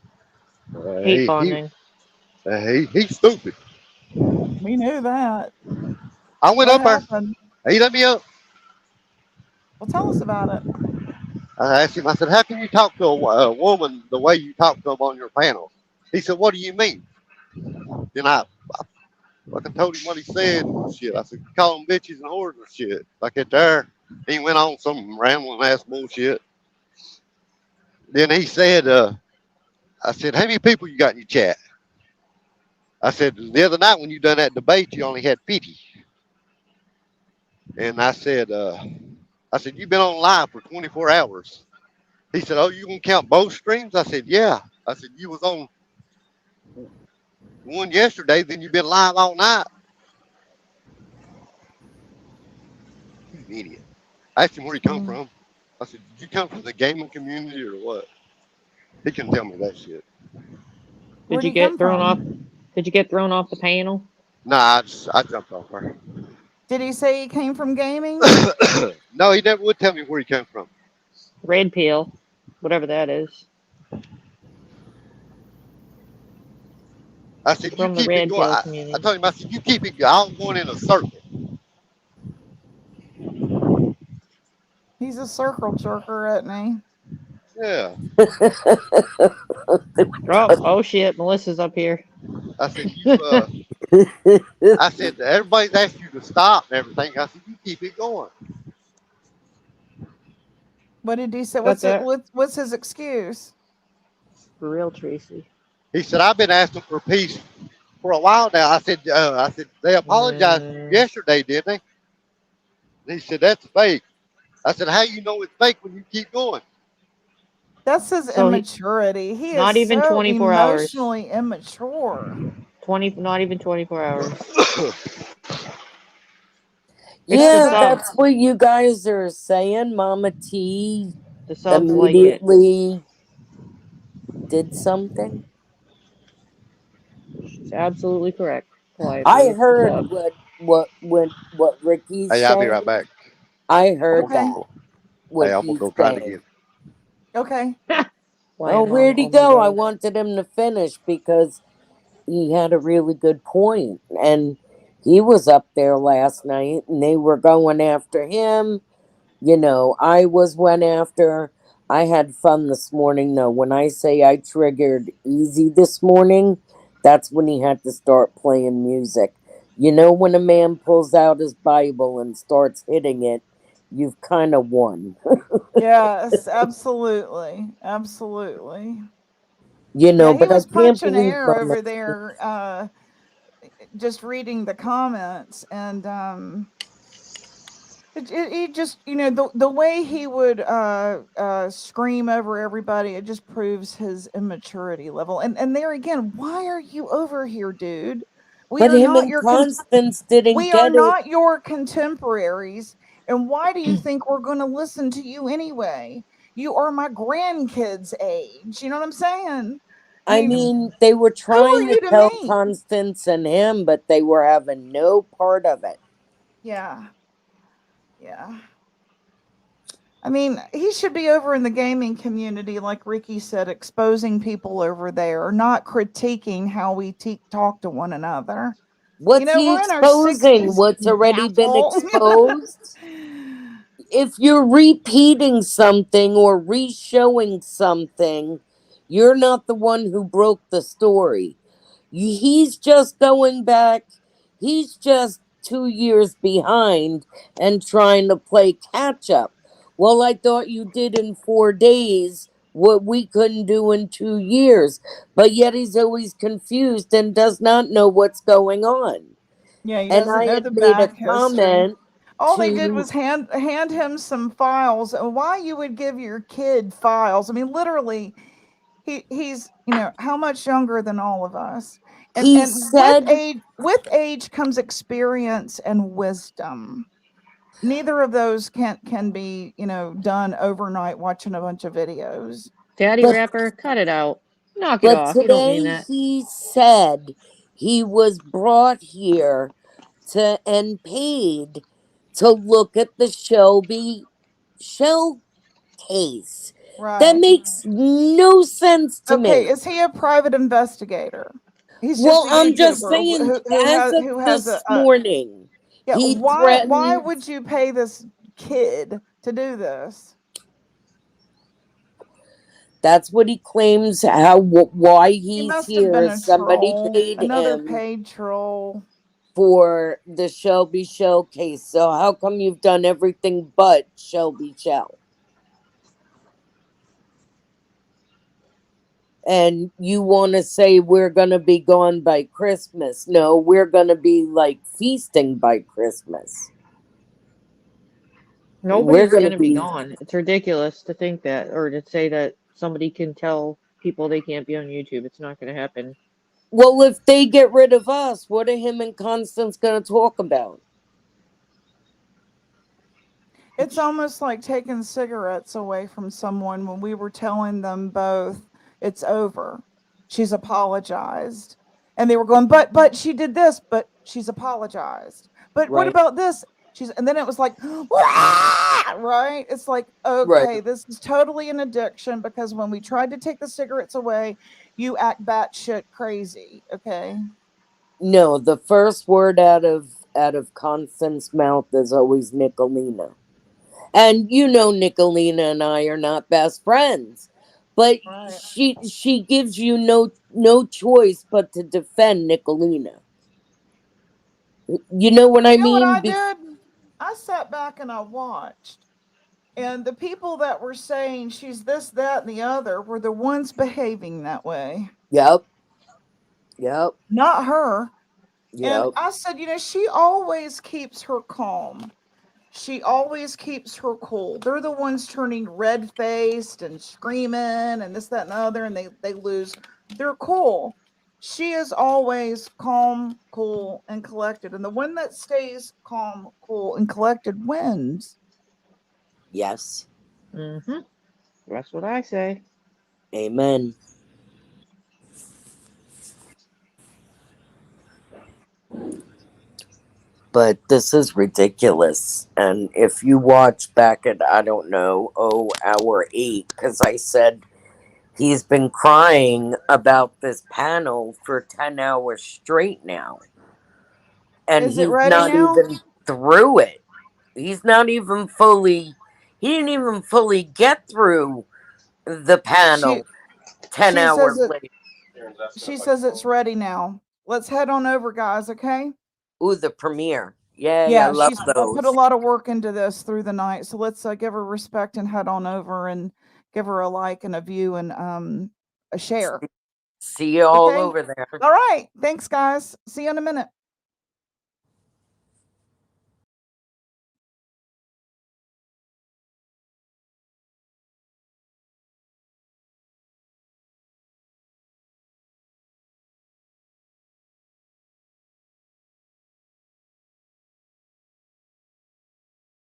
Uh, Hate he, he, bonding. he's stupid. We knew that. I went What up there. happened? He let me up. Well, tell us about it. I asked him, I said, how can you talk to a woman the way you talk to them on your panel? He said, what do you mean? Then I fucking told him what he said and shit. I said, you call them bitches and whores and shit. Like it there. He went on some rambling ass bullshit. Then he said, I said, how many people you got in your chat? I said, the other night when you done that debate, you only had 50. And I said, you've been on live for 24 hours. He said, oh, you gonna count both streams? I said, yeah. I said, you was on one yesterday, then you've been live all night. He's an idiot. I asked him where he come Mm. from. I said, did you come from the gaming community or what? He couldn't tell me that shit. Where'd Did you he get come thrown off? from? Did you get thrown off the panel? Nah, I jumped off her. Did he say he came from gaming? No, he never would tell me where he came from. Red pill, whatever that is. I said, you From the keep it red going. pill I community. told him, I said, you keep it going. I'm going in a circle. He's a circle jerker, isn't he? Yeah. Oh shit, Melissa's up here. I said, I said, everybody's asked you to stop and everything. I said, you keep it going. What did he say? Got What's it? that? What's his excuse? For real, Tracy. He said, I've been asking for peace for a while now. I said, they apologized to you yesterday, didn't they? And he said, that's fake. I said, how you know it's fake when you keep going? That's his So immaturity. He not is even so 24 hours. emotionally immature. Not even 24 hours. Yeah, the subs. that's what you guys are saying. Mama T The subs like it. immediately did something. She's absolutely correct. Quietly, I it's the heard subs. what Ricky's Hey, I'll be saying. right back. I heard Okay. that what Hey, I'm going to he's go try it saying. again. Okay. Oh, where'd he go? I wanted him to finish because he had a really good point. And he was up there last night and they were going after him. I went after. I had fun this morning, though. When I say I triggered Easy this morning, that's when he had to start playing music. When a man pulls out his Bible and starts hitting it, you've kind of won. Yes, absolutely. Absolutely. Yeah, He but I was can't punching believe air Mama. over there, just reading the comments, and he just, the way he would scream over everybody, it just proves his immaturity level. And there again, why are you over here, dude? We But are him not and your Constance didn't we are get it. not your contemporaries. And why do you think we're going to listen to you anyway? You are my grandkids' age. You know what I'm saying? I mean, they were who are trying to you to tell me? Constance and him, but they were having no part of it. Yeah. Yeah. I mean, he should be over in the gaming community, like Ricky said, exposing people over there, not critiquing how we talk to one another. You What's know, he we're in our exposing? 60s, What's you already been asshole. exposed? If you're repeating something or re-showing something, you're not the one who broke the story. He's just going back. He's just 2 years behind and trying to play catch up. Well, I thought you did in 4 days what we couldn't do in 2 years. But yet he's always confused and does not know what's going on. Yeah, he And doesn't I know had the made a back history. comment All they did to was hand him some files. And why you would give your kid files? I mean, literally, he's how much younger than all of us, he and said with age comes experience and wisdom. Neither of those can be done overnight watching a bunch of videos. Daddy but Rapper, cut it out. Knock it but off. You don't mean today that. he said he was brought here to and paid to look at the Shelby showcase. That Right. makes no sense to Okay, me. is he a private investigator? He's just Well, a I'm just YouTuber saying, who as has of who has this a morning, yeah. he Why threatened. would you pay this kid to do this? That's what he claims. Why He he's must have here been is a somebody troll, paid another him paid troll. for the Shelby showcase. So how come you've done everything but Shelby Shell? And you want to say we're going to be gone by Christmas? No, we're going to be like feasting by Christmas. We're Nobody's going to gonna be be. gone. It's ridiculous to think that, or to say that somebody can tell people they can't be on YouTube. It's not gonna happen. Well, if they get rid of us, what are him and Constance going to talk about? It's almost like taking cigarettes away from someone when we were telling them both it's over. She's apologized. And they were going, but she did this, but she's apologized. But what Right, about this? And then it was like, "Wah!" Right? It's like, right. okay, this is totally an addiction because when we tried to take the cigarettes away, you act batshit crazy. Okay. No, the first word out of Constance's mouth is always Nicolina. And you know Nicolina and I are not best friends. But Right. she gives you no choice but to defend Nicolina. You know what I You know what mean? I did? I sat back and I watched. And the people that were saying she's this, that, and the other were the ones behaving that way, Yep, yep, not her. And yep. I said, she always keeps her calm. She always keeps her cool. They're the ones turning red faced and screaming and this, that, and the other, and they lose. They're cool. She is always calm, cool, and collected. And the one that stays calm, cool, and collected wins. Yes. Mm-hmm. That's what I say. Amen. But this is ridiculous. And if you watch back at, I don't know, hour 8, because I said he's been crying about this panel for 10 hours straight now. And Is it he's ready not now? even through it. He's not even fully, he didn't even fully get through the She panel 10 she hours says it later. she says it's ready now. Let's head on over, guys, okay? Ooh, the premiere. Yay, I Yeah, love she's put a those. lot of work into this through the night. So let's give her respect and head on over and give her a like and a view and a share. See you all Okay? over there. All right. Thanks, guys. See you in a minute.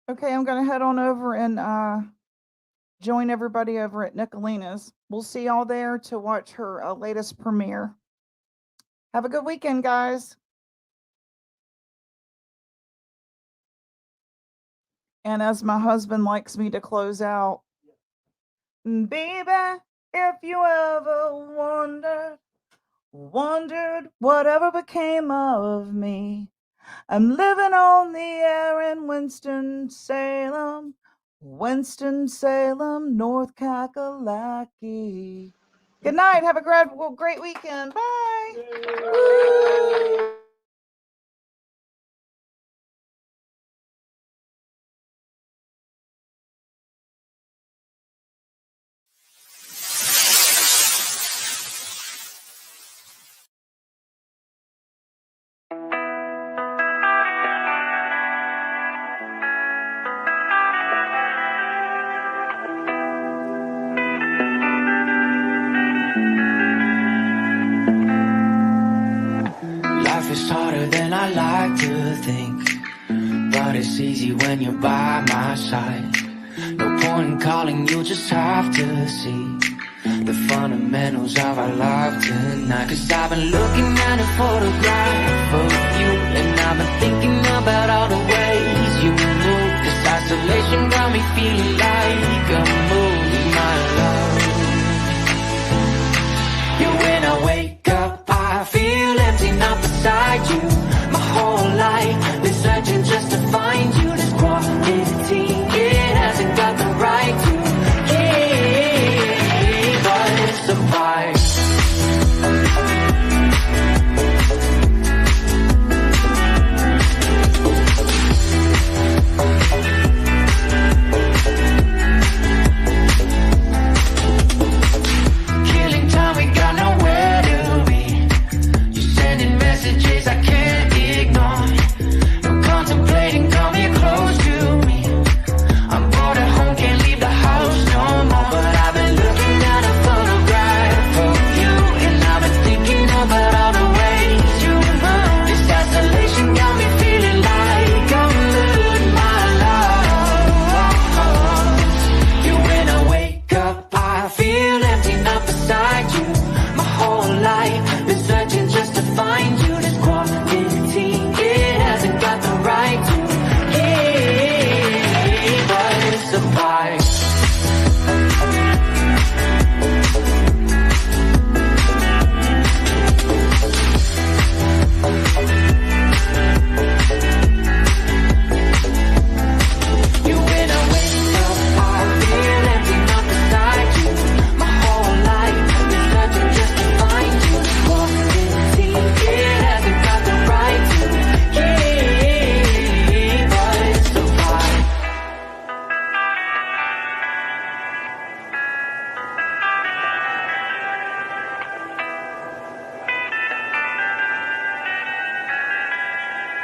Okay, I'm gonna head on over and join everybody over at Nicolina's. We'll see y'all there to watch her latest premiere. Have a good weekend, guys. And as my husband likes me to close out, baby, if you ever wondered whatever became of me, I'm living on the air in Winston-Salem, North Kakalaki. Good night. Have a great weekend. Bye. Life is harder than I like to think, but it's easy when you're by my side. No point in calling, you just have to see the fundamentals of our life tonight. Cause I've been looking at a photograph of you, and I've been thinking about all the ways you move. This isolation got me feeling like